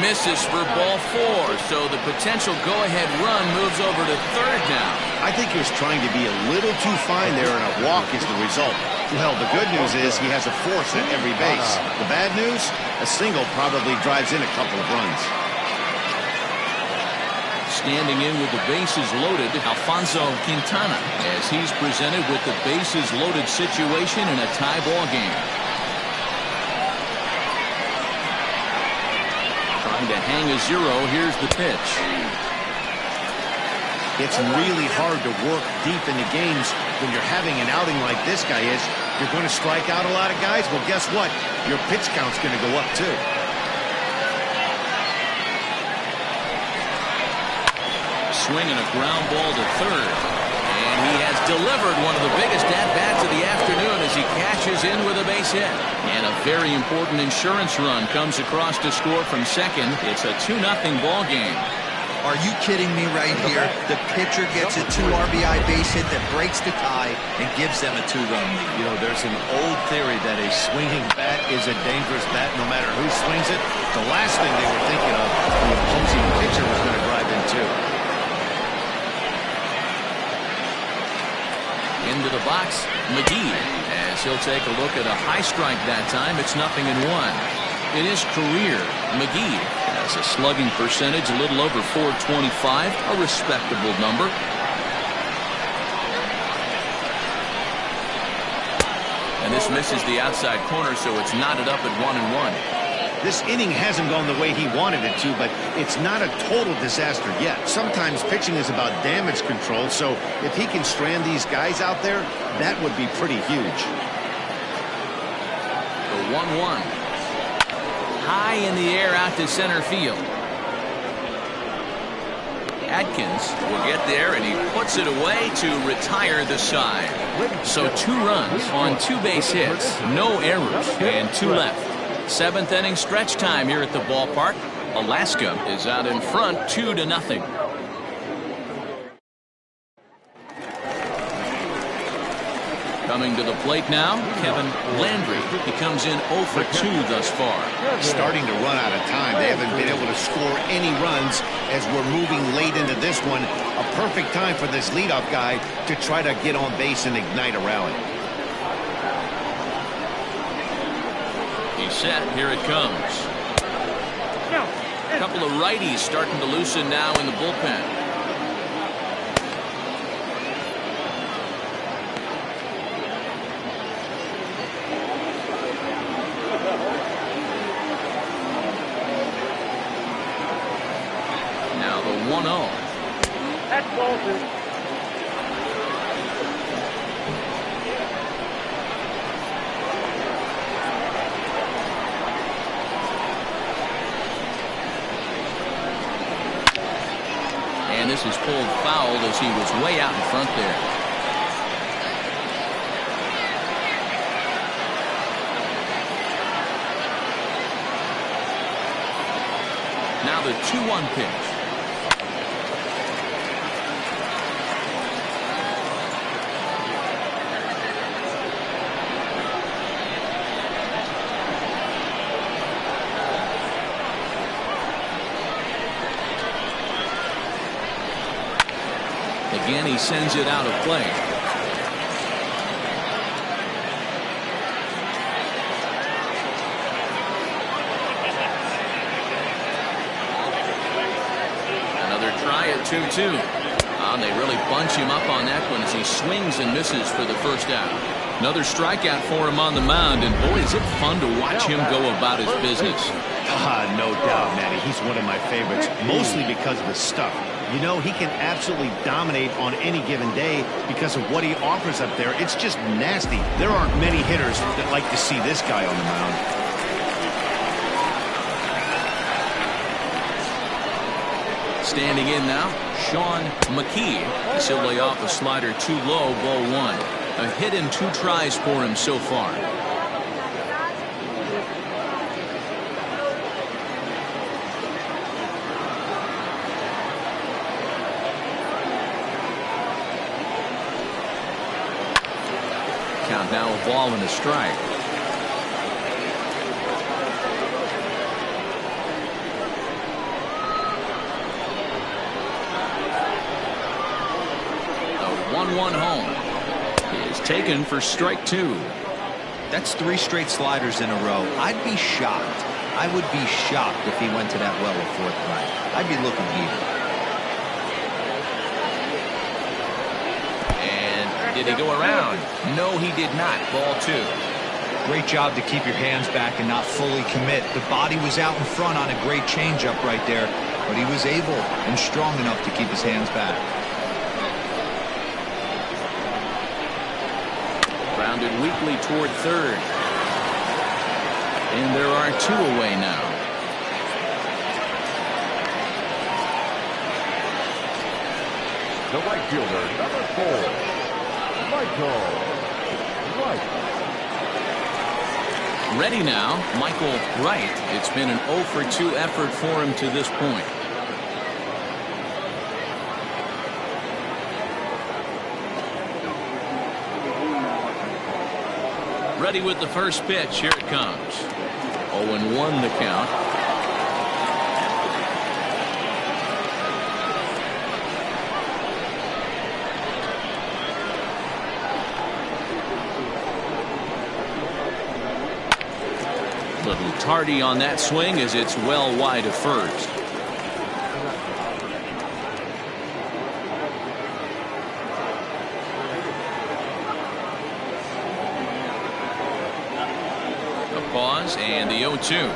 Misses for ball 4, so the potential go-ahead run moves over to third now. I think he was trying to be a little too fine there, and a walk is the result. Well, the good news is he has a force at every base. The bad news, a single probably drives in a couple of runs. Standing in with the bases loaded, Alfonso Quintana, as he's presented with the bases loaded situation in a tie ball game. To hang a 0, here's the pitch. It's really hard to work deep into games when you're having an outing like this guy is. You're going to strike out a lot of guys. Well, guess what? Your pitch count's going to go up too. Swinging a ground ball to third. And he has delivered one of the biggest at-bats of the afternoon as he cashes in with a base hit. And a very important insurance run comes across to score from second. It's a 2-0 ball game. Are you kidding me right here? The pitcher gets a 2 RBI base hit that breaks the tie and gives them a 2-run lead. You know, there's an old theory that a swinging bat is a dangerous bat no matter who swings it. The last thing they were thinking of, the opposing pitcher was going to drive in too. Into the box, McGee, as he'll take a look at a high strike that time. It's 0-1. In his career, McGee has a slugging percentage a little over .425, a respectable number. And this misses the outside corner, so it's knotted up at 1-1. This inning hasn't gone the way he wanted it to, but it's not a total disaster yet. Sometimes pitching is about damage control, so if he can strand these guys out there, that would be pretty huge. The 1-1. High in the air out to center field. Atkins will get there, and he puts it away to retire the side. So 2 runs on 2 base hits, no errors, and 2 left. 7th inning stretch time here at the ballpark. Alaska is out in front 2-0. Coming to the plate now, Kevin Landry. He comes in 0 for 2 thus far. Starting to run out of time. They haven't been able to score any runs as we're moving late into this one. A perfect time for this leadoff guy to try to get on base and ignite a rally. He's set. Here it comes. A couple of righties starting to loosen now in the bullpen. Now the 1-0. That's ball 2. And this is pulled foul as he was way out in front there. Now the 2-1 pitch. Again, he sends it out of play. Another try at 2-2. And they really bunch him up on that one as he swings and misses for the first out. Another strikeout for him on the mound, and boy, is it fun to watch him go about his business. No doubt, Matty. He's one of my favorites, mostly because of his stuff. You know, he can absolutely dominate on any given day because of what he offers up there. It's just nasty. There aren't many hitters that like to see this guy on the mound. Standing in now, Sean McKee. He'll lay off a slider too low, ball 1. A hit and 2 tries for him so far. Count now a ball and a strike. The 1-1 home is taken for strike 2. That's 3 straight sliders in a row. I'd be shocked. I would be shocked if he went to that well a 4th night. I'd be looking heated. Did he go around? No, he did not. Ball 2. Great job to keep your hands back and not fully commit. The body was out in front on a great changeup right there, but he was able and strong enough to keep his hands back. Grounded weakly toward 3rd. And there are 2 away now. The right fielder, number 4. Ready now, Michael Wright. It's been an 0 for 2 effort for him to this point. Ready with the first pitch. Here it comes. 0-1 the count. Little tardy on that swing as it's well wide of first. A pause and the 0-2.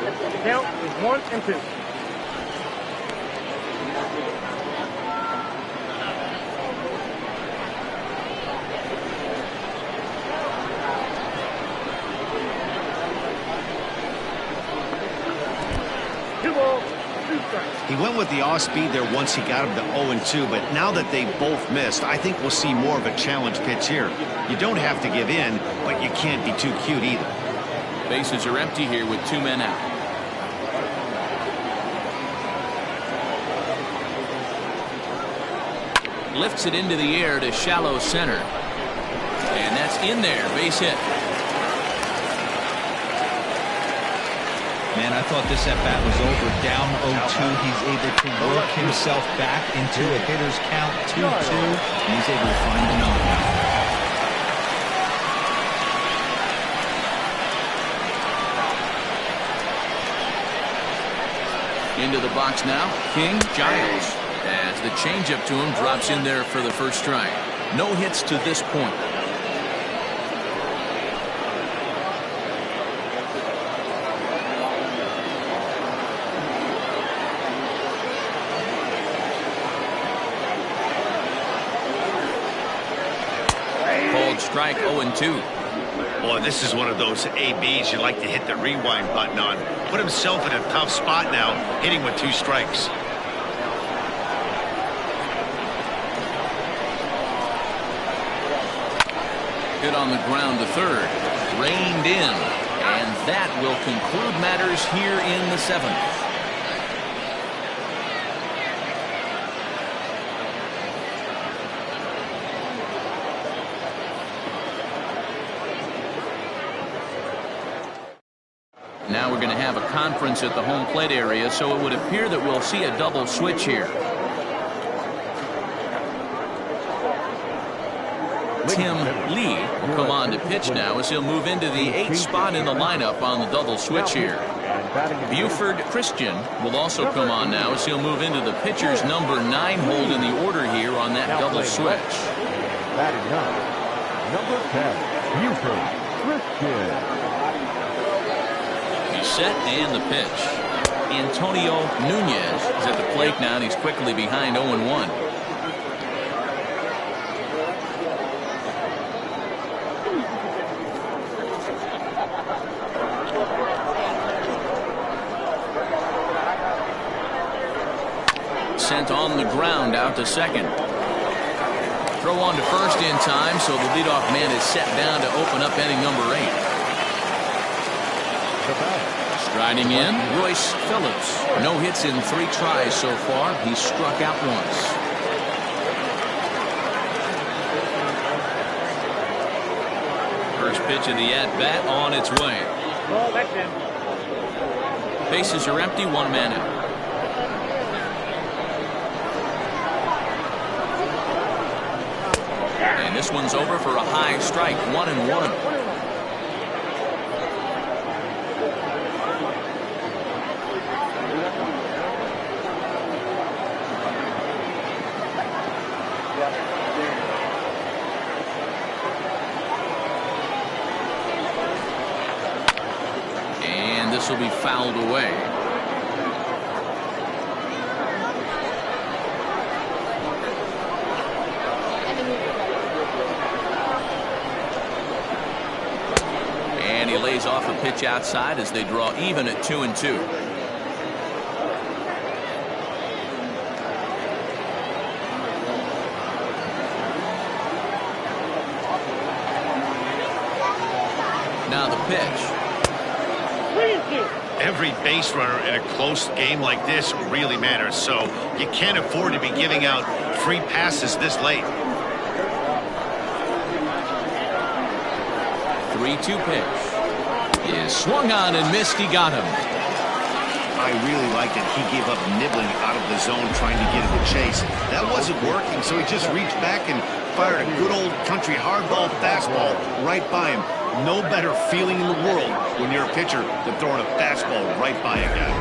The count is 1-2. He went with the off speed there once he got him to 0-2, but now that they both missed, I think we'll see more of a challenge pitch here. You don't have to give in, but you can't be too cute either. Bases are empty here with 2 men out. Lifts it into the air to shallow center. And that's in there. Base hit. Man, I thought this at-bat was over. Down 0-2, he's able to work himself back into a hitter's count 2-2, and he's able to find the knock. Into the box now, King Giles. As the changeup to him drops in there for the first strike. No hits to this point. Strike 0-2. Boy, this is one of those ABs you like to hit the rewind button on. Put himself in a tough spot now, hitting with 2 strikes. Hit on the ground to 3rd. Reined in. And that will conclude matters here in the 7th. Now we're going to have a conference at the home plate area, so it would appear that we'll see a double switch here. Tim Lee will come on to pitch now as he'll move into the 8th spot in the lineup on the double switch here. Buford Christian will also come on now as he'll move into the pitcher's number 9 hold in the order here on that double switch. Batting 9, number 10, Buford Christian. Set and the pitch. Antonio Nunez is at the plate now, and he's quickly behind 0-1. Sent on the ground out to second. Throw on to first in time, so the leadoff man is set down to open up inning number 8. Striding in, Royce Phillips. No hits in 3 tries so far. He's struck out once. First pitch of the at-bat on its way. Oh, that's in. Bases are empty, 1 man out. And this one's over for a high strike, 1-1. And this will be fouled away. And he lays off a pitch outside as they draw even at 2-2. Now the pitch. Every base runner in a close game like this really matters, so you can't afford to be giving out free passes this late. 3-2 pitch is swung on and missed. He got him. I really liked it. He gave up nibbling out of the zone trying to get in the chase. That wasn't working, so he just reached back and fired a good old country hardball fastball right by him. No better feeling in the world when you're a pitcher than throwing a fastball right by a guy.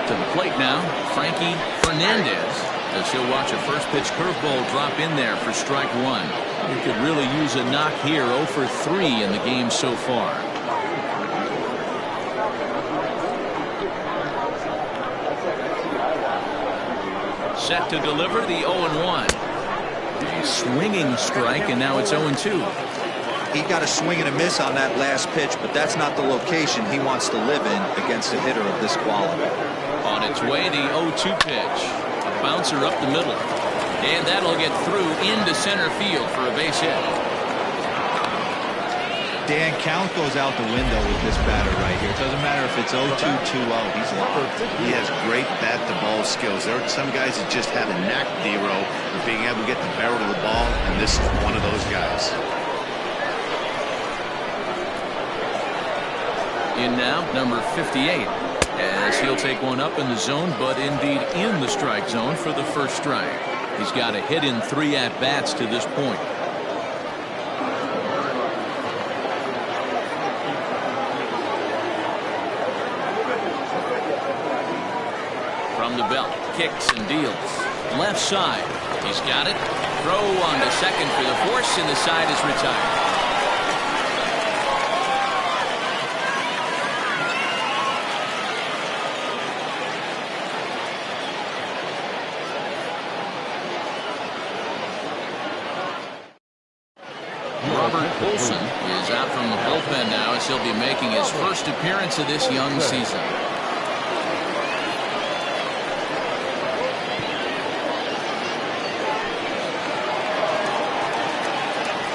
To the plate now, Frankie Fernandez, as he'll watch a first pitch curveball drop in there for strike 1. He could really use a knock here. 0 for 3 in the game so far. Set to deliver the 0-1. A swinging strike, and now it's 0-2. He got a swing and a miss on that last pitch, but that's not the location he wants to live in against a hitter of this quality. On its way, the 0-2 pitch. A bouncer up the middle. And that'll get through into center field for a base hit. Dan, count goes out the window with this batter right here. It doesn't matter if it's 0-2, 2-0. He's locked. He has great bat-to-ball skills. There are some guys that just have a knack, D-Row, for being able to get the barrel of the ball, and this is one of those guys. In now, number 58, as he'll take one up in the zone, but indeed in the strike zone for the first strike. He's got a hit in 3 at-bats to this point. From the belt, kicks and deals. Left side. He's got it. Throw on to second for the force, and the side is retired. Olson is out from the bullpen now as he'll be making his first appearance of this young season.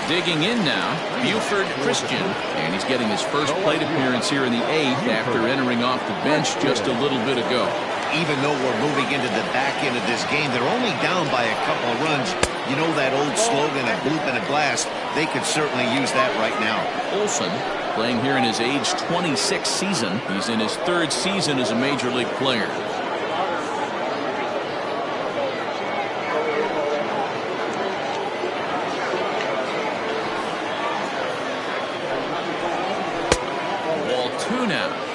Digging in now, Buford Christian, and he's getting his first plate appearance here in the 8th after entering off the bench just a little bit ago. Even though we're moving into the back end of this game, they're only down by a couple of runs. You know that old slogan, a bloop and a blast? They could certainly use that right now. Olson playing here in his age 26 season. He's in his 3rd season as a major league player. Ball 2 now.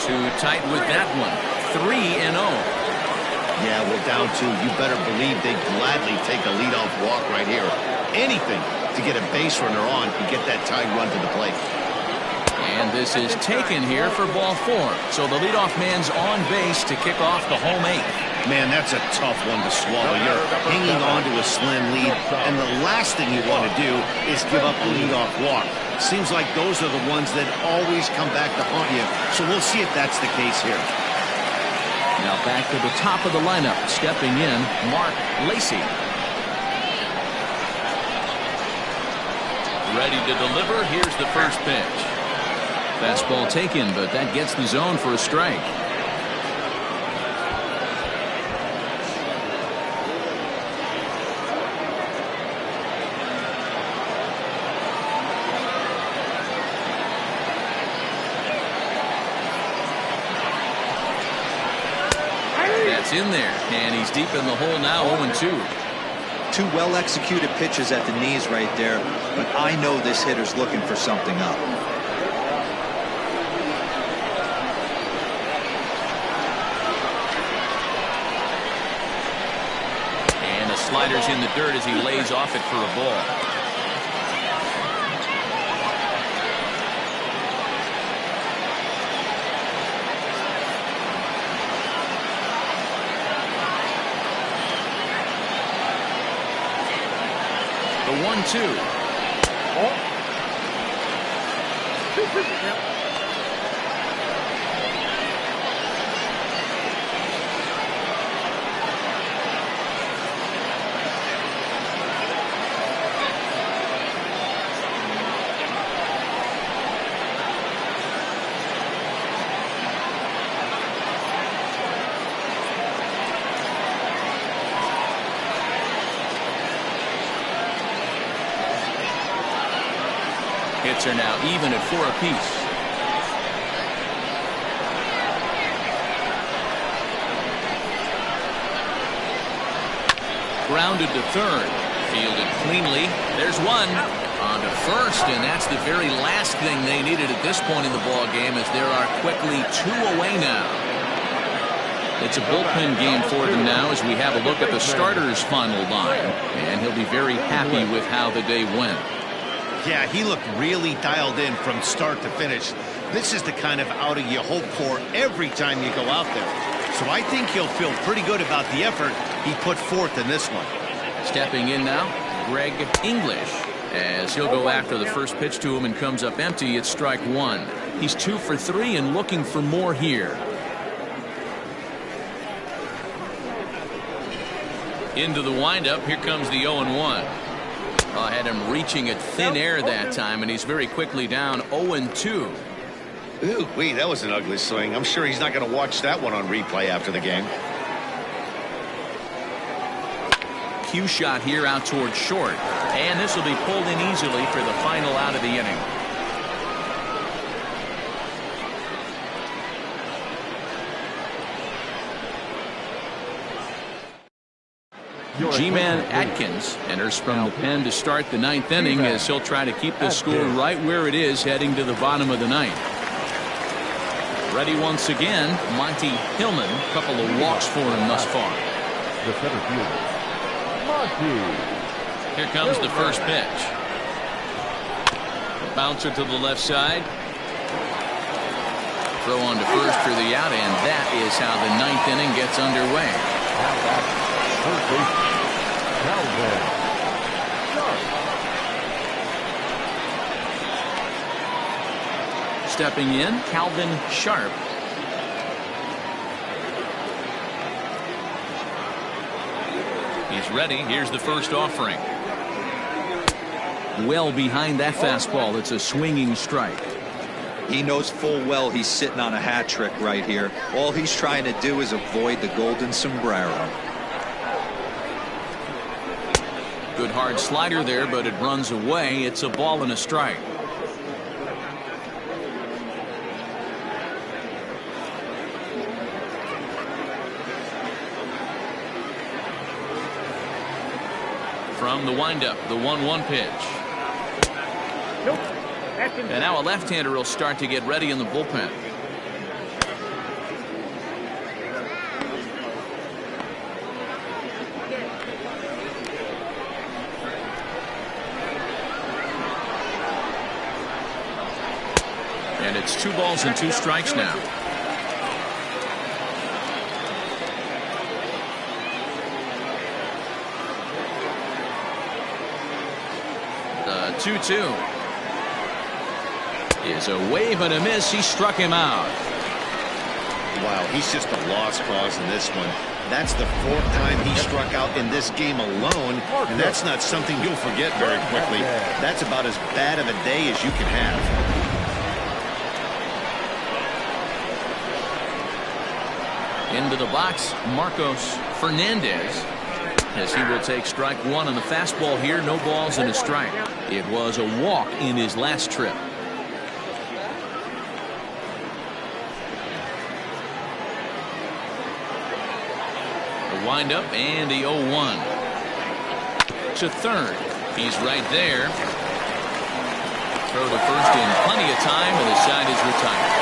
Too tight with that one. 3-0. Yeah, well, down 2. You better believe they'd gladly take a leadoff walk right here. Anything to get a base runner on and get that tied run to the plate. And this is taken here for ball 4. So the leadoff man's on base to kick off the home 8th. Man, that's a tough one to swallow. You're hanging on to a slim lead, and the last thing you want to do is give up a leadoff walk. Seems like those are the ones that always come back to haunt you, so we'll see if that's the case here. Now back to the top of the lineup, stepping in, Mark Lacey. Ready to deliver. Here's the first pitch. Fastball taken, but that gets the zone for a strike. That's in there, and he's deep in the hole now, 0-2. Two well-executed pitches at the knees right there, but I know this hitter's looking for something up. And the slider's in the dirt as he lays off it for a ball. The 1-2. Hits are now even at 4 apiece. Grounded to third. Fielded cleanly. There's one. On to first, and that's the very last thing they needed at this point in the ball game, as there are quickly 2 away now. It's a bullpen game for them now as we have a look at the starter's final line, and he'll be very happy with how the day went. Yeah, he looked really dialed in from start to finish. This is the kind of outing you hope for every time you go out there. So I think he'll feel pretty good about the effort he put forth in this one. Stepping in now, Greg English, as he'll go after the first pitch to him and comes up empty. It's strike 1. He's 2 for 3 and looking for more here. Into the windup. Here comes the 0-1. Had him reaching at thin air that time, and he's very quickly down 0-2. Ooh, wait, that was an ugly swing. I'm sure he's not going to watch that one on replay after the game. Cue shot here out toward short, and this will be pulled in easily for the final out of the inning. G-Man Atkins enters from the pen to start the 9th inning, as he'll try to keep the score right where it is heading to the bottom of the 9th. Ready once again, Monty Hillman. A couple of walks for him thus far. The center fielder, Monty. Here comes the first pitch. A bouncer to the left side. Throw on to first for the out, and that is how the 9th inning gets underway. First base, Calvin Sharp. Stepping in, Calvin Sharp. He's ready. Here's the first offering. Well behind that fastball. It's a swinging strike. He knows full well he's sitting on a hat trick right here. All he's trying to do is avoid the golden sombrero. Good hard slider there, but it runs away. It's a ball and a strike. From the windup, the 1-1 pitch. Nope. And now a left-hander will start to get ready in the bullpen. And it's 2 balls and 2 strikes now. 2-2. Is a wave and a miss. He struck him out. Wow, he's just a lost cause in this one. That's the 4th time he struck out in this game alone, and that's not something you'll forget very quickly. That's about as bad of a day as you can have. Into the box, Marcos Fernandez, as he will take strike 1 on the fastball here. No balls and a strike. It was a walk in his last trip. Windup and the 0-1 to third. He's right there. Throw to first in plenty of time, and the side is retired.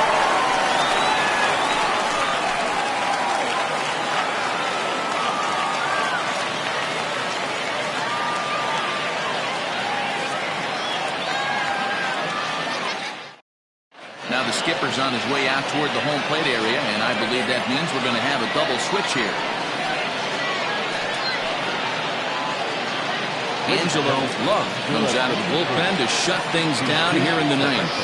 Now the skipper's on his way out toward the home plate area, and I believe that means we're going to have a double switch here. Angelo Love comes out of the bullpen to shut things down here in the 9th.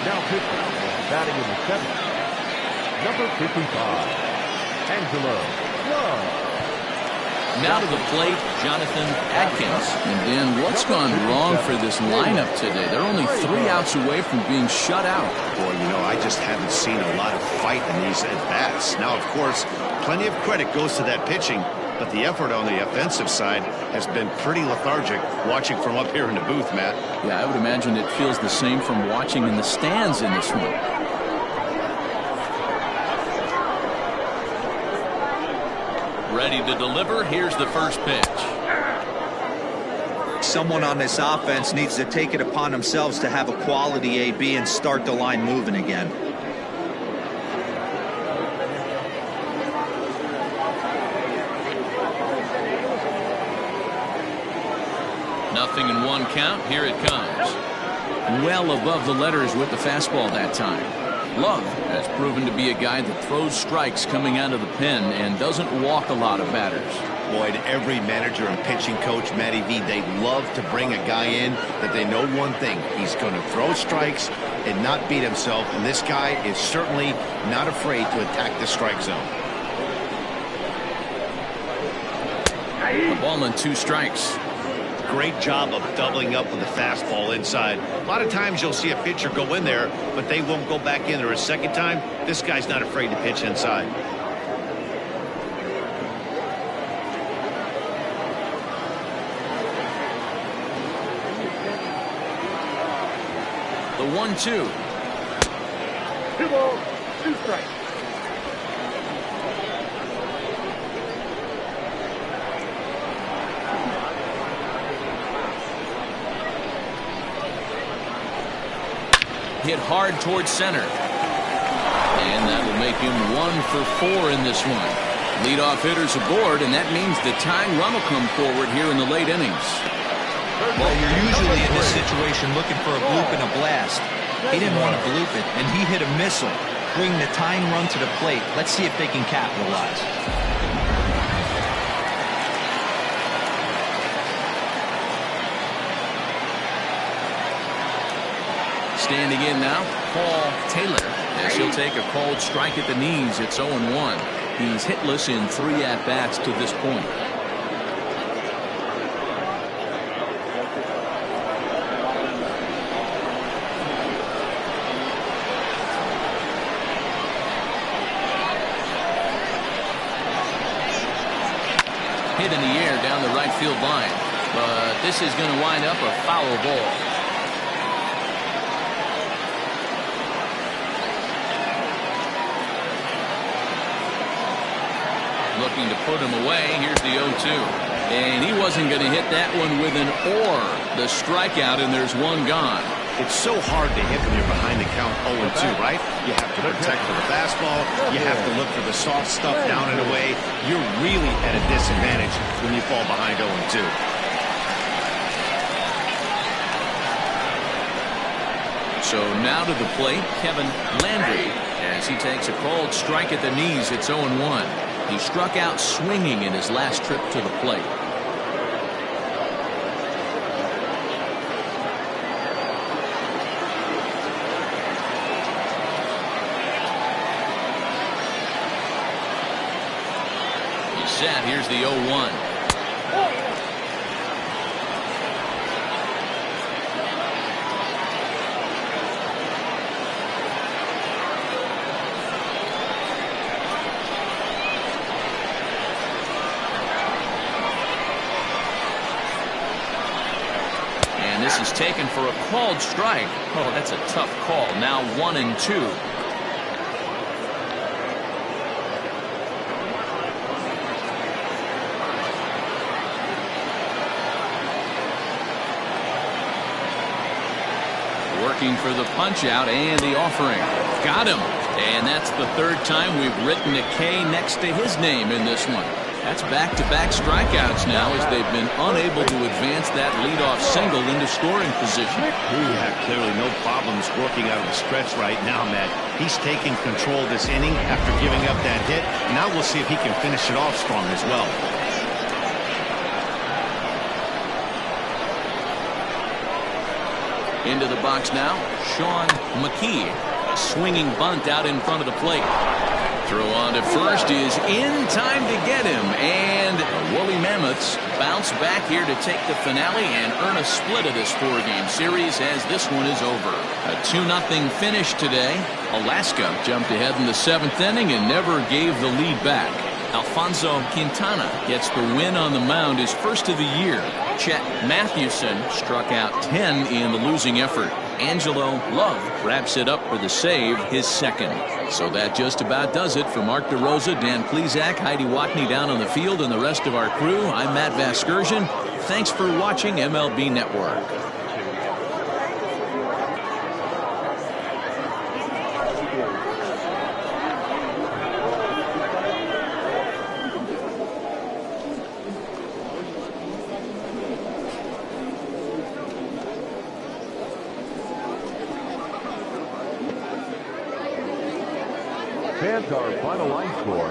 Now pitching and batting in the 7th, number 55, Angelo Love. Now to the plate, Jonathan Atkins. And Dan, what's gone wrong for this lineup today? They're only 3 outs away from being shut out. Boy, you know, I just haven't seen a lot of fight in these at-bats. Now, of course, plenty of credit goes to that pitching, but the effort on the offensive side has been pretty lethargic watching from up here in the booth, Matt. Yeah, I would imagine it feels the same from watching in the stands in this one. Ready to deliver. Here's the first pitch. Someone on this offense needs to take it upon themselves to have a quality AB and start the line moving again. Nothing in 1 count. Here it comes. Well above the letters with the fastball that time. Love has proven to be a guy that throws strikes coming out of the pen and doesn't walk a lot of batters. Boy, every manager and pitching coach, Matty V, they love to bring a guy in that they know one thing. He's going to throw strikes and not beat himself, and this guy is certainly not afraid to attack the strike zone. A ball and 2 strikes. Great job of doubling up with the fastball inside. A lot of times you'll see a pitcher go in there, but they won't go back in there a second time. This guy's not afraid to pitch inside. The 1-2. 2 balls, 2 strikes. Hit hard towards center. And that'll make him 1 for 4 in this one. Leadoff hitters aboard, and that means the tying run will come forward here in the late innings. Well, you're usually in this situation looking for a bloop and a blast. He didn't want to bloop it, and he hit a missile, bringing the tying run to the plate. Let's see if they can capitalize. Standing in now, Paul Taylor, as he'll take a called strike at the knees. It's 0-1. He's hitless in 3 at-bats to this point. Hit in the air down the right field line, but this is going to wind up a foul ball. Looking to put him away. Here's the 0-2. And he wasn't going to hit that one with an or. The strikeout, and there's 1 gone. It's so hard to hit when you're behind the count 0-2, right? You have to protect for the fastball. You have to look for the soft stuff down and away. You're really at a disadvantage when you fall behind 0-2. So now to the plate, Kevin Landry, as he takes a called strike at the knees. It's 0-1. He struck out swinging in his last trip to the plate. Here's the 0-1. And this is taken for a called strike. Oh, that's a tough call. Now 1-2. Working for the punch out and the offering. Got him. And that's the third time we've written a K next to his name in this one. That's back-to-back strikeouts now as they've been unable to advance that leadoff single into scoring position. Yeah, clearly no problems working out of the stretch right now, Matt. He's taking control of this inning after giving up that hit. Now we'll see if he can finish it off strong as well. Into the box now, Sean McKee. A swinging bunt out in front of the plate. Throw on to first is in time to get him. And the Woolly Mammoths bounce back here to take the finale and earn a split of this 4-game series as this one is over. A 2-0 finish today. Alaska jumped ahead in the 7th inning and never gave the lead back. Alfonso Quintana gets the win on the mound, his first of the year. Chet Mathewson struck out 10 in the losing effort. Angelo Love wraps it up for the save, his second. So that just about does it. For Mark DeRosa, Dan Plesac, Heidi Watney down on the field, and the rest of our crew, I'm Matt Vasgersian. Thanks for watching MLB Network. Fans, our final line score.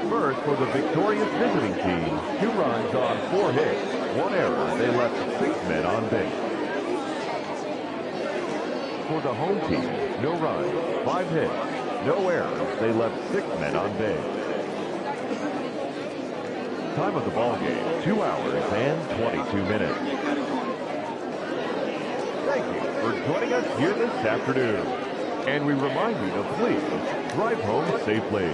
First, for the victorious visiting team, 2 runs on 4 hits, 1 error. They left 6 men on base. For the home team, no runs, 5 hits, no errors. They left 6 men on base. Time of the ball game, 2 hours and 22 minutes. Thank you for joining us here this afternoon. And we remind you to please drive home safely.